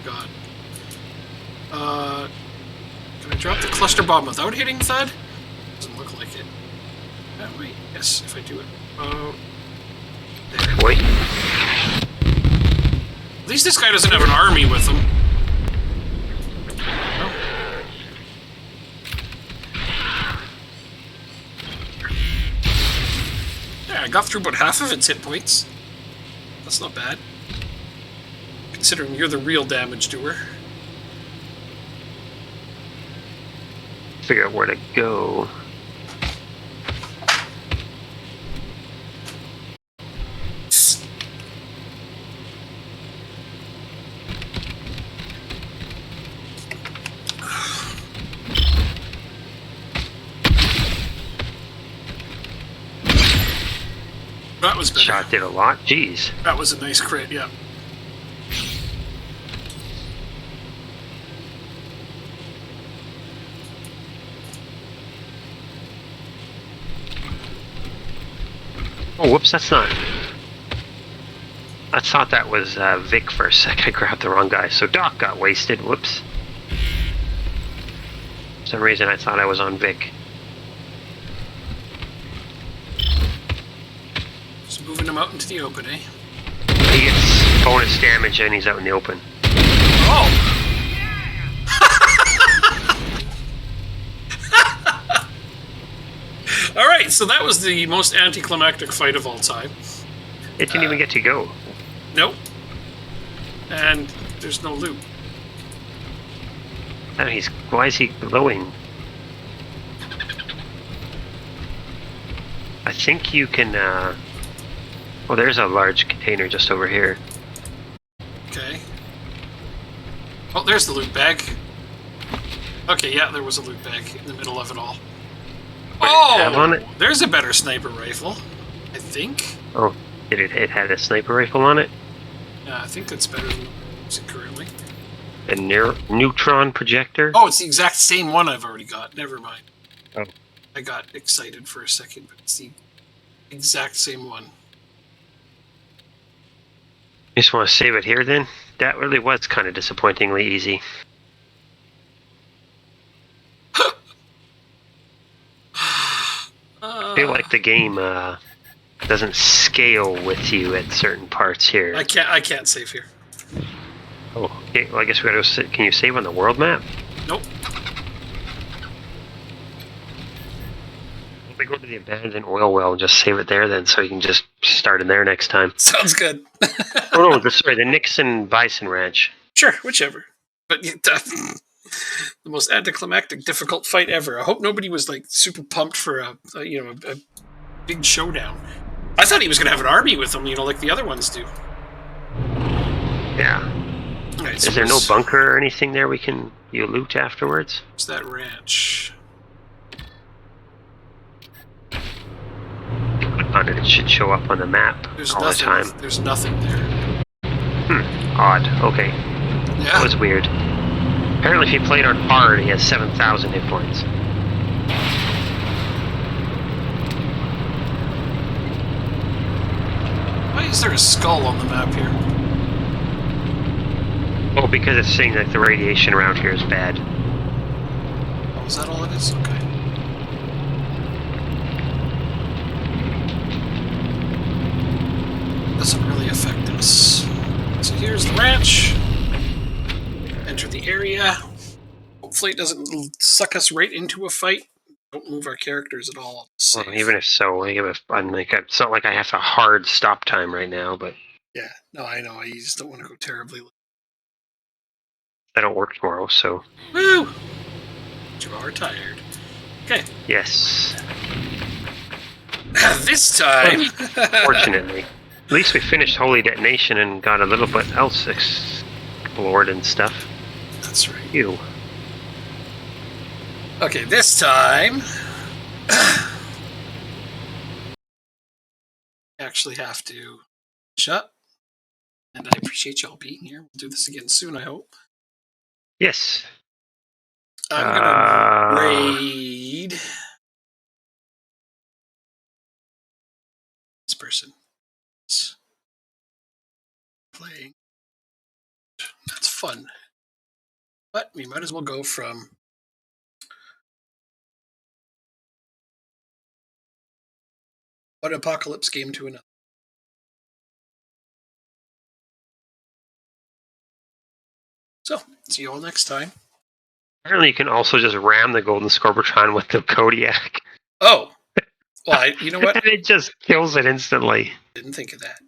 God. Can I drop the cluster bomb without hitting Thud? Doesn't look like it. Wait, yes, if I do it. There. Wait. At least this guy doesn't have an army with him. I got through about half of its hit points. That's not bad. Considering you're the real damage doer. Figure out where to go. That was better. Shot did a lot. Jeez. That was a nice crit, yeah. Oh, whoops, that's not... I thought that was Vic for a sec. I grabbed the wrong guy. So Doc got wasted. Whoops. For some reason I thought I was on Vic. Just moving him out into the open, eh? He gets bonus damage and he's out in the open. Oh! Alright, so that was the most anticlimactic fight of all time. It didn't even get to go. Nope. And there's no loot. Oh, why is he glowing? I think you can, oh, there's a large container just over here. Okay. Oh, there's the loot bag. Okay, yeah, there was a loot bag in the middle of it all. Have on it? There's a better sniper rifle, I think. Oh, it had a sniper rifle on it? Yeah, I think that's better than it currently. A neutron projector? Oh, it's the exact same one I've already got. Never mind. Oh. I got excited for a second, but it's the exact same one. You just want to save it here then? That really was kind of disappointingly easy. I feel like the game doesn't scale with you at certain parts here. I can't save here. Oh, okay. Well, I guess we gotta go. Can you save on the world map? Nope. We go to the abandoned oil well and just save it there then, so you can just start in there next time. Sounds good. Oh no, sorry, the Nixon Bison Ranch. Sure, whichever. But the most anticlimactic, difficult fight ever. I hope nobody was like super pumped for a big showdown. I thought he was going to have an army with him, like the other ones do. Yeah. Right, Is there no bunker or anything there you loot afterwards? What's that ranch? Click on it, it should show up on the map all the time. There's nothing there. Odd. Okay. Yeah. That was weird. Apparently if he played on hard, he has 7,000 hit points. Why is there a skull on the map here? Oh, because it's saying that the radiation around here is bad. Oh, is that all it is? Okay. Doesn't really affect us. So here's the ranch. Enter the area. Hopefully it doesn't suck us right into a fight. Don't move our characters at all. Well, even if so, it's not like I have a hard stop time right now, but... Yeah, no, I know. I just don't want to go terribly late. I don't work tomorrow, so... Woo! But you are tired. Okay. Yes. This time... Fortunately. At least we finished Holy Detonation and got a little bit else explored and stuff. That's right. Ew. Okay, this time... actually have to shut. And I appreciate y'all being here. We'll do this again soon, I hope. Yes. I'm gonna raid this person. It's playing. That's fun. But we might as well go from one apocalypse game to another. So, see you all next time. Apparently you can also just ram the Golden Scorbutron with the Kodiak. Oh! Well, you know what? And it just kills it instantly. Didn't think of that.